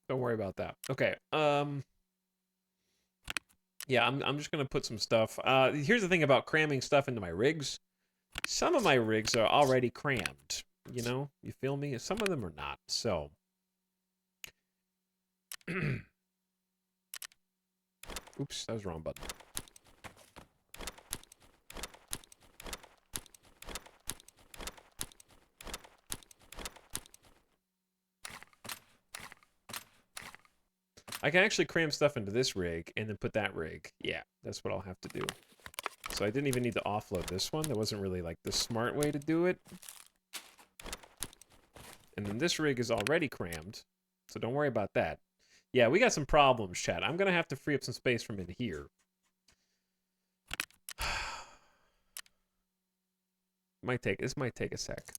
Don't worry about that. Okay. Yeah, I'm just gonna put some stuff. Here's the thing about cramming stuff into my rigs. Some of my rigs are already crammed. You know, you feel me? Some of them are not. So. Oops, that was the wrong button. I can actually cram stuff into this rig and then put that rig. Yeah, that's what I'll have to do. So I didn't even need to offload this one. That wasn't really like the smart way to do it. And then this rig is already crammed. So don't worry about that. Yeah, we got some problems, chat. I'm going to have to free up some space from in here. This might take a sec.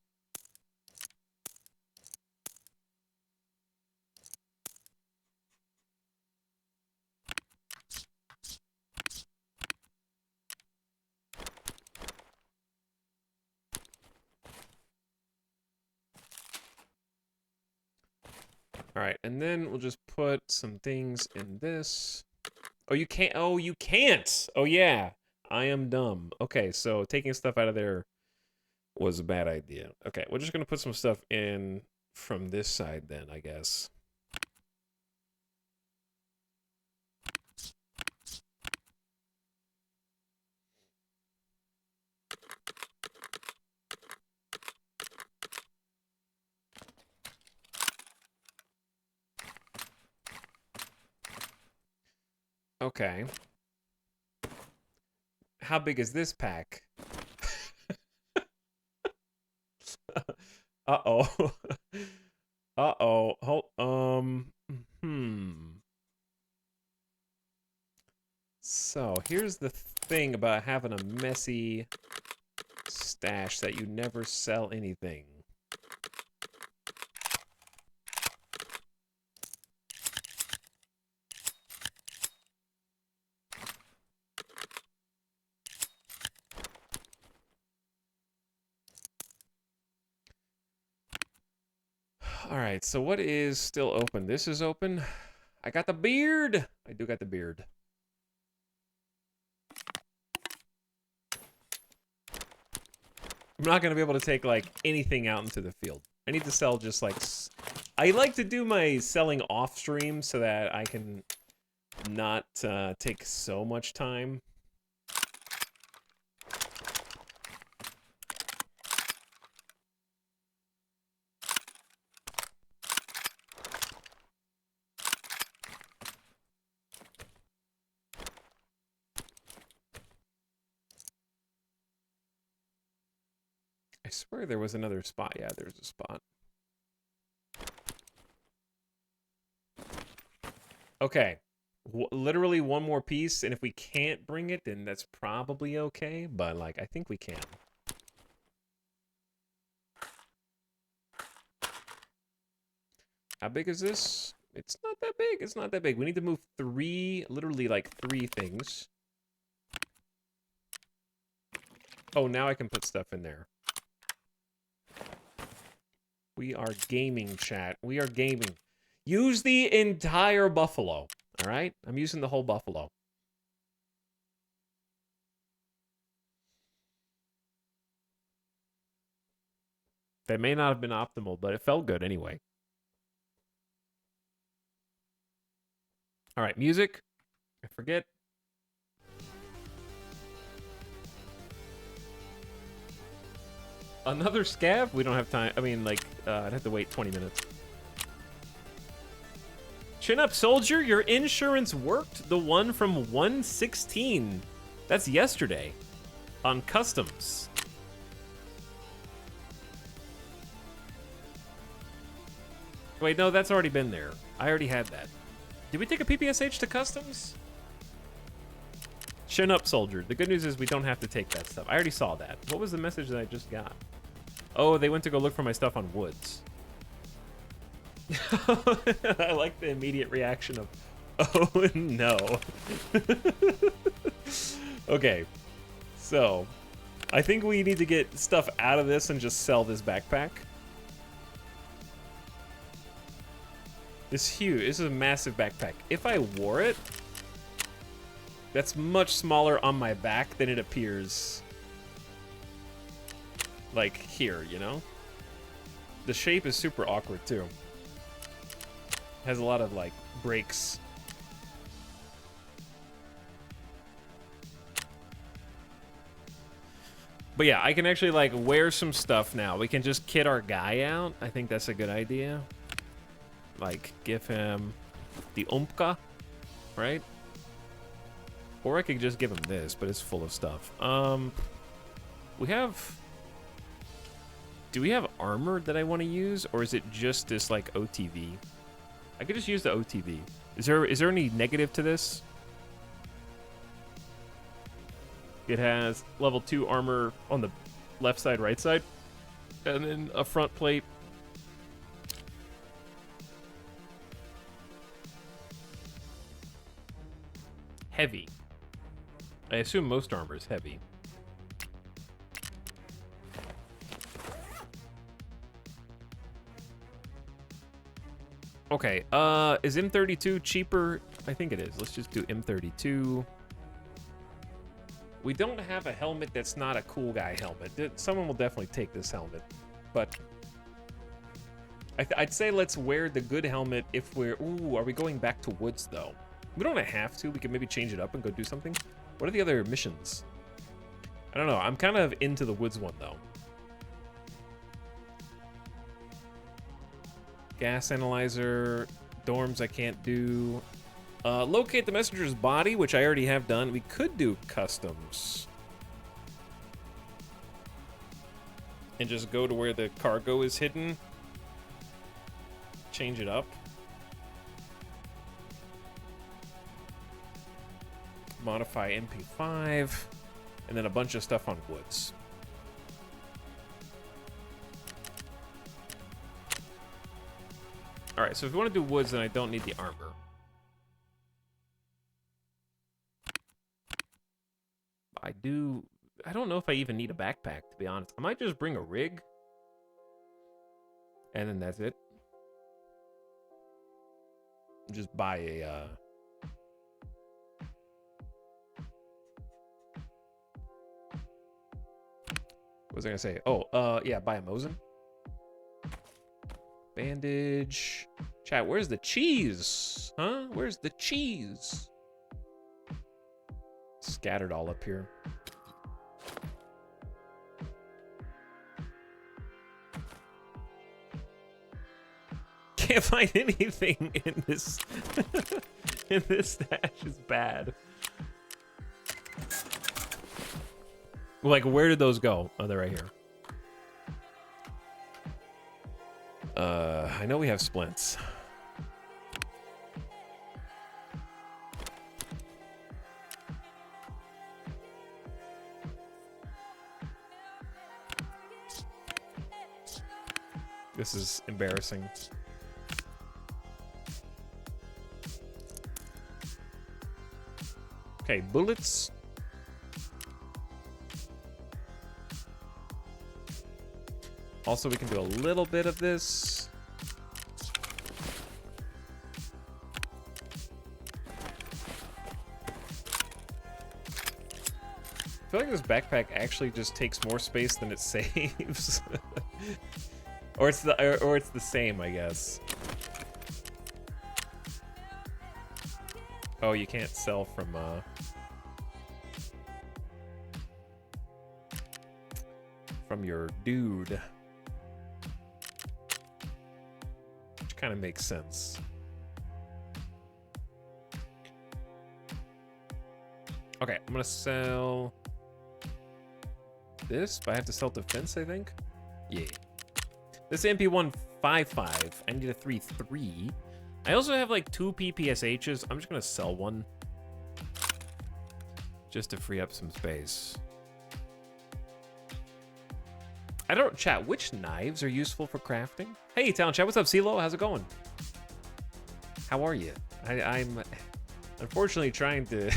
All right, and then we'll just put some things in this. Oh, you can't. Oh, you can't. Oh, yeah. I am dumb. Okay, so taking stuff out of there was a bad idea. Okay, we're just going to put some stuff in from this side then, I guess. Okay. How big is this pack? Uh-oh. Uh-oh. So, here's the thing about having a messy stash that you never sell anything. All right, so what is still open? This is open. I got the beard. I do got the beard. I'm not going to be able to take, like, anything out into the field. I need to sell just, like... I like to do my selling off stream so that I can not take so much time. I swear there was another spot. Yeah, there's a spot. Okay. Literally one more piece, and if we can't bring it, then that's probably okay, but, like, I think we can. How big is this? It's not that big. It's not that big. We need to move literally, like, 3 things. Oh, now I can put stuff in there. We are gaming, chat. We are gaming. Use the entire buffalo. All right? I'm using the whole buffalo. That may not have been optimal, but it felt good anyway. All right, music. I forget. Another scav? We don't have time. I mean, like, I'd have to wait 20 minutes. Chin up, soldier. Your insurance worked. The one from 116. That's yesterday. On customs. Wait, no, that's already been there. I already had that. Did we take a PPSH to customs? Chin up, soldier. The good news is we don't have to take that stuff. I already saw that. What was the message that I just got? Oh, they went to go look for my stuff on Woods. I like the immediate reaction of, oh no. Okay, so I think we need to get stuff out of this and just sell this backpack. This is a massive backpack. If I wore it, that's much smaller on my back than it appears. Like here, you know? The shape is super awkward too. Has a lot of like breaks. But yeah, I can actually like wear some stuff now. We can just kit our guy out. I think that's a good idea. Like give him the umpka, right? Or I could just give him this, but it's full of stuff. We have... Do we have armor that I want to use, or is it just this like OTV? I could just use the OTV. Is there any negative to this? It has level 2 armor on the left side, right side, and then a front plate. Heavy. I assume most armor is heavy. Okay, is M32 cheaper? I think it is. Let's just do M32. We don't have a helmet that's not a cool guy helmet. Someone will definitely take this helmet, but I'd say let's wear the good helmet if we're... Ooh, are we going back to Woods, though? We don't have to. We can maybe change it up and go do something. What are the other missions? I don't know. I'm kind of into the Woods one, though. Gas analyzer. Dorms I can't do. Locate the messenger's body, which I already have done. We could do customs. And just go to where the cargo is hidden. Change it up. Modify MP5. And then a bunch of stuff on Woods. Alright, so if we want to do Woods, then I don't need the armor. I don't know if I even need a backpack, to be honest. I might just bring a rig. And then that's it. just buy a what was I gonna say? Oh, yeah, buy a Mosin. Bandage. Chat, where's the cheese? Huh? Where's the cheese? Scattered all up here. Can't find anything in this in this stash is bad. Like, where did those go? Oh, they're right here. I know we have splints. This is embarrassing. Okay, bullets. Also, we can do a little bit of this. I feel like this backpack actually just takes more space than it saves. Or it's the same, I guess. Oh, you can't sell from your dude. Which kind of makes sense. Okay, I'm gonna sell this, but I have to sell defense, I think. Yeah. This MP155, I need a 3.3. I also have like 2 PPSHs. I'm just gonna sell one. Just to free up some space. I don't, chat, which knives are useful for crafting? Hey, Town Chat, what's up, CeeLo? How's it going? How are you? I'm unfortunately trying to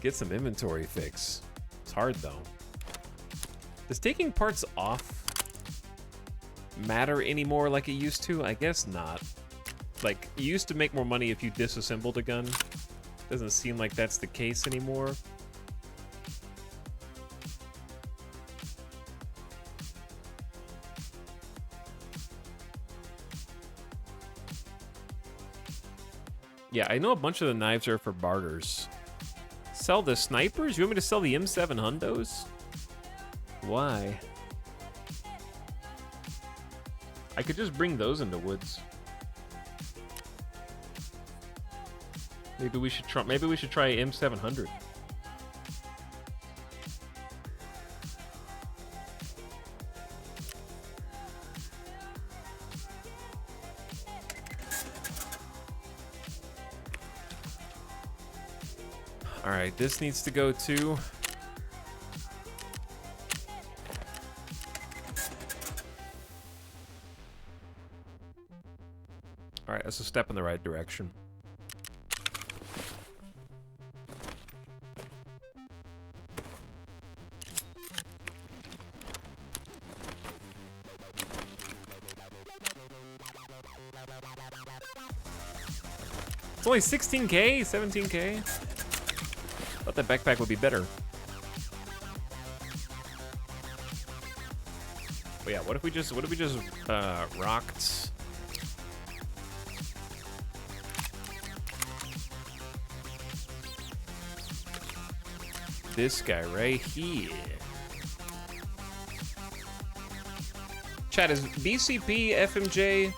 get some inventory fix. It's hard, though. Does taking parts off matter anymore like it used to? I guess not. Like, you used to make more money if you disassembled a gun. Doesn't seem like that's the case anymore. Yeah, I know a bunch of the knives are for barters. Sell the snipers? You want me to sell the M7 hundos? Why? I could just bring those into woods. Maybe we should try M700. All right, this needs to go too. All right, that's a step in the right direction. It's only 16K, 17K. Thought that backpack would be better. But yeah, what if we just rocked this guy right here? Chat, is BCP FMJ?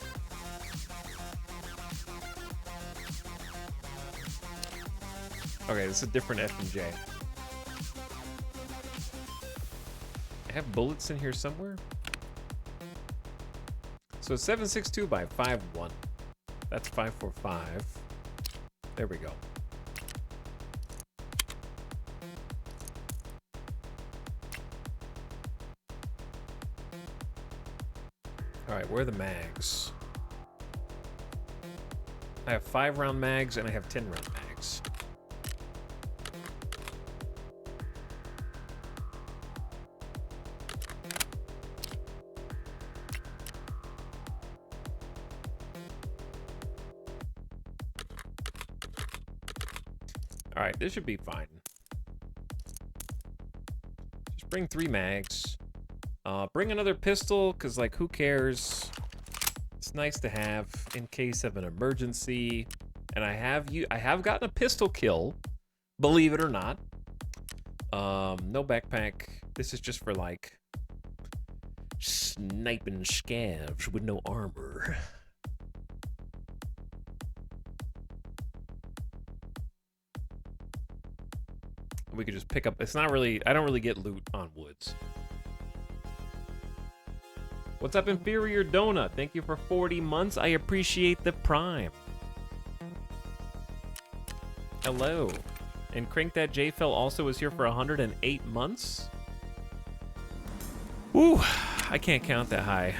Okay, this is a different FMJ. I have bullets in here somewhere. So 7.62 by 5.1. That's 5.45. There we go. All right, where are the mags? I have 5-round mags and I have 10-round mags. All right, this should be fine. Just bring 3 mags. Bring another pistol, because, like, who cares? It's nice to have in case of an emergency. And I have gotten a pistol kill, believe it or not. No backpack. This is just for, like, sniping scavs with no armor. We could just pick up. It's not really. I don't really get loot on woods. What's up, Inferior Donut? Thank you for 40 months. I appreciate the prime. Hello. And Crank That JFell also was here for 108 months. Woo! I can't count that high.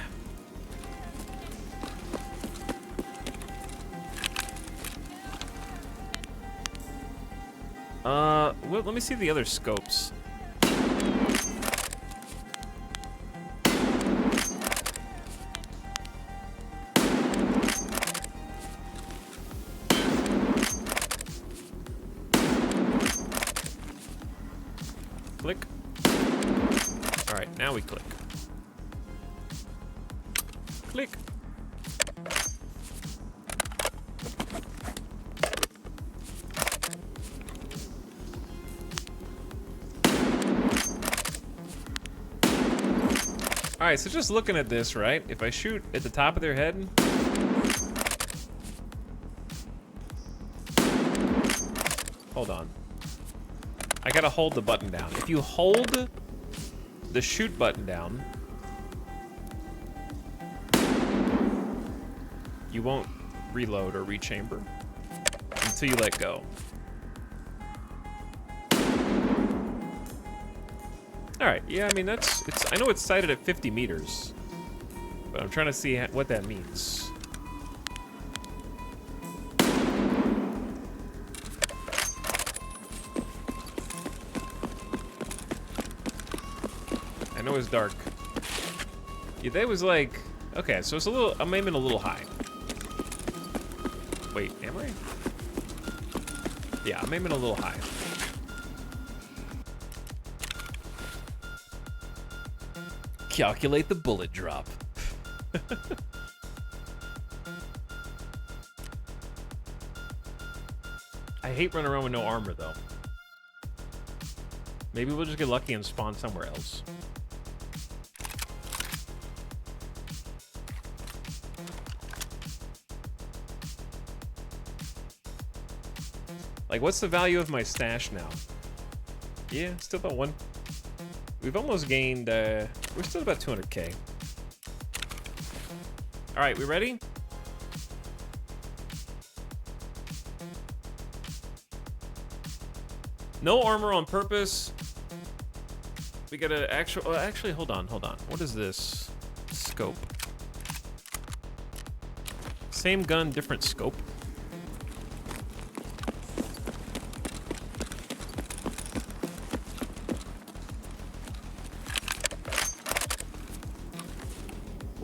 Well, let me see the other scopes. Click. All right, now we click. Click. All right, so just looking at this, right? If I shoot at the top of their head, hold on. I gotta hold the button down. If you hold the shoot button down, you won't reload or rechamber until you let go. All right, yeah, I mean, I know it's sighted at 50 meters, but I'm trying to see what that means. I know it's dark. Yeah, that was like, okay, so it's a little, I'm aiming a little high. Wait, am I? Yeah, I'm aiming a little high. Calculate the bullet drop. I hate running around with no armor, though. Maybe we'll just get lucky and spawn somewhere else. Like, what's the value of my stash now? Yeah, still about 1. We've almost gained, we're still about 200k. All right, we ready? No armor on purpose. We gotta actually, hold on. What is this? Scope. Same gun, different scope.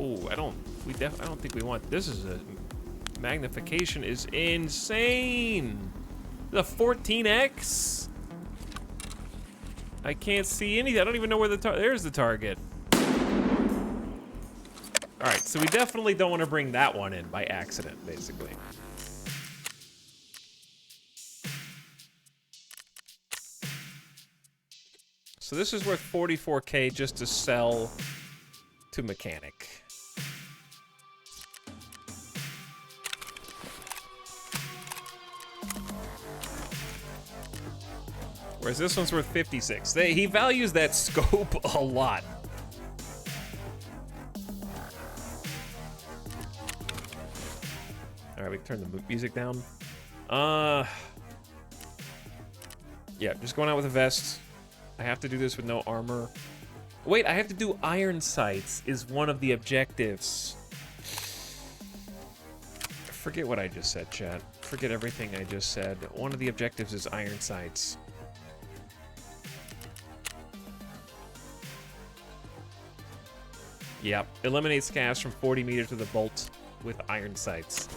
Oh, I don't think we want, this is a, magnification is insane. The 14x? I can't see anything. I don't even know where there's the target. All right, so we definitely don't want to bring that one in by accident, basically. So this is worth 44k just to sell to mechanic. Whereas this one's worth 56. He values that scope a lot. All right, we can turn the music down. Yeah, just going out with a vest. I have to do this with no armor. Wait, I have to do iron sights is one of the objectives. Forget what I just said, chat. Forget everything I just said. One of the objectives is iron sights. Yep, eliminate scavs from 40 meters with a bolt with iron sights.